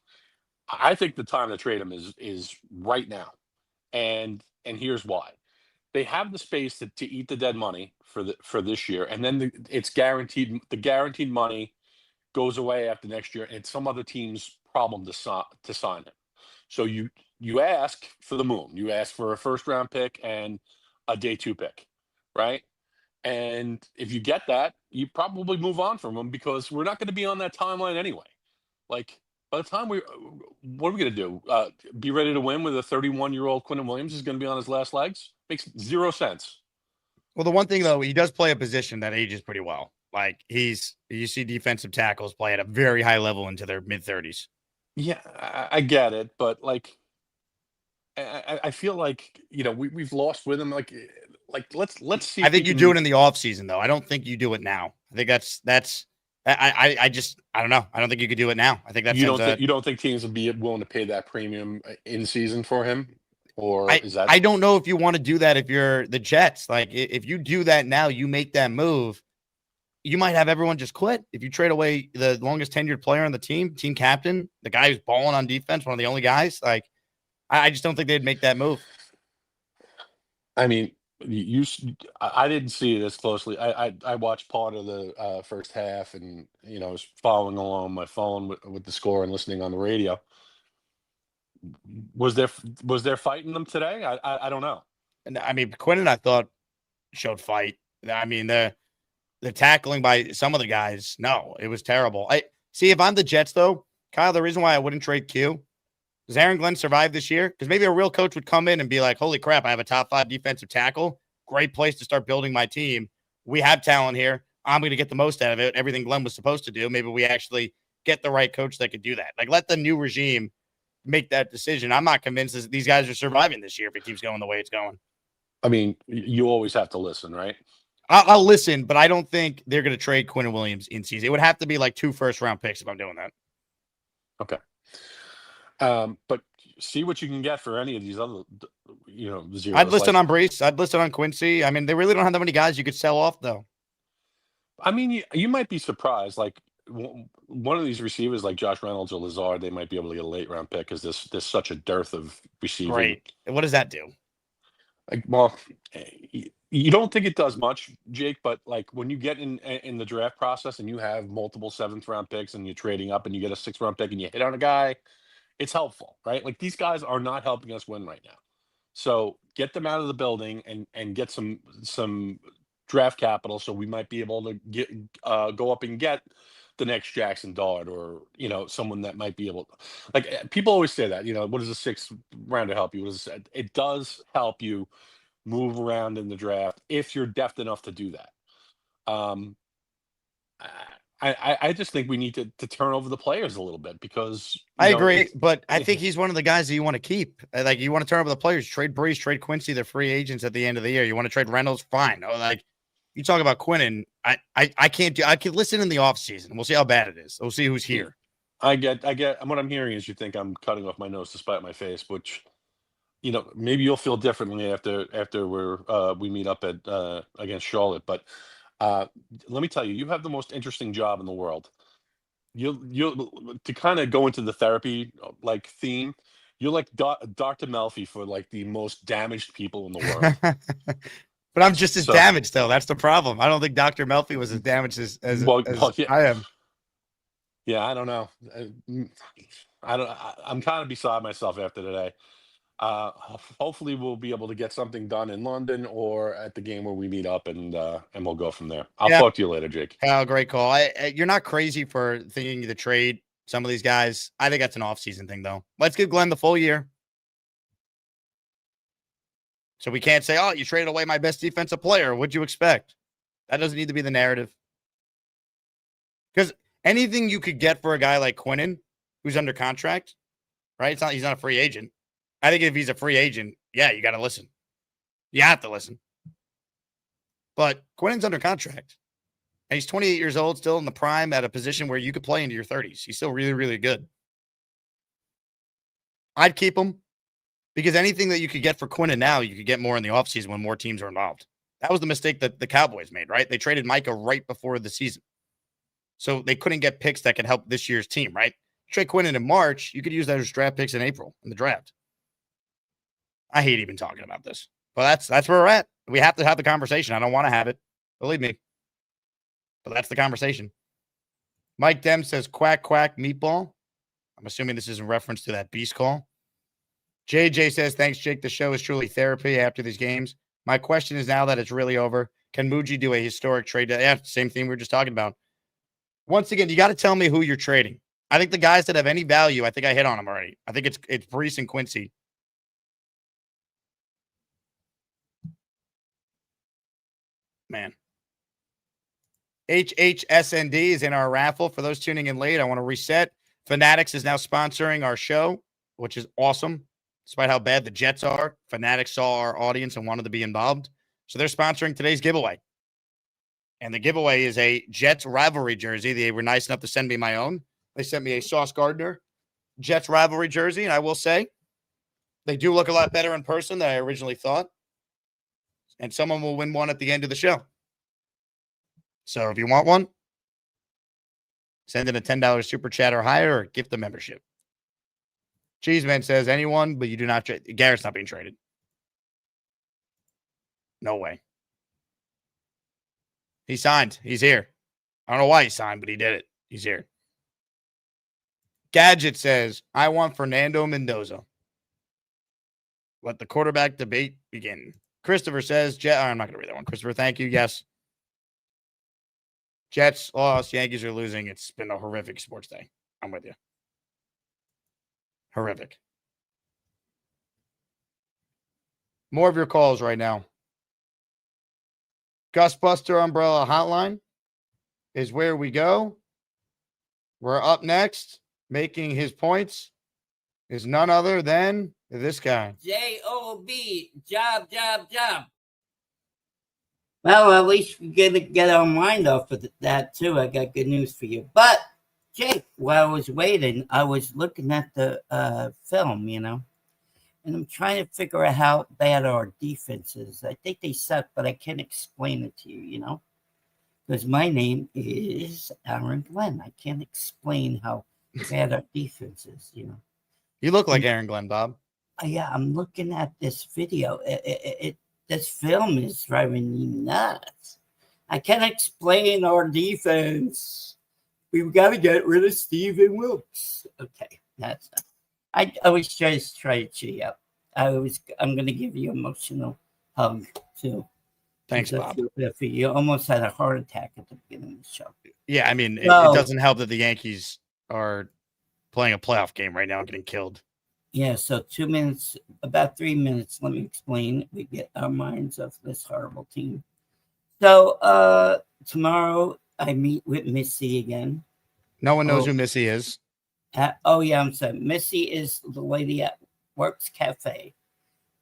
I think the time to trade him is right now, and here's why. They have the space to eat the dead money for this year, and then it's guaranteed. The guaranteed money goes away after next year, and it's some other team's problem to sign him. So you ask for the moon. You ask for a first-round pick and a day 2 pick, right? And if you get that, you probably move on from him because we're not going to be on that timeline anyway. Like, by the time what are we going to do? Be ready to win with a 31-year-old Quinnen Williams is going to be on his last legs? Makes 0 sense. Well, the one thing, though, he does play a position that ages pretty well. Like, you see defensive tackles play at a very high level into their mid-30s. Yeah, I get it. But, like, I feel like, you know, we've lost with him. Like, like let's see. I if we think you can, do it in the offseason, though. I don't think you do it now. I think that's. I just I don't know. I don't think you could do it now. I think that you sends don't think a. you don't think teams would be willing to pay that premium in season for him, or I is that I don't know if you want to do that if you're the Jets. Like if you do that now, you make that move. You might have everyone just quit if you trade away the longest tenured player on the team captain, the guy who's balling on defense, one of the only guys. Like, I just don't think they'd make that move. I mean, I didn't see it as closely. I watched part of the first half, and I was following along on my phone with the score and listening on the radio. Was there fighting them today? I don't know. And I mean, Quinnen, I thought showed fight. I mean, the tackling by some of the guys, no, it was terrible. I see if I'm the Jets though, Kyle. The reason why I wouldn't trade Q. Does Aaron Glenn survive this year? Because maybe a real coach would come in and be like, holy crap, I have a top 5 defensive tackle. Great place to start building my team. We have talent here. I'm going to get the most out of it. Everything Glenn was supposed to do. Maybe we actually get the right coach that could do that. Like, let the new regime make that decision. I'm not convinced that these guys are surviving this year if it keeps going the way it's going. I mean, you always have to listen, right? I'll listen, but I don't think they're going to trade Quinnen Williams in season. It would have to be like 2 first-round picks if I'm doing that. Okay. But see what you can get for any of these other, zeros. I'd list it on Brees. I'd list it on Quincy. I mean, they really don't have that many guys you could sell off, though. I mean, you might be surprised. Like one of these receivers, like Josh Reynolds or Lazard, they might be able to get a late round pick because there's such a dearth of receiving. Great. What does that do? Like, well, you don't think it does much, Jake, but like when you get in the draft process and you have multiple 7th round picks and you're trading up and you get a 6th round pick and you hit on a guy, it's helpful, right? Like these guys are not helping us win right now. So get them out of the building and get some draft capital so we might be able to get go up and get the next Jackson Dart or someone that might be able to, like people always say that, what does a 6th rounder help you? It does help you move around in the draft if you're deft enough to do that. I just think we need to turn over the players a little bit because I agree, but I think he's one of the guys that you want to keep. Like you want to turn over the players, trade Brees, trade Quincy, they're free agents at the end of the year. You want to trade Reynolds, fine. Like you talk about Quinnen, I can't do. I could listen in the offseason. We'll see how bad it is. We'll see who's here. I get. What I'm hearing is you think I'm cutting off my nose to spite my face, which maybe you'll feel differently after we meet up at against Charlotte, but. Let me tell you, you have the most interesting job in the world. You'll to kind of go into the therapy like theme. You're like Dr. Melfi for like the most damaged people in the world. But I'm just as damaged though. That's the problem. I don't think Dr. Melfi was as damaged as yeah. I am. Yeah, I don't know. I'm kind of beside myself after today. Hopefully we'll be able to get something done in London or at the game where we meet up and we'll go from there. I'll talk to you later, Jake. Oh, great call. You're not crazy for thinking to trade some of these guys. I think that's an off-season thing, though. Let's give Glenn the full year. So we can't say, oh, you traded away my best defensive player. What'd you expect? That doesn't need to be the narrative. Because anything you could get for a guy like Quinnen, who's under contract, right? He's not a free agent. I think if he's a free agent, yeah, you got to listen. You have to listen. But Quinnen's under contract. And he's 28 years old, still in the prime at a position where you could play into your 30s. He's still really, really good. I'd keep him because anything that you could get for Quinnen now, you could get more in the offseason when more teams are involved. That was the mistake that the Cowboys made, right? They traded Micah right before the season. So they couldn't get picks that could help this year's team, right? Trade Quinnen in March, you could use that as draft picks in April in the draft. I hate even talking about this, but that's where we're at. We have to have the conversation. I don't want to have it. Believe me. But that's the conversation. Mike Dem says, quack, quack, meatball. I'm assuming this is in reference to that beast call. JJ says, thanks, Jake. The show is truly therapy after these games. My question is now that it's really over, can Muji do a historic trade? Yeah, same thing we were just talking about. Once again, you got to tell me who you're trading. I think the guys that have any value, I think I hit on them already. I think it's Brees and Quincy. Man. HHSND is in our raffle. For those tuning in late, I want to reset. Fanatics is now sponsoring our show, which is awesome. Despite how bad the Jets are, Fanatics saw our audience and wanted to be involved. So they're sponsoring today's giveaway. And the giveaway is a Jets rivalry jersey. They were nice enough to send me my own. They sent me a Sauce Gardner Jets rivalry jersey. And I will say, they do look a lot better in person than I originally thought. And someone will win one at the end of the show. So if you want one, send in a $10 super chat or higher or gift the membership. Cheeseman says anyone, but you do not trade. Garrett's not being traded. No way. He signed. He's here. I don't know why he signed, but he did it. He's here. Gadget says, I want Fernando Mendoza. Let the quarterback debate begin. Christopher says, I'm not going to read that one. Christopher, thank you. Yes. Jets lost. Yankees are losing. It's been a horrific sports day. I'm with you. Horrific. More of your calls right now. Gusbuster Umbrella Hotline is where we go. We're up next. Making his points is none other than this guy. J-O-B, job. Well, at least we're going to get our mind off of that, too. I got good news for you. But, Jake, while I was waiting, I was looking at the film, you know, and I'm trying to figure out how bad our defense is. I think they suck, but I can't explain it to you, you know, because my name is Aaron Glenn. I can't explain how bad our defense is, you know. You look like Aaron Glenn, Bob. Yeah, I'm looking at this video. This film is driving me nuts. I can't explain our defense. We've got to get rid of Steven Wilkes. Okay, that's. I always just try to cheer you up. I'm going to give you an emotional hug too. Thanks, Bob. You almost had a heart attack at the beginning of the show. Yeah, I mean, it doesn't help that the Yankees are playing a playoff game right now and getting killed. Yeah, so 2 minutes, about 3 minutes. Let me explain. We get our minds off this horrible team. So tomorrow I meet with Missy again. No one knows who Missy is. I'm sorry. Missy is the lady at Works Cafe,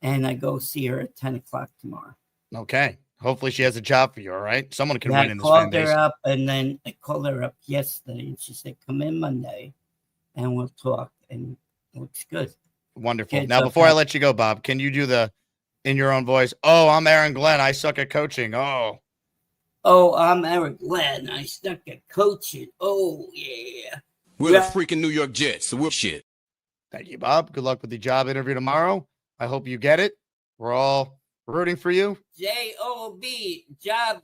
and I go see her at 10 o'clock tomorrow. Okay. Hopefully she has a job for you, all right? Someone can Yeah, win in this fan base. I called her up yesterday, and she said, come in Monday, and we'll talk, and it looks good. Wonderful. Okay, now, so before I let you go, Bob, can you do in your own voice, oh, I'm Aaron Glenn. I suck at coaching. Oh, I'm Aaron Glenn. I stuck at coaching. Oh, yeah. We're the freaking New York Jets, so we're shit. Thank you, Bob. Good luck with the job interview tomorrow. I hope you get it. We're all rooting for you. J-O-B, job.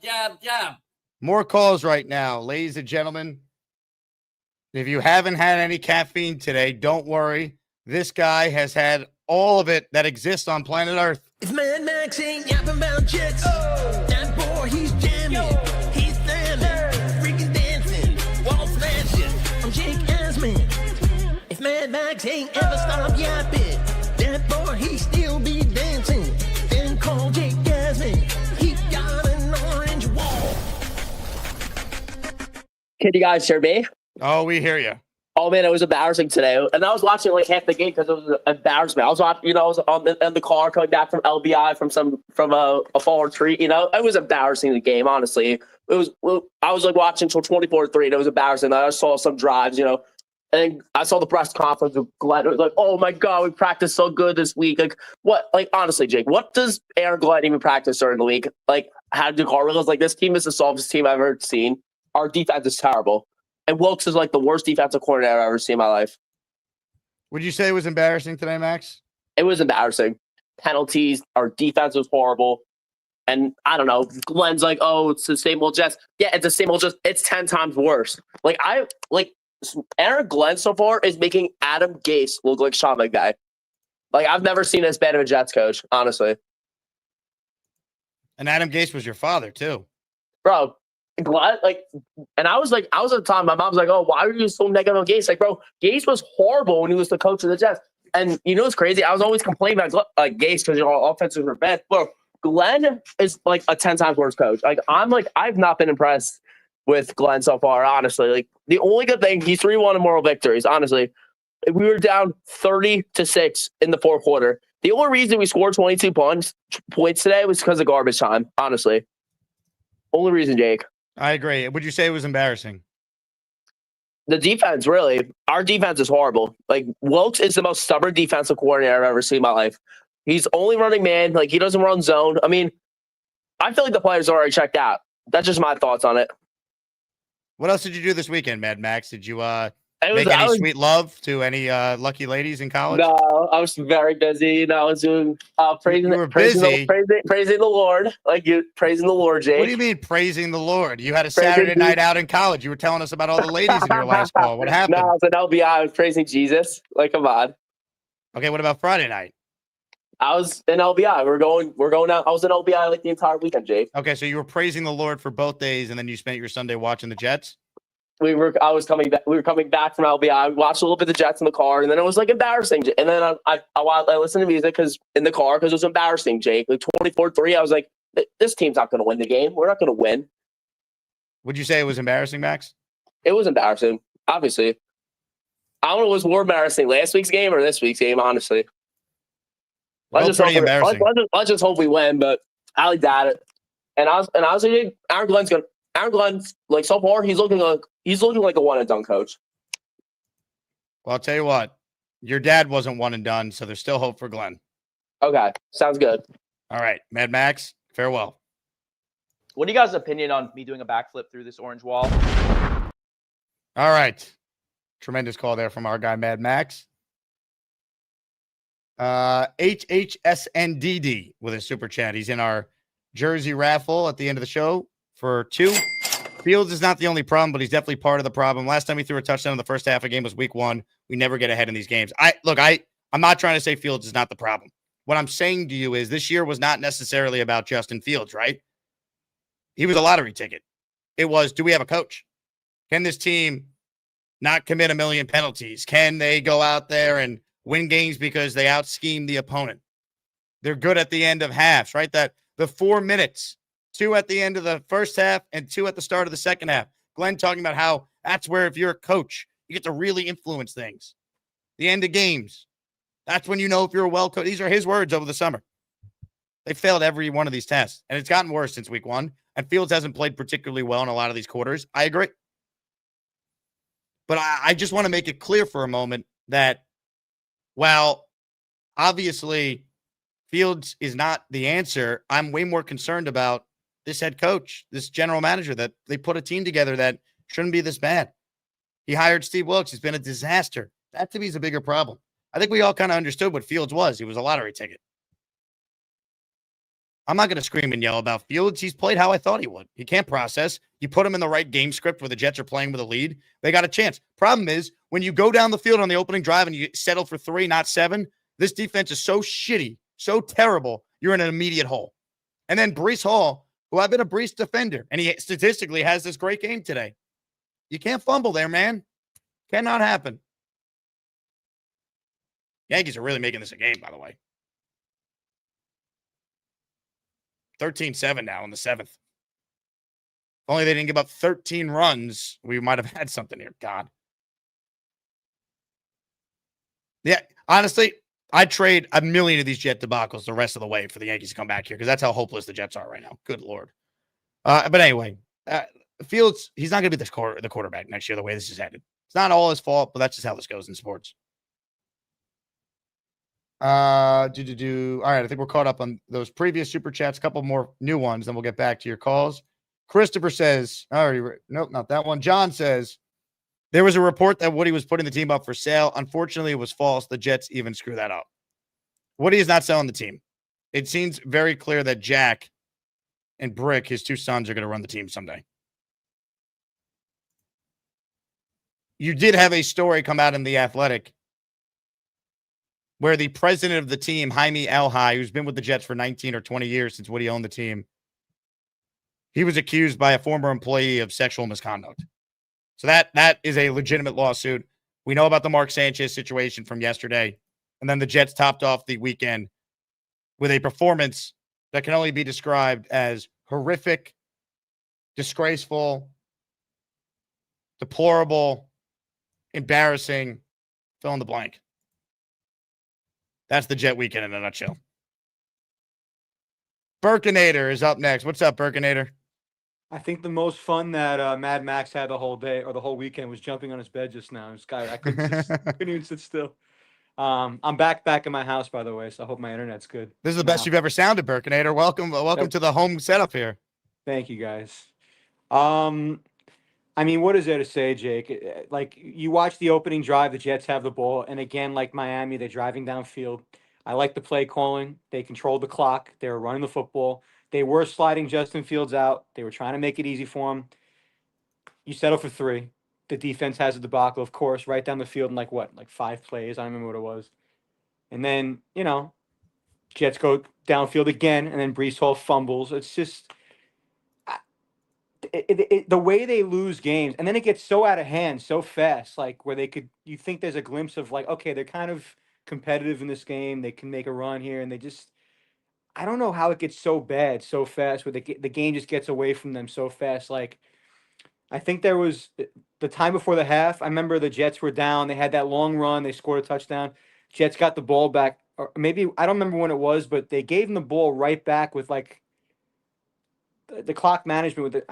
More calls right now, ladies and gentlemen. If you haven't had any caffeine today, don't worry. This guy has had all of it that exists on planet Earth. If Mad Max ain't yapping about Jets, that boy, he's jamming. He's slamming, freaking dancing, wall smashing. I'm Jake Asman. If Mad Max ain't ever stopped yapping, that boy, he still be dancing. Then call Jake Asman. He got an orange wall. Can you guys hear me? Oh, we hear you. Oh man, it was embarrassing today, and I was watching like half the game because it was an embarrassment. I was watching, I was in the car coming back from LBI from a fall retreat. It was embarrassing the game. Honestly, I was like watching till 24-3, and it was embarrassing. I saw some drives, and I saw the press conference with Glenn. It was like, oh my god, we practiced so good this week. Like what? Like honestly, Jake, what does Aaron Glenn even practice during the week? Like how do car realize like this team is the softest team I've ever seen. Our defense is terrible. And Wilkes is like the worst defensive coordinator I've ever seen in my life. Would you say it was embarrassing today, Max? It was embarrassing. Penalties, our defense was horrible. And I don't know, Glenn's like, oh, it's the same old Jets. Yeah, it's the same old Jets. It's 10 times worse. Aaron Glenn so far is making Adam Gase look like Sean McVay. Like, I've never seen as bad of a Jets coach, honestly. And Adam Gase was your father, too. Bro. Glad, and I was at the time, my mom's like, oh, why are you so negative on Gase? Like, bro, Gase was horrible when he was the coach of the Jets. And what's crazy? I was always complaining about Gase because our offenses were bad. Bro, Glenn is like a 10 times worse coach. I've not been impressed with Glenn so far, honestly. Like, the only good thing, he's 3-1 in moral victories, honestly. We were down 30-6 in the fourth quarter. The only reason we scored 22 points today was because of garbage time, honestly. Only reason, Jake. I agree. Would you say it was embarrassing? The defense, really. Our defense is horrible. Like, Wilkes is the most stubborn defensive coordinator I've ever seen in my life. He's only running man. Like, he doesn't run zone. I mean, I feel like the players are already checked out. That's just my thoughts on it. What else did you do this weekend, Mad Max? Did you make any sweet love to any lucky ladies in college? No, I was very busy. You know, I was doing praising the Lord, like you praising the Lord, Jake. What do you mean praising the Lord? You had a Saturday night out in college. You were telling us about all the ladies in your last call. What happened? No, I was at LBI. I was praising Jesus. Like, come on. Okay, what about Friday night? I was in LBI. We're going out. I was in LBI like the entire weekend, Jake. Okay, so you were praising the Lord for both days, and then you spent your Sunday watching the Jets. We were coming back from LBI. We watched a little bit of the Jets in the car, and then it was like embarrassing. And then I listened to music in the car because it was embarrassing, Jake. Like 24-3, I was like, this team's not going to win the game. We're not going to win. Would you say it was embarrassing, Max? It was embarrassing, obviously. I don't know what was more embarrassing, last week's game or this week's game, honestly. Let's just hope we win, but I like that. And I was like, Aaron Glenn's like, so far he's looking like a one and done coach. Well, I'll tell you what, your dad wasn't one and done, so there's still hope for Glenn. Okay, sounds good. All right, Mad Max, farewell. What are you guys' opinion on me doing a backflip through this orange wall? All right, tremendous call there from our guy Mad Max. HHSNDD with a super chat. He's in our jersey raffle at the end of the show for 2. Fields is not the only problem, but he's definitely part of the problem. Last time he threw a touchdown in the first half of the game was week 1. We never get ahead in these games. I'm not trying to say Fields is not the problem. What I'm saying to you is this year was not necessarily about Justin Fields, right? He was a lottery ticket. It was, do we have a coach? Can this team not commit a million penalties? Can they go out there and win games because they out-scheme the opponent? They're good at the end of halves, right? That the 4 minutes, 2 at the end of the first half and 2 at the start of the second half. Glenn talking about how that's where if you're a coach, you get to really influence things. The end of games. That's when you know if you're a well-coached. These are his words over the summer. They failed every one of these tests, and it's gotten worse since week 1. And Fields hasn't played particularly well in a lot of these quarters. I agree. But I just want to make it clear for a moment that while obviously Fields is not the answer, I'm way more concerned about this head coach, this general manager, that they put a team together that shouldn't be this bad. He hired Steve Wilkes. He's been a disaster. That to me is a bigger problem. I think we all kind of understood what Fields was. He was a lottery ticket. I'm not going to scream and yell about Fields. He's played how I thought he would. He can't process. You put him in the right game script where the Jets are playing with a lead, they got a chance. Problem is, when you go down the field on the opening drive and you settle for 3, not 7, this defense is so shitty, so terrible, you're in an immediate hole. And then Breece Hall, who I've been a Breece defender, and he statistically has this great game today. You can't fumble there, man. Cannot happen. Yankees are really making this a game, by the way. 13-7 now in the 7th. If only they didn't give up 13 runs, we might have had something here. God. Yeah, honestly, I'd trade a million of these Jet debacles the rest of the way for the Yankees to come back here because that's how hopeless the Jets are right now. Good Lord. But anyway, Fields, he's not going to be the quarterback next year the way this is headed. It's not all his fault, but that's just how this goes in sports. All right, I think we're caught up on those previous super chats. A couple more new ones, then we'll get back to your calls. Christopher says, nope, not that one. John says, there was a report that Woody was putting the team up for sale. Unfortunately, it was false. The Jets even screw that up. Woody is not selling the team. It seems very clear that Jack and Brick, his 2 sons, are going to run the team someday. You did have a story come out in The Athletic where the president of the team, Jaime Elhai, who's been with the Jets for 19 or 20 years since Woody owned the team, he was accused by a former employee of sexual misconduct. So that is a legitimate lawsuit. We know about the Mark Sanchez situation from yesterday. And then the Jets topped off the weekend with a performance that can only be described as horrific, disgraceful, deplorable, embarrassing, fill in the blank. That's the Jet weekend in a nutshell. Burkinator is up next. What's up, Burkinator? I think the most fun that Mad Max had the whole day or the whole weekend was jumping on his bed just now. I couldn't even sit still. I'm back in my house, by the way, so I hope my internet's good. This is the best you've ever sounded, Burkinator. Welcome to the home setup here. Thank you, guys. I mean, what is there to say, Jake? Like, you watch the opening drive, the Jets have the ball, and again, like Miami, they're driving downfield. I like the play calling. They controlled the clock. They were running the football. They were sliding Justin Fields out. They were trying to make it easy for him. You settle for 3. The defense has a debacle, of course, right down the field in like 5 plays. I don't remember what it was. And then, Jets go downfield again, and then Breece Hall fumbles. It's just the way they lose games, and then it gets so out of hand so fast, like where you think there's a glimpse of like, okay, they're kind of competitive in this game. They can make a run here, and I don't know how it gets so bad so fast where the game just gets away from them so fast. Like, I think there was the time before the half. I remember the Jets were down. They had that long run. They scored a touchdown. Jets got the ball back. Or maybe, I don't remember when it was, but they gave them the ball right back with like the clock management. With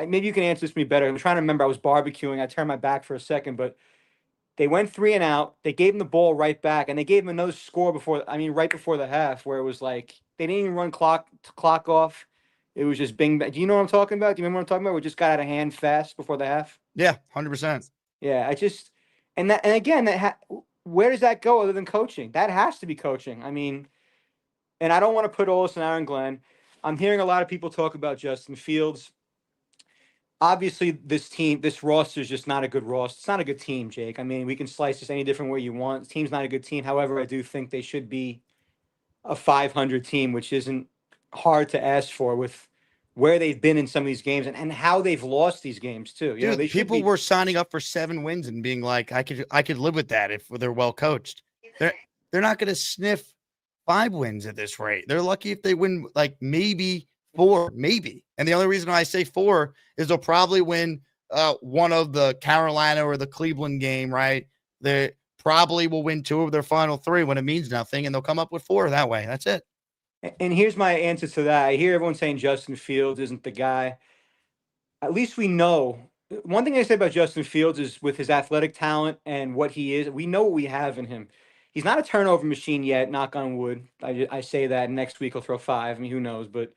maybe you can answer this for me better. I'm trying to remember. I was barbecuing. I turned my back for a second, but they went 3 and out. They gave them the ball right back, and they gave them another score right before the half, where it was like they didn't even run clock off. It was just bing bang. Do you know what I'm talking about? Do you remember what I'm talking about? We just got out of hand fast before the half. Yeah, 100%. Yeah, and again, where does that go other than coaching? That has to be coaching. I mean, and I don't want to put all this on Aaron Glenn. I'm hearing a lot of people talk about Justin Fields. Obviously, this roster is just not a good roster. It's not a good team, Jake. I mean, we can slice this any different way you want. The team's not a good team. However, I do think they should be a 500 team, which isn't hard to ask for with where they've been in some of these games and how they've lost these games too. Dude, people were signing up for 7 wins and being like, I could live with that if they're well coached. They're not going to sniff 5 wins at this rate. They're lucky if they win like maybe 4, maybe. And the only reason I say 4 is they'll probably win one of the Carolina or the Cleveland game, right? They probably will win 2 of their final 3 when it means nothing, and they'll come up with 4 that way. That's it. And here's my answer to that. I hear everyone saying Justin Fields isn't the guy. At least we know. One thing I say about Justin Fields is with his athletic talent and what he is, we know what we have in him. He's not a turnover machine yet, knock on wood. I say that next week he'll throw 5. I mean, who knows? But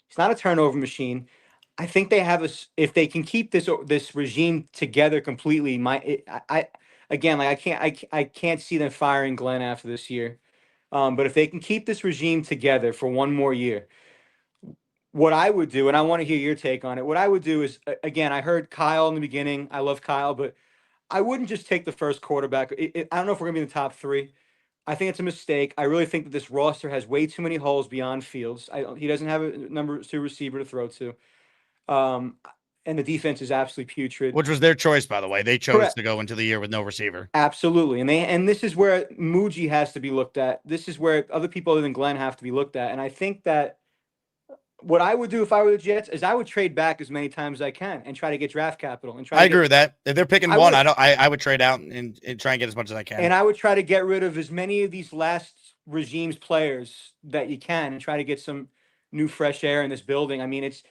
he's not a turnover machine. I think they have if they can keep this regime together completely. I can't see them firing Glenn after this year. But if they can keep this regime together for one more year, what I would do, and I want to hear your take on it, what I would do is, again, I heard Kyle in the beginning. I love Kyle, but I wouldn't just take the first quarterback. I don't know if we're going to be in the top 3. I think it's a mistake. I really think that this roster has way too many holes beyond Fields. He doesn't have a number 2 receiver to throw to. And the defense is absolutely putrid. Which was their choice, by the way. They chose Correct. to go into the year with no receiver. Absolutely. And this is where Muji has to be looked at. This is where other people other than Glenn have to be looked at. And I think that what I would do if I were the Jets is I would trade back as many times as I can and try to get draft capital and try. I agree with that. If they're picking one, would. I would trade out and try and get as much as I can. And I would try to get rid of as many of these last regime's players that you can and try to get some new fresh air in this building. I mean, it's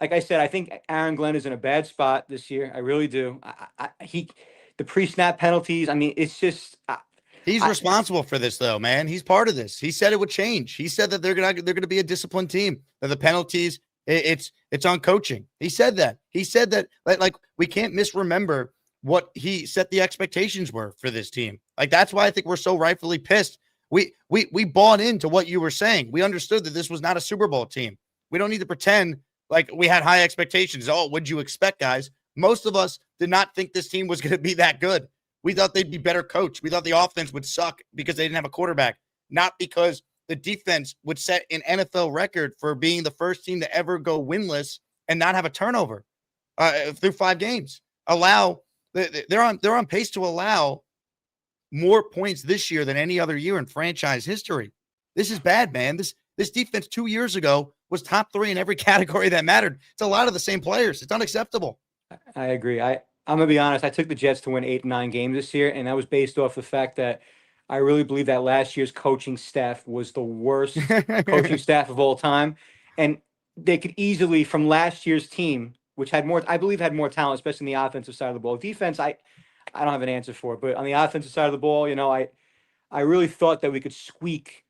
like I said, I think Aaron Glenn is in a bad spot this year. I really do. The pre-snap penalties. I mean, it's just. He's responsible for this, though, man. He's part of this. He said it would change. He said that they're gonna be a disciplined team. That the penalties, it's on coaching. He said that. He said that. Like we can't misremember what he set the expectations were for this team. Like that's why I think we're so rightfully pissed. We bought into what you were saying. We understood that this was not a Super Bowl team. We don't need to pretend like we had high expectations. Oh, what'd you expect, guys? Most of us did not think this team was going to be that good. We thought they'd be better coached. We thought the offense would suck because they didn't have a quarterback, not because the defense would set an NFL record for being the first team to ever go winless and not have a turnover through 5 games. They're on pace to allow more points this year than any other year in franchise history. This is bad, man. This defense 2 years ago was top 3 in every category that mattered. It's a lot of the same players. It's unacceptable. I agree. I'm going to be honest. I took the Jets to win 8-9 games this year, and that was based off the fact that I really believe that last year's coaching staff was the worst coaching staff of all time. And they could easily, from last year's team, which had more, I believe had more talent, especially on the offensive side of the ball. Defense, I don't have an answer for it. But on the offensive side of the ball, I really thought that we could squeak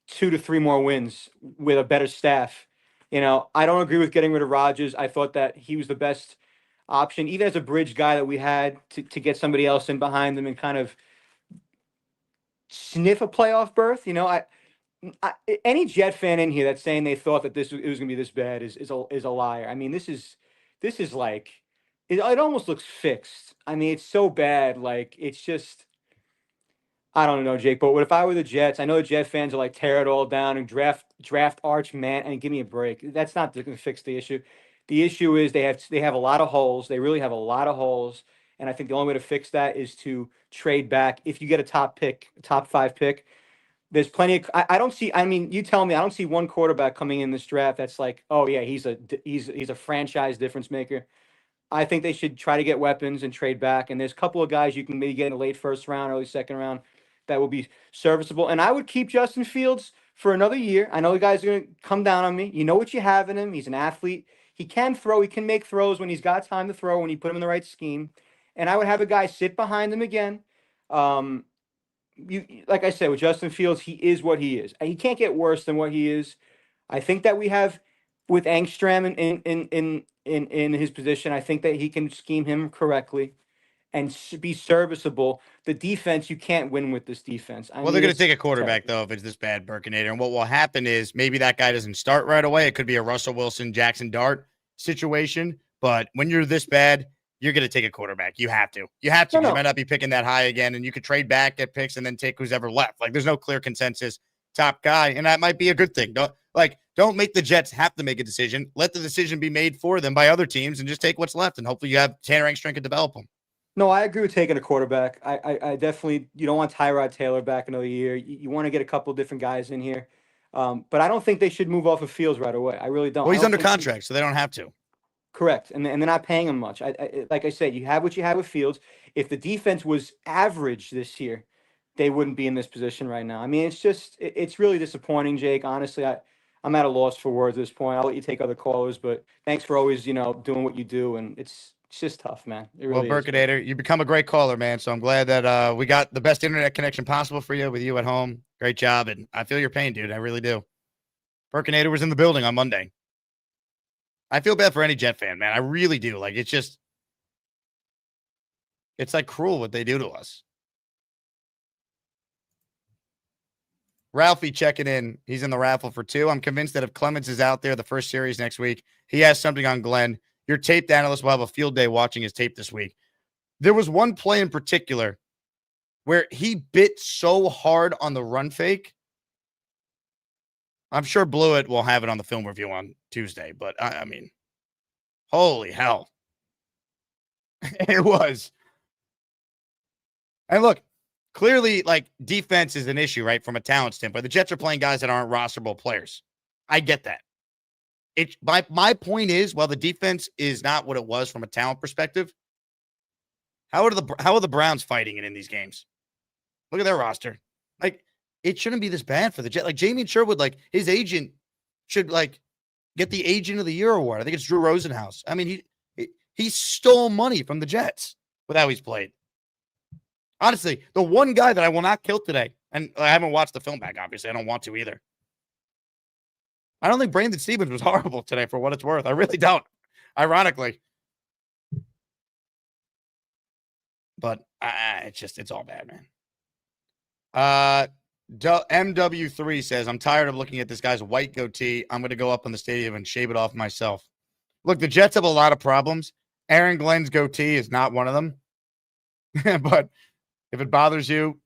2 to 3 more wins with a better staff. I don't agree with getting rid of Rodgers. I thought that he was the best option, even as a bridge guy that we had to get somebody else in behind them and kind of sniff a playoff berth. Any Jet fan in here that's saying they thought that it was going to be this bad is a liar. I mean, this is like it almost looks fixed. I mean, it's so bad. Like it's just. I don't know, Jake, but if I were the Jets, I know the Jet fans are like tear it all down and draft Arch Man and give me a break. That's not going to fix the issue. The issue is they have a lot of holes. They really have a lot of holes, and I think the only way to fix that is to trade back. If you get a top 5 pick, there's plenty of. I don't see. I mean, you tell me. I don't see one quarterback coming in this draft that's like, oh yeah, he's a franchise difference maker. I think they should try to get weapons and trade back. And there's a couple of guys you can maybe get in the late first round, early second round that will be serviceable. And I would keep Justin Fields for another year. I know the guys are going to come down on me. You know what you have in him. He's an athlete. He can throw. He can make throws when he's got time to throw, when you put him in the right scheme. And I would have a guy sit behind him again. Like I said, with Justin Fields, he is what he is. And he can't get worse than what he is. I think that we have with Angstrom in his position, I think that he can scheme him correctly and be serviceable. The defense, you can't win with this defense. Well, they're going to take a quarterback, though, if it's this bad, Burkinator. And what will happen is maybe that guy doesn't start right away. It could be a Russell Wilson, Jackson Dart situation. But when you're this bad, you're going to take a quarterback. You have to. You have to. You might not be picking that high again, and you could trade back, get picks, and then take who's ever left. Like, there's no clear consensus top guy, and that might be a good thing. Don't make the Jets have to make a decision. Let the decision be made for them by other teams and just take what's left, and hopefully you have Tanner Angstrom to develop them. No, I agree with taking a quarterback. I definitely, you don't want Tyrod Taylor back another year. You want to get a couple different guys in here. But I don't think they should move off of Fields right away. I really don't. Well, he's under contract, so they don't have to. Correct. And they're not paying him much. Like I said, you have what you have with Fields. If the defense was average this year, they wouldn't be in this position right now. I mean, it's really disappointing, Jake. Honestly, I'm at a loss for words at this point. I'll let you take other callers, but thanks for always, doing what you do. And it's just tough, man. It really well, Burkinator, you become a great caller, man. So I'm glad that we got the best internet connection possible for you with you at home. Great job. And I feel your pain, dude. I really do. Burkinator was in the building on Monday. I feel bad for any Jet fan, man. I really do. Like, it's like cruel what they do to us. Ralphie checking in. He's in the raffle for 2. I'm convinced that if Clemens is out there the first series next week, he has something on Glenn. Your taped analyst will have a field day watching his tape this week. There was one play in particular where he bit so hard on the run fake. I'm sure Blewett will have it on the film review on Tuesday, but I mean, holy hell. It was. And look, clearly, like, defense is an issue, right, from a talent standpoint. The Jets are playing guys that aren't rosterable players. I get that. My point is, while the defense is not what it was from a talent perspective, how are the Browns fighting it in these games? Look at their roster. Like, it shouldn't be this bad for the Jets. Like, Jamie Sherwood, like, his agent should, like, get the Agent of the Year award. I think it's Drew Rosenhaus. I mean, he stole money from the Jets with how he's played. Honestly, the one guy that I will not kill today, and I haven't watched the film back, obviously. I don't want to either. I don't think Brandon Stevens was horrible today for what it's worth. I really don't, ironically. But it's all bad, man. MW3 says, I'm tired of looking at this guy's white goatee. I'm going to go up in the stadium and shave it off myself. Look, the Jets have a lot of problems. Aaron Glenn's goatee is not one of them. But if it bothers you,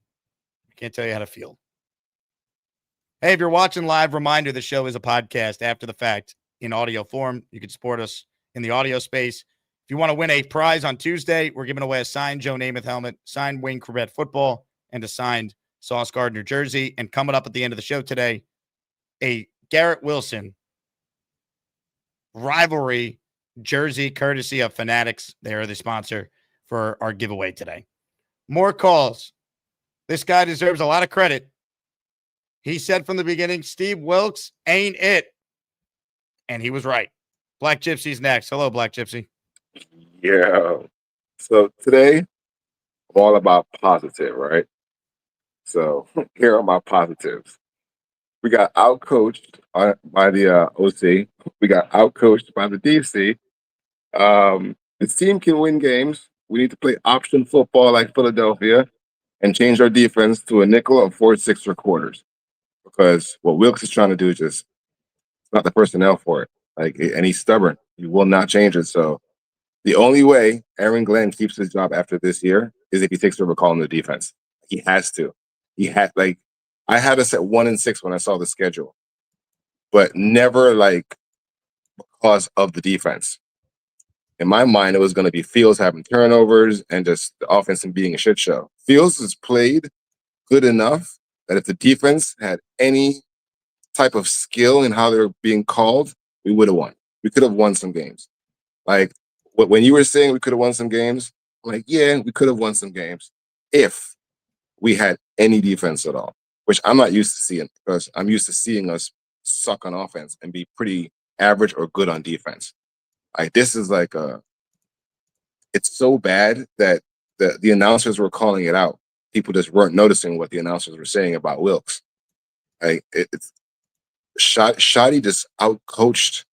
I can't tell you how to feel. Hey, if you're watching live, reminder, the show is a podcast after the fact in audio form. You can support us in the audio space. If you want to win a prize on Tuesday, we're giving away a signed Joe Namath helmet, signed Wayne Corbett football, and a signed Sauce Gardner jersey. And coming up at the end of the show today, a Garrett Wilson rivalry jersey courtesy of Fanatics. They are the sponsor for our giveaway today. More calls This guy deserves a lot of credit. He said from the beginning, Steve Wilks ain't it. And he was right. Black Gypsy's next. Hello, Black Gypsy. Yeah. So today, I'm all about positive, right? So here are my positives. We got outcoached by the OC. We got outcoached by the DC. This team can win games. We need to play option football like Philadelphia and change our defense to a nickel of 4-6 quarters. Because what Wilkes is trying to do is just not the personnel for it. And he's stubborn. He will not change it. So the only way Aaron Glenn keeps his job after this year is if he takes over calling the defense. He has to. I had us at 1-6 when I saw the schedule, but never because of the defense. In my mind, it was going to be Fields having turnovers and just the offense and being a shit show. Fields has played good enough that if the defense had any type of skill in how they're being called, we would have won. We could have won some games. When you were saying we could have won some games, I'm yeah, we could have won some games if we had any defense at all, which I'm not used to seeing because I'm used to seeing us suck on offense and be pretty average or good on defense. This is it's so bad that the announcers were calling it out. People just weren't noticing what the announcers were saying about Wilkes. Shoddy just outcoached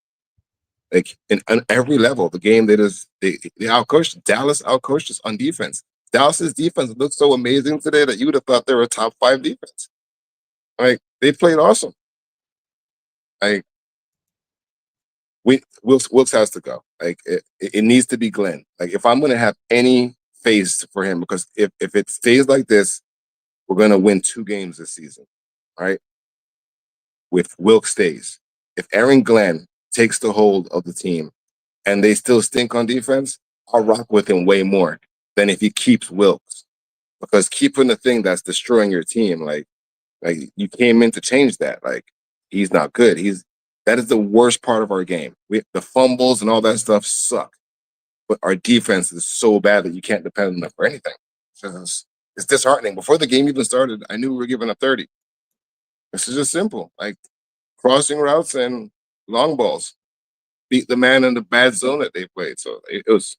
on every level. The game they outcoached. Dallas outcoached us on defense. Dallas's defense looked so amazing today that you would have thought they were a top 5 defense. They played awesome. Wilkes has to go. It needs to be Glenn. If I'm going to have any face for him, because if it stays like this, we're going to win 2 games this season, right? If Wilkes stays. If Aaron Glenn takes the hold of the team and they still stink on defense, I'll rock with him way more than if he keeps Wilkes. Because keeping the thing that's destroying your team, you came in to change that. He's not good. That is the worst part of our game. The fumbles and all that stuff suck. But our defense is so bad that you can't depend on them for anything. It's disheartening. Before the game even started, I knew we were giving up 30. This is just simple. Crossing routes and long balls. Beat the man in the bad zone that they played. So it was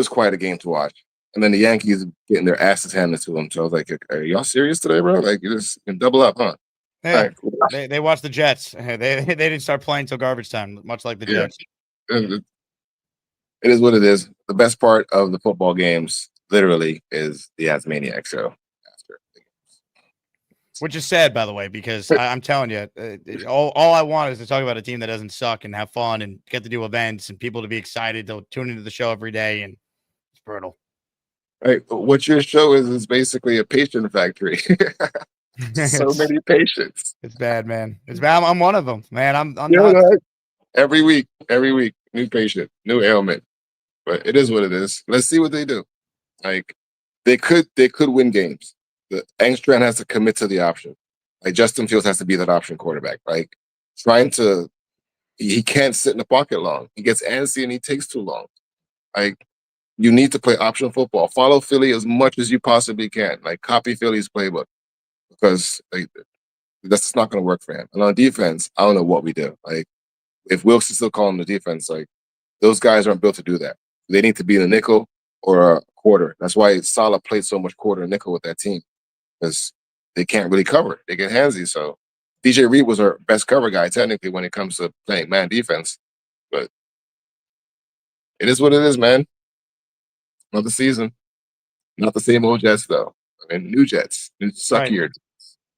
quite a game to watch. And then the Yankees getting their asses handed to them. So I was like, are y'all serious today, bro? You just can double up, huh? Yeah, all right, cool. They watched the Jets. They didn't start playing till garbage time, much like the Jets. It is what it is. The best part of the football games, literally, is the Asmaniac show. Which is sad, by the way, because I'm telling you, all I want is to talk about a team that doesn't suck and have fun and get to do events and people to be excited to tune into the show every day. And it's brutal. Right. What your show is basically a patient factory. So many patients. It's bad, man. It's bad. I'm one of them, man. I'm nuts. Every week, new patient, new ailment. But it is what it is. Let's see what they do. They could win games. The Engstrand has to commit to the option. Justin Fields has to be that option quarterback. He can't sit in the pocket long. He gets antsy and he takes too long. You need to play option football. Follow Philly as much as you possibly can. Copy Philly's playbook. Because that's just not going to work for him. And on defense, I don't know what we do. If Wilkes is still calling the defense, those guys aren't built to do that. They need to be in a nickel or a quarter. That's why Saleh played so much quarter and nickel with that team, because they can't really cover. They get handsy. So DJ Reed was our best cover guy technically when it comes to playing man defense. But it is what it is, man. Another season. Not the same old Jets, though. New Jets. New suckier.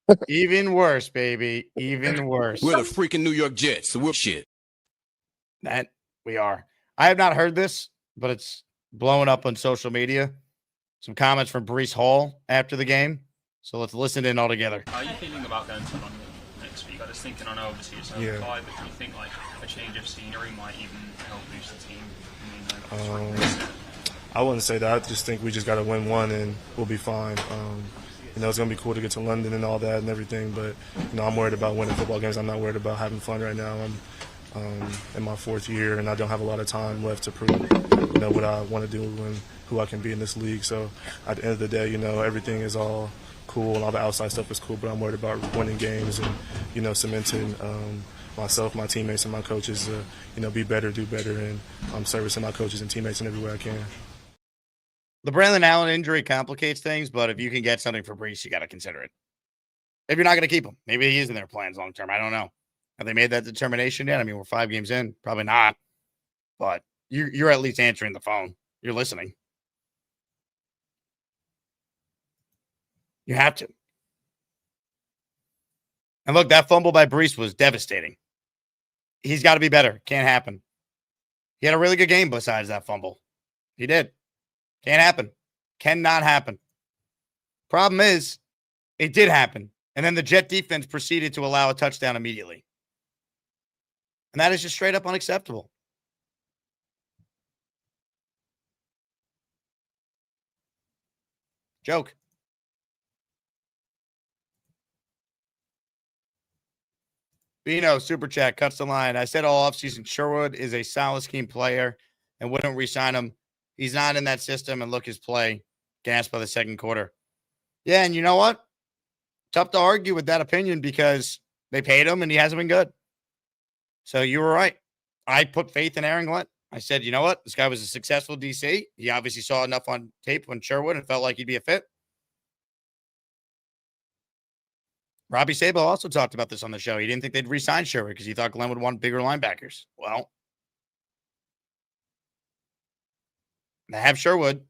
Right. Even worse, baby. Even worse. We're the freaking New York Jets. So we're shit. That we are. I have not heard this, but it's blowing up on social media. Some comments from Breece Hall after the game. So let's listen in all together. How are you feeling about going to London next week? I was thinking, I know obviously it's only 5, but do you think a change of scenery might even help boost the team? I wouldn't say that. I just think we just got to win one and we'll be fine. It's going to be cool to get to London and all that and everything, but I'm worried about winning football games. I'm not worried about having fun right now. I'm in my 4th year, and I don't have a lot of time left to prove, what I want to do and who I can be in this league. So at the end of the day, everything is all cool and all the outside stuff is cool, but I'm worried about winning games and, cementing myself, my teammates, and my coaches to, be better, do better, and I'm servicing my coaches and teammates in every way I can. The Braylon Allen injury complicates things, but if you can get something for Brees, you got to consider it. If you're not going to keep him, maybe he is in their plans long term. I don't know. Have they made that determination yet? I mean, we're 5 games in. Probably not. But you're at least answering the phone. You're listening. You have to. And look, that fumble by Brees was devastating. He's got to be better. Can't happen. He had a really good game besides that fumble. He did. Can't happen. Cannot happen. Problem is, it did happen. And then the Jet defense proceeded to allow a touchdown immediately. And that is just straight up unacceptable. Joke. Bino, Super Chat, cuts the line. I said all offseason, Sherwood is a solid scheme player and wouldn't re-sign him. He's not in that system, and look his play. Gassed by the second quarter. Yeah, and you know what? Tough to argue with that opinion because they paid him and he hasn't been good. So you were right. I put faith in Aaron Glenn. I said, you know what? This guy was a successful DC. He obviously saw enough on tape when Sherwood and felt like he'd be a fit. Robbie Sabo also talked about this on the show. He didn't think they'd re-sign Sherwood because he thought Glenn would want bigger linebackers. Well, they have Sherwood.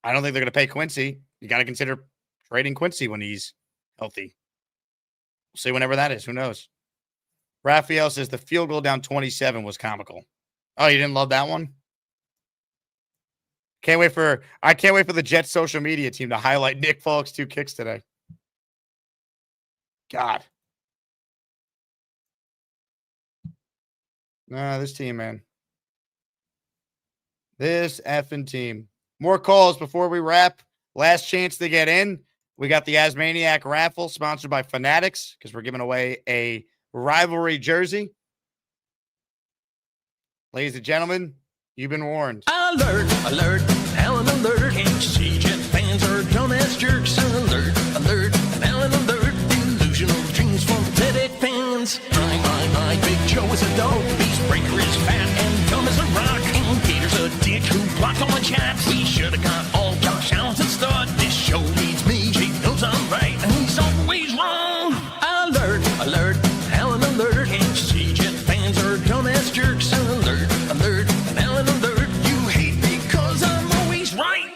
I don't think they're going to pay Quincy. You got to consider trading Quincy when he's healthy. We'll see whenever that is. Who knows? Raphael says the field goal down 27 was comical. Oh, you didn't love that one? I can't wait for the Jets social media team to highlight Nick Falk's 2 kicks today. God. Nah, this team, man. This effing team. More calls before we wrap. Last chance to get in. We got the Asmaniac raffle sponsored by Fanatics because we're giving away a rivalry jersey. Ladies and gentlemen, you've been warned. Alert, alert, Allen alert. KC Jet fans are dumb as jerks. Alert, alert, Allen alert. Delusional dreams for pathetic fans. My Big Joe is a dog. Beastbreaker is fat and dumb as a rock. And Gator's a dick who blocked all my chats. He should have got all Josh Allen to start. This show needs me. Jake knows I'm right and he's always wrong. Alert, alert, Allen alert. KC Jet fans are dumb as jerks. Alert, alert, Allen alert. You hate because I'm always right.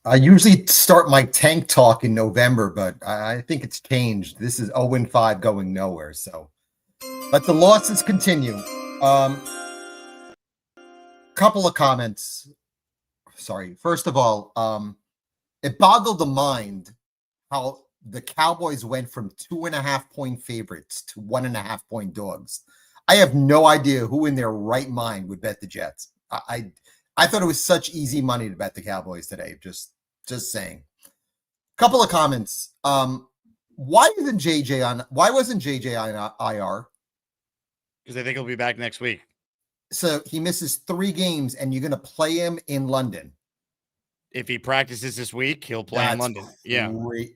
I usually start my tank talk in November, but I think it's changed. This is 0-5 going nowhere. So let the losses continue. Couple of comments. Sorry. First of all, it boggled the mind how the Cowboys went from 2.5-point favorites to 1.5-point dogs. I have no idea who in their right mind would bet the Jets. I thought it was such easy money to bet the Cowboys today. Just saying. Couple of comments. Why wasn't JJ on IR? Because I think he'll be back next week. So he misses 3 games, and you're going to play him in London. If he practices this week, he'll play in London. Yeah.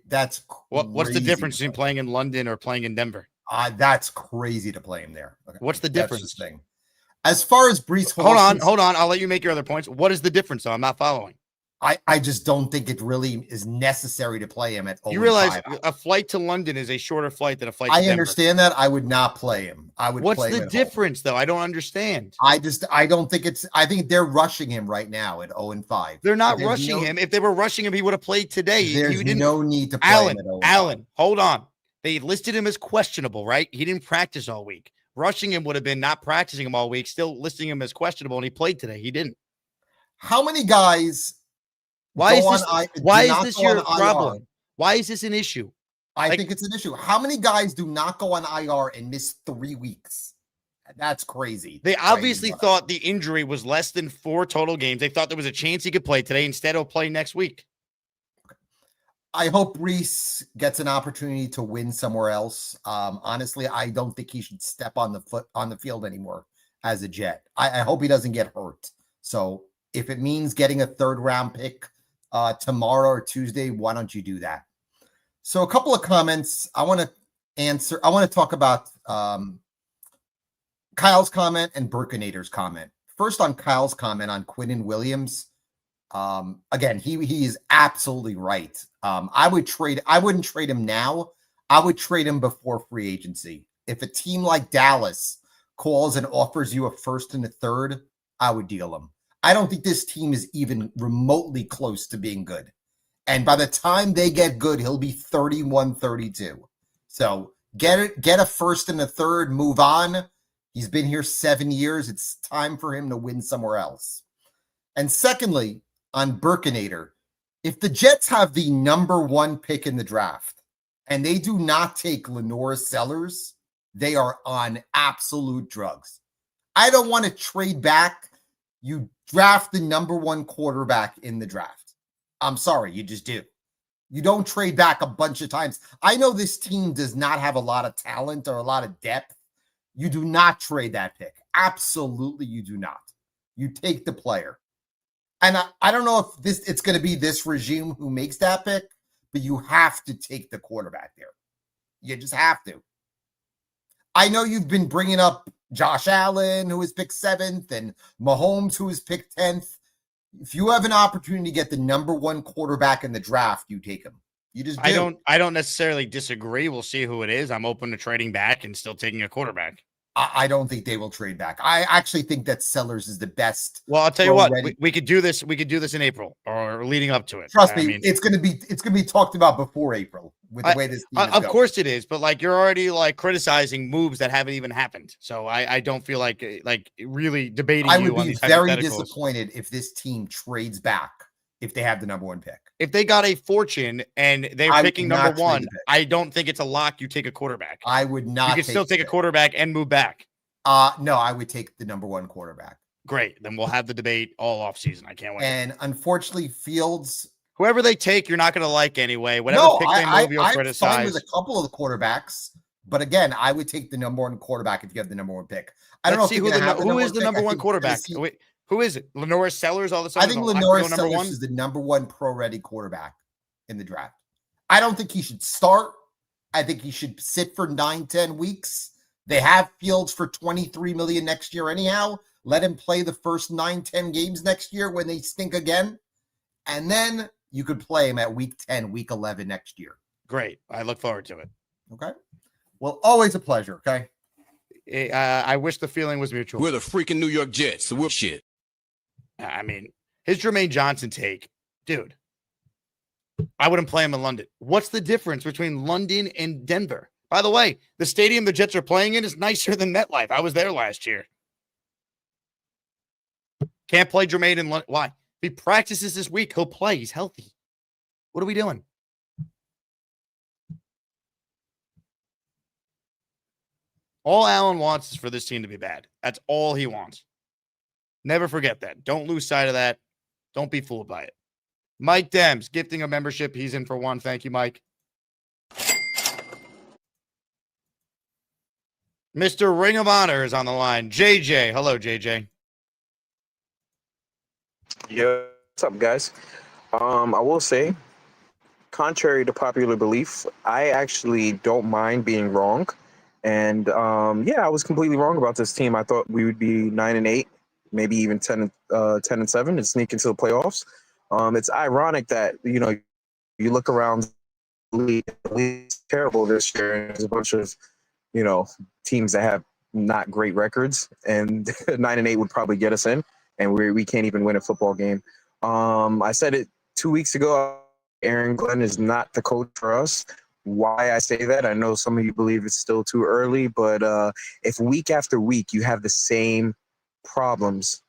That's what's the difference between playing in London or playing in Denver? That's crazy to play him there. Okay. What's the difference? Thing. As far as Brees Hall, hold on. I'll let you make your other points. What is the difference, though? I'm not following. I just don't think it really is necessary to play him at 0-5. You realize a flight to London is a shorter flight than a flight to Denver. I understand that. I would not play him. What's the difference, though? I don't understand. I don't think I think they're rushing him right now at 0-5. They're not rushing him. If they were rushing him, he would have played today. There's no need to play him at 0-5. Allen, hold on. They listed him as questionable, right? He didn't practice all week. Rushing him would have been not practicing him all week, still listing him as questionable, and he played today. He didn't. How many guys... Why is this your problem? IR? Why is this an issue? I think it's an issue. How many guys do not go on IR and miss 3 weeks? That's crazy. They obviously thought the injury was less than 4 total games. They thought there was a chance he could play today. Instead, he'll play next week. I hope Reese gets an opportunity to win somewhere else. Honestly, I don't think he should step on the field anymore as a Jet. I hope he doesn't get hurt. So if it means getting a 3rd round pick tomorrow or Tuesday, why don't you do that? So a couple of comments I want to answer. I want to talk about Kyle's comment and Burkinator's comment. First on Kyle's comment on Quinnen Williams. Again, he is absolutely right. I wouldn't trade him now. I would trade him before free agency. If a team like Dallas calls and offers you a 1st and a 3rd, I would deal him. I don't think this team is even remotely close to being good. And by the time they get good, he'll be 31, 32. So get a 1st and a 3rd, move on. He's been here 7 years. It's time for him to win somewhere else. And secondly, on Burkinator, if the Jets have the number 1 pick in the draft and they do not take Lenore Sellers, they are on absolute drugs. I don't want to trade back. You draft the number 1 quarterback in the draft. I'm sorry, you just do. You don't trade back a bunch of times. I know this team does not have a lot of talent or a lot of depth. You do not trade that pick. Absolutely, you do not. You take the player. And I don't know if it's going to be this regime who makes that pick, but you have to take the quarterback there. You just have to. I know you've been bringing up Josh Allen, who was picked 7th, and Mahomes, who was picked 10th. If you have an opportunity to get the number 1 quarterback in the draft, you take him. You just do. I don't necessarily disagree. We'll see who it is. I'm open to trading back and still taking a quarterback. I don't think they will trade back. I actually think that Sellers is the best. Well, I'll tell you what, we could do this. We could do this in April or leading up to it. Trust me, it's gonna be talked about before April with the way this team is of going. course it is, but like you're already like criticizing moves that haven't even happened. So I don't feel like really debating. I would be very disappointed if this team trades back if they have the number 1 pick. If they got a fortune and they're picking number 1, I don't think it's a lock. You take a quarterback. I would not. You could still take a quarterback and move back. No, I would take the number 1 quarterback. Great. Then we'll have the debate all off season. I can't wait. And unfortunately, Fields, whoever they take, you're not going to like anyway. Whatever pick they move, you'll criticize. I'm fine with a couple of the quarterbacks, but again, I would take the number 1 quarterback if you have the number 1 pick. I don't know who is the number 1 quarterback. Wait, who is it? Lenore Sellers all of a sudden? I think Lenore Sellers is the number 1 pro-ready quarterback in the draft. I don't think he should start. I think he should sit for 9-10 weeks. They have Fields for $23 million next year anyhow. Let him play the first 9-10 games next year when they stink again. And then you could play him at week 10, week 11 next year. Great. I look forward to it. Okay. Well, always a pleasure. Okay. I wish the feeling was mutual. We're the freaking New York Jets, so we're shit. I mean, his Jermaine Johnson take, dude, I wouldn't play him in London. What's the difference between London and Denver? By the way, the stadium the Jets are playing in is nicer than MetLife. I was there last year. Can't play Jermaine in London. Why? If he practices this week, he'll play. He's healthy. What are we doing? All Allen wants is for this team to be bad. That's all he wants. Never forget that. Don't lose sight of that. Don't be fooled by it. Mike Dems, gifting a membership. He's in for 1. Thank you, Mike. Mr. Ring of Honor is on the line. JJ. Hello, JJ. Yeah, what's up, guys? I will say, contrary to popular belief, I actually don't mind being wrong. And yeah, I was completely wrong about this team. I thought we would be 9-8, maybe even 10-7, and sneak into the playoffs. It's ironic that you look around the league, it's terrible this year, and there's a bunch of teams that have not great records, and 9-8 would probably get us in, and we can't even win a football game. I said it 2 weeks ago. Aaron Glenn is not the coach for us. Why I say that, I know some of you believe it's still too early, but if week after week you have the same problems,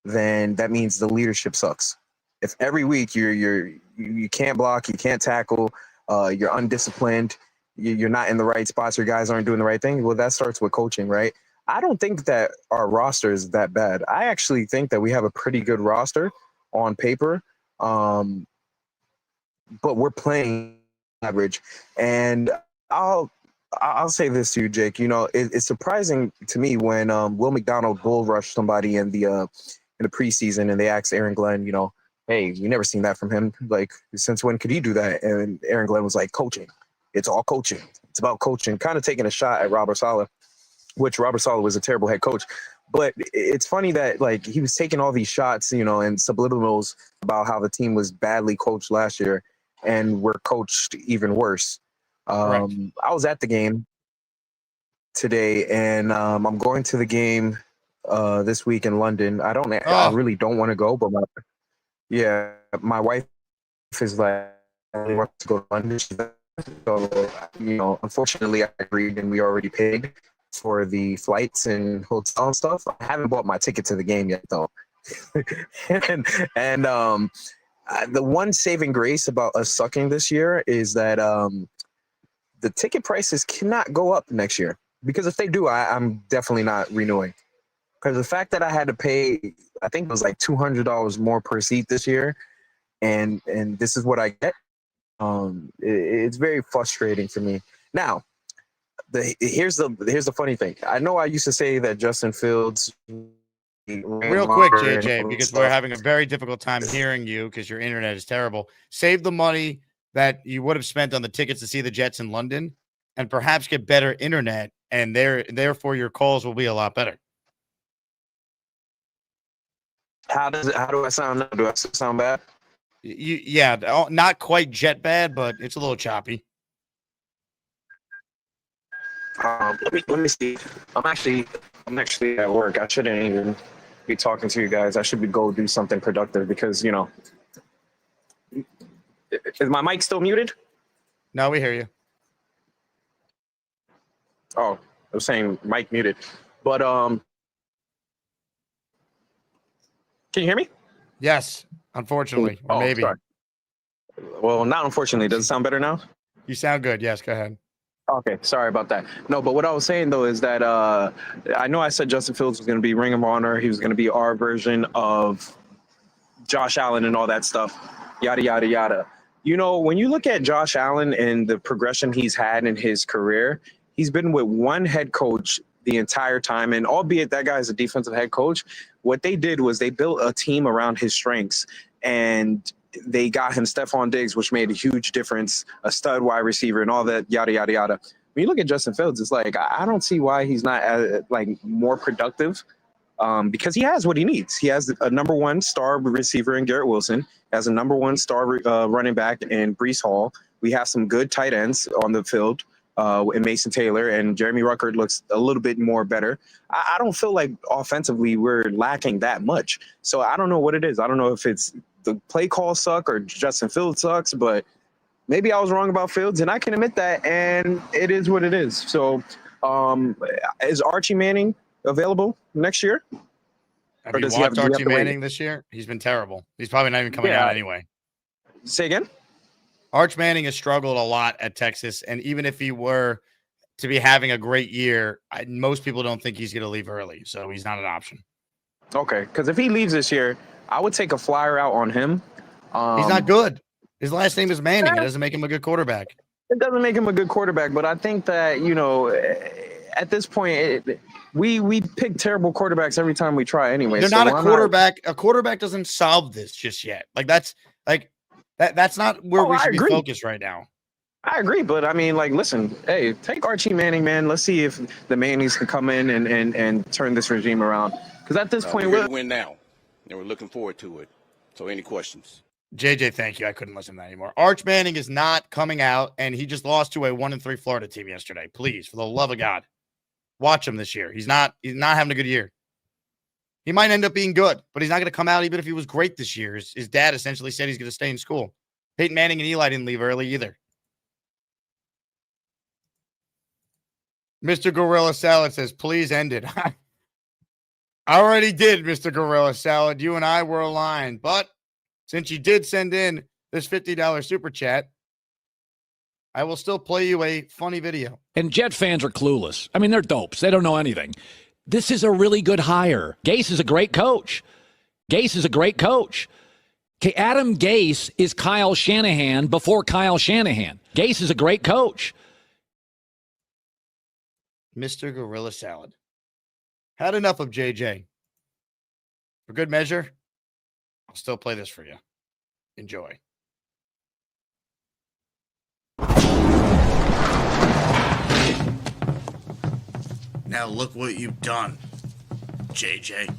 then that means the leadership sucks. If every week you can't block, you can't tackle, you're undisciplined, you're not in the right spots, your guys aren't doing the right thing, well, that starts with coaching, right? I don't think that our roster is that bad. I actually think that we have a pretty good roster on paper. but we're playing average. And I'll say this to you, Jake. You know, it's surprising to me when Will McDonald bull rushed somebody in the preseason, and they asked Aaron Glenn, you know, hey, we never seen that from him. Like, since when could he do that? And Aaron Glenn was like, coaching. It's all coaching. It's about coaching. Kind of taking a shot at Robert Saleh, which Robert Saleh was a terrible head coach. But it's funny that, like, he was taking all these shots, you know, and subliminals about how the team was badly coached last year, and we're coached even worse. I was at the game today, and I'm going to the game this week in London. I really don't want to go, but my wife is like, I really want to go to London. So, you know, unfortunately, I agreed, and we already paid for the flights and hotel and stuff. I haven't bought my ticket to the game yet, though. and the one saving grace about us sucking this year is that the ticket prices cannot go up next year, because if they do, I'm definitely not renewing. Because the fact that I had to pay, I think it was like $200 more per seat this year, and this is what I get. It's very frustrating for me. Now, here's the funny thing. I know I used to say that Justin Fields. Real quick, JJ, because we're having a very difficult time hearing you because your internet is terrible. Save the money that you would have spent on the tickets to see the Jets in London, and perhaps get better internet, and therefore your calls will be a lot better. How do I sound now? Do I sound bad? Yeah, not quite jet bad, but it's a little choppy. Let me see. I'm actually at work. I shouldn't even be talking to you guys. I should go do something productive, because, you know, is my mic still muted? No, we hear you. Oh, I was saying mic muted, but can you hear me? Yes, unfortunately, or maybe. Sorry. Well, not unfortunately. Does it sound better now? You sound good. Yes, go ahead. Okay, sorry about that. No, but what I was saying, though, is that I know I said Justin Fields was going to be Ring of Honor. He was going to be our version of Josh Allen and all that stuff, yada, yada, yada. You know, when you look at Josh Allen and the progression he's had in his career, he's been with one head coach the entire time. And albeit that guy is a defensive head coach, what they did was they built a team around his strengths, and they got him Stephon Diggs, which made a huge difference, a stud wide receiver and all that, yada, yada, yada. When you look at Justin Fields, it's like, I don't see why he's not more productive, because he has what he needs. He has a number one star receiver in Garrett Wilson, has a number one star running back in Breece Hall. We have some good tight ends on the field in Mason Taylor, and Jeremy Ruckert looks a little bit more better. I don't feel like offensively we're lacking that much. So I don't know what it is. I don't know if it's the play call suck or Justin Fields sucks, but maybe I was wrong about Fields, and I can admit that, and it is what it is. So is Archie Manning available next year? Have you watched Archie Manning this year? He's been terrible. He's probably not even coming out anyway. Say again? Arch Manning has struggled a lot at Texas, and even if he were to be having a great year, most people don't think he's going to leave early, so he's not an option. Okay, because if he leaves this year, I would take a flyer out on him. He's not good. His last name is Manning. It doesn't make him a good quarterback. It doesn't make him a good quarterback, but I think that, you know, at this point, we pick terrible quarterbacks every time we try anyway. They're not a quarterback. A quarterback doesn't solve this just yet. That's not where we should be focused right now. I agree, but I mean, like, listen, hey, take Archie Manning, man. Let's see if the Mannings can come in and turn this regime around. Because at this point, we're going to win now, and we're looking forward to it. So any questions? JJ, thank you. I couldn't listen to that anymore. Arch Manning is not coming out, and he just lost to a 1-3 Florida team yesterday. Please, for the love of God, watch him this year. He's not having a good year. He might end up being good, but he's not going to come out even if he was great this year. His dad essentially said he's going to stay in school. Peyton Manning and Eli didn't leave early either. Mr. Gorilla Salad says, please end it. I already did, Mr. Gorilla Salad. You and I were aligned. But since you did send in this $50 super chat, I will still play you a funny video. And Jet fans are clueless. I mean, they're dopes. They don't know anything. This is a really good hire. Gase is a great coach. Okay, Adam Gase is Kyle Shanahan before Kyle Shanahan. Gase is a great coach. Mr. Gorilla Salad. Had enough of JJ. For good measure, I'll still play this for you. Enjoy. Now look what you've done, JJ.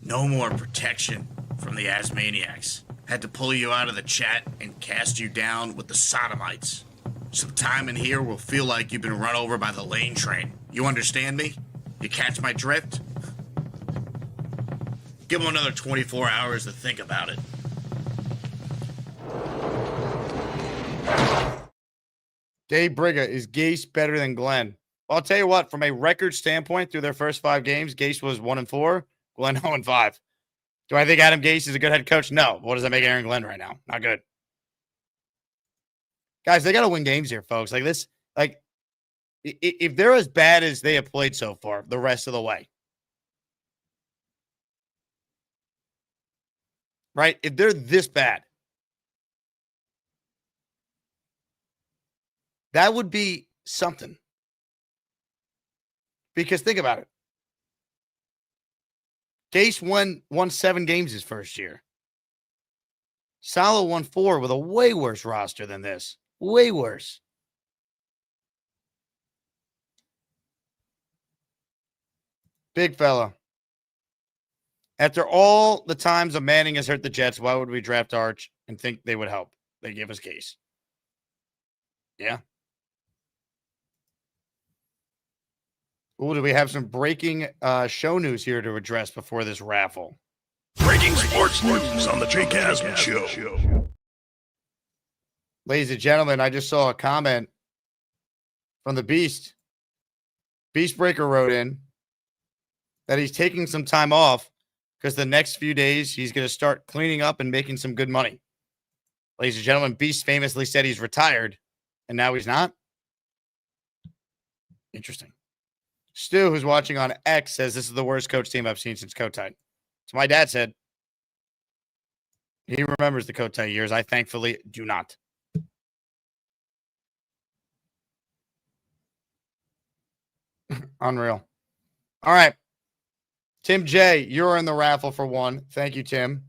No more protection from the Asmaniacs. Had to pull you out of the chat and cast you down with the Sodomites. Some time in here will feel like you've been run over by the lane train. You understand me? You catch my drift? Give him another 24 hours to think about it. Dave Briga, is Gase better than Glenn? Well, I'll tell you what, from a record standpoint, through their first 5 games, Gase was 1-4, Glenn 0-5. Do I think Adam Gase is a good head coach? No. What does that make Aaron Glenn right now? Not good. Guys, they got to win games here, folks. Like this, like, if they're as bad as they have played so far the rest of the way, right? If they're this bad, that would be something. Because think about it. Gase won 7 games his first year. Saleh won 4 with a way worse roster than this. Way worse. Big fella. After all the times a Manning has hurt the Jets, why would we draft Arch and think they would help? They give us Gase. Yeah. Ooh, do we have some breaking show news here to address before this raffle? Breaking sports news on the Jake Asman Show. Ladies and gentlemen, I just saw a comment from the Beast. Beastbreaker wrote in that he's taking some time off because the next few days he's going to start cleaning up and making some good money. Ladies and gentlemen, Beast famously said he's retired, and now he's not. Interesting. Stu, who's watching on X, says this is the worst coach team I've seen since Kotite. So my dad said. He remembers the Kotite years. I thankfully do not. Unreal. All right. Tim J, you're in the raffle for 1. Thank you, Tim.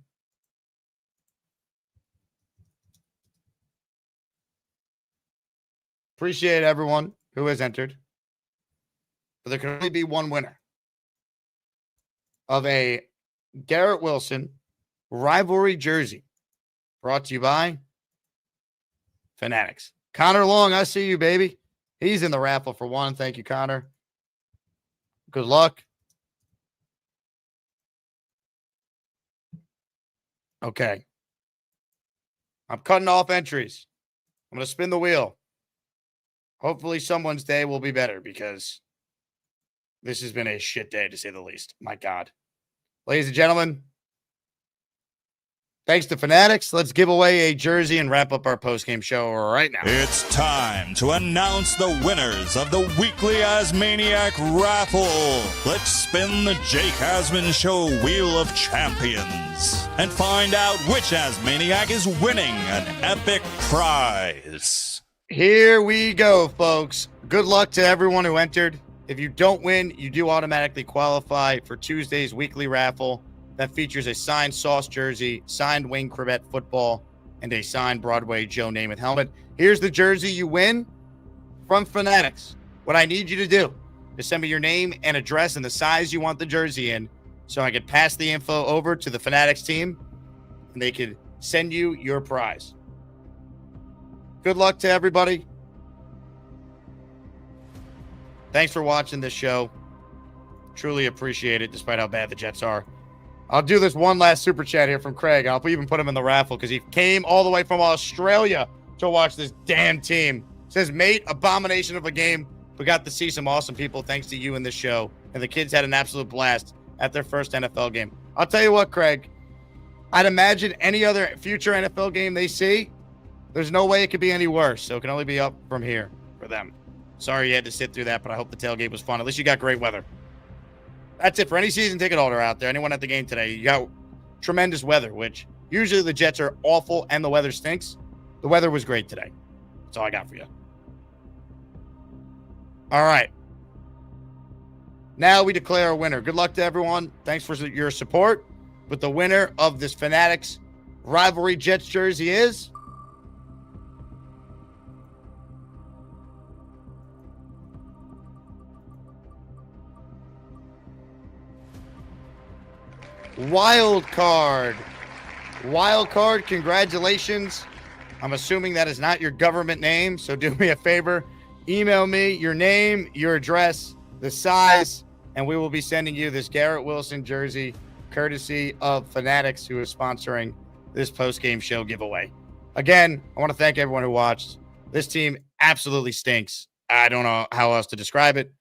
Appreciate everyone who has entered. But there can only be one winner of a Garrett Wilson rivalry jersey brought to you by Fanatics. Connor Long, I see you, baby. He's in the raffle for 1. Thank you, Connor. Good luck. Okay. I'm cutting off entries. I'm going to spin the wheel. Hopefully someone's day will be better because this has been a shit day, to say the least. My God. Ladies and gentlemen, thanks to Fanatics. Let's give away a jersey and wrap up our postgame show right now. It's time to announce the winners of the weekly Asmaniac raffle. Let's spin the Jake Asman Show Wheel of Champions and find out which Asmaniac is winning an epic prize. Here we go, folks. Good luck to everyone who entered. If you don't win, you do automatically qualify for Tuesday's weekly raffle that features a signed Sauce jersey, signed Wayne Crevette football, and a signed Broadway Joe Namath helmet. Here's the jersey you win from Fanatics. What I need you to do is send me your name and address and the size you want the jersey in so I can pass the info over to the Fanatics team and they can send you your prize. Good luck to everybody. Thanks for watching this show. Truly appreciate it, despite how bad the Jets are. I'll do this one last super chat here from Craig. I'll even put him in the raffle because he came all the way from Australia to watch this damn team. Says, mate, abomination of a game. We got to see some awesome people thanks to you in this show. And the kids had an absolute blast at their first NFL game. I'll tell you what, Craig. I'd imagine any other future NFL game they see, there's no way it could be any worse. So it can only be up from here for them. Sorry you had to sit through that, but I hope the tailgate was fun. At least you got great weather. That's it for any season ticket holder out there. Anyone at the game today, you got tremendous weather, which Usually the Jets are awful and the weather stinks. The weather was great today. That's all I got for you. All right. Now we declare a winner. Good luck to everyone. Thanks for your support. But the winner of this Fanatics rivalry Jets jersey is Wild Card. Wild Card, congratulations. I'm assuming that is not your government name, so do me a favor. Email me your name, your address, the size, and we will be sending you this Garrett Wilson jersey, courtesy of Fanatics, who is sponsoring this post-game show giveaway. Again, I want to thank everyone who watched. This team absolutely stinks. I don't know how else to describe it.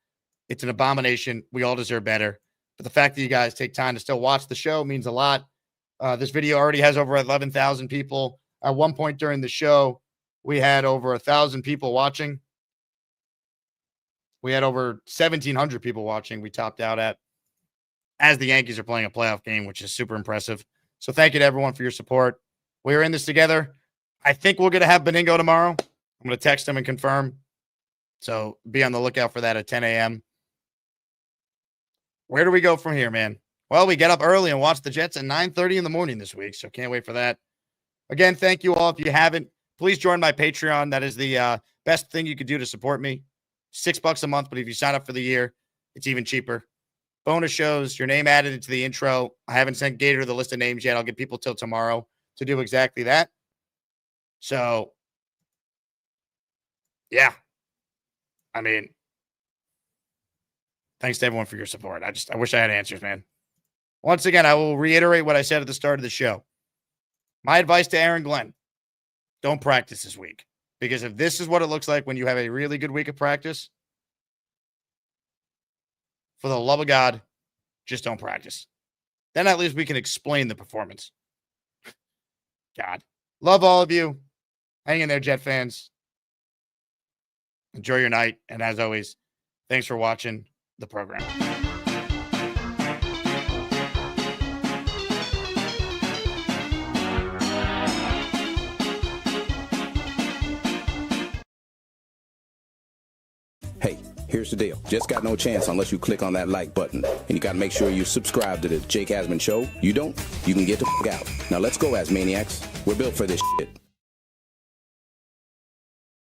It's an abomination. We all deserve better. But the fact that you guys take time to still watch the show means a lot. This video already has over 11,000 people. At one point during the show, we had over 1,000 people watching. We had over 1,700 people watching. We topped out at, as the Yankees are playing a playoff game, which is super impressive. So thank you to everyone for your support. We're in this together. I think we're going to have Beningo tomorrow. I'm going to text him and confirm. So be on the lookout for that at 10 a.m. Where do we go from here, man? Well, we get up early and watch the Jets at 9:30 in the morning this week, so can't wait for that. Again, thank you all. If you haven't, please join my Patreon. That is the best thing you could do to support me. $6 a month, but if you sign up for the year, it's even cheaper. Bonus shows, your name added into the intro. I haven't sent Gator the list of names yet. I'll give people till tomorrow to do exactly that. So, yeah. I mean, thanks to everyone for your support. I wish I had answers, man. Once again, I will reiterate what I said at the start of the show. My advice to Aaron Glenn, don't practice this week. Because if this is what it looks like when you have a really good week of practice, for the love of God, just don't practice. Then at least we can explain the performance. God. Love all of you. Hang in there, Jet fans. Enjoy your night. And as always, thanks for watching the program. Hey, here's the deal. Just got no chance unless you click on that like button. And you got to make sure you subscribe to the Jake Asman Show. You don't, you can get the f*** out. Now let's go, Asmaniacs. We're built for this shit.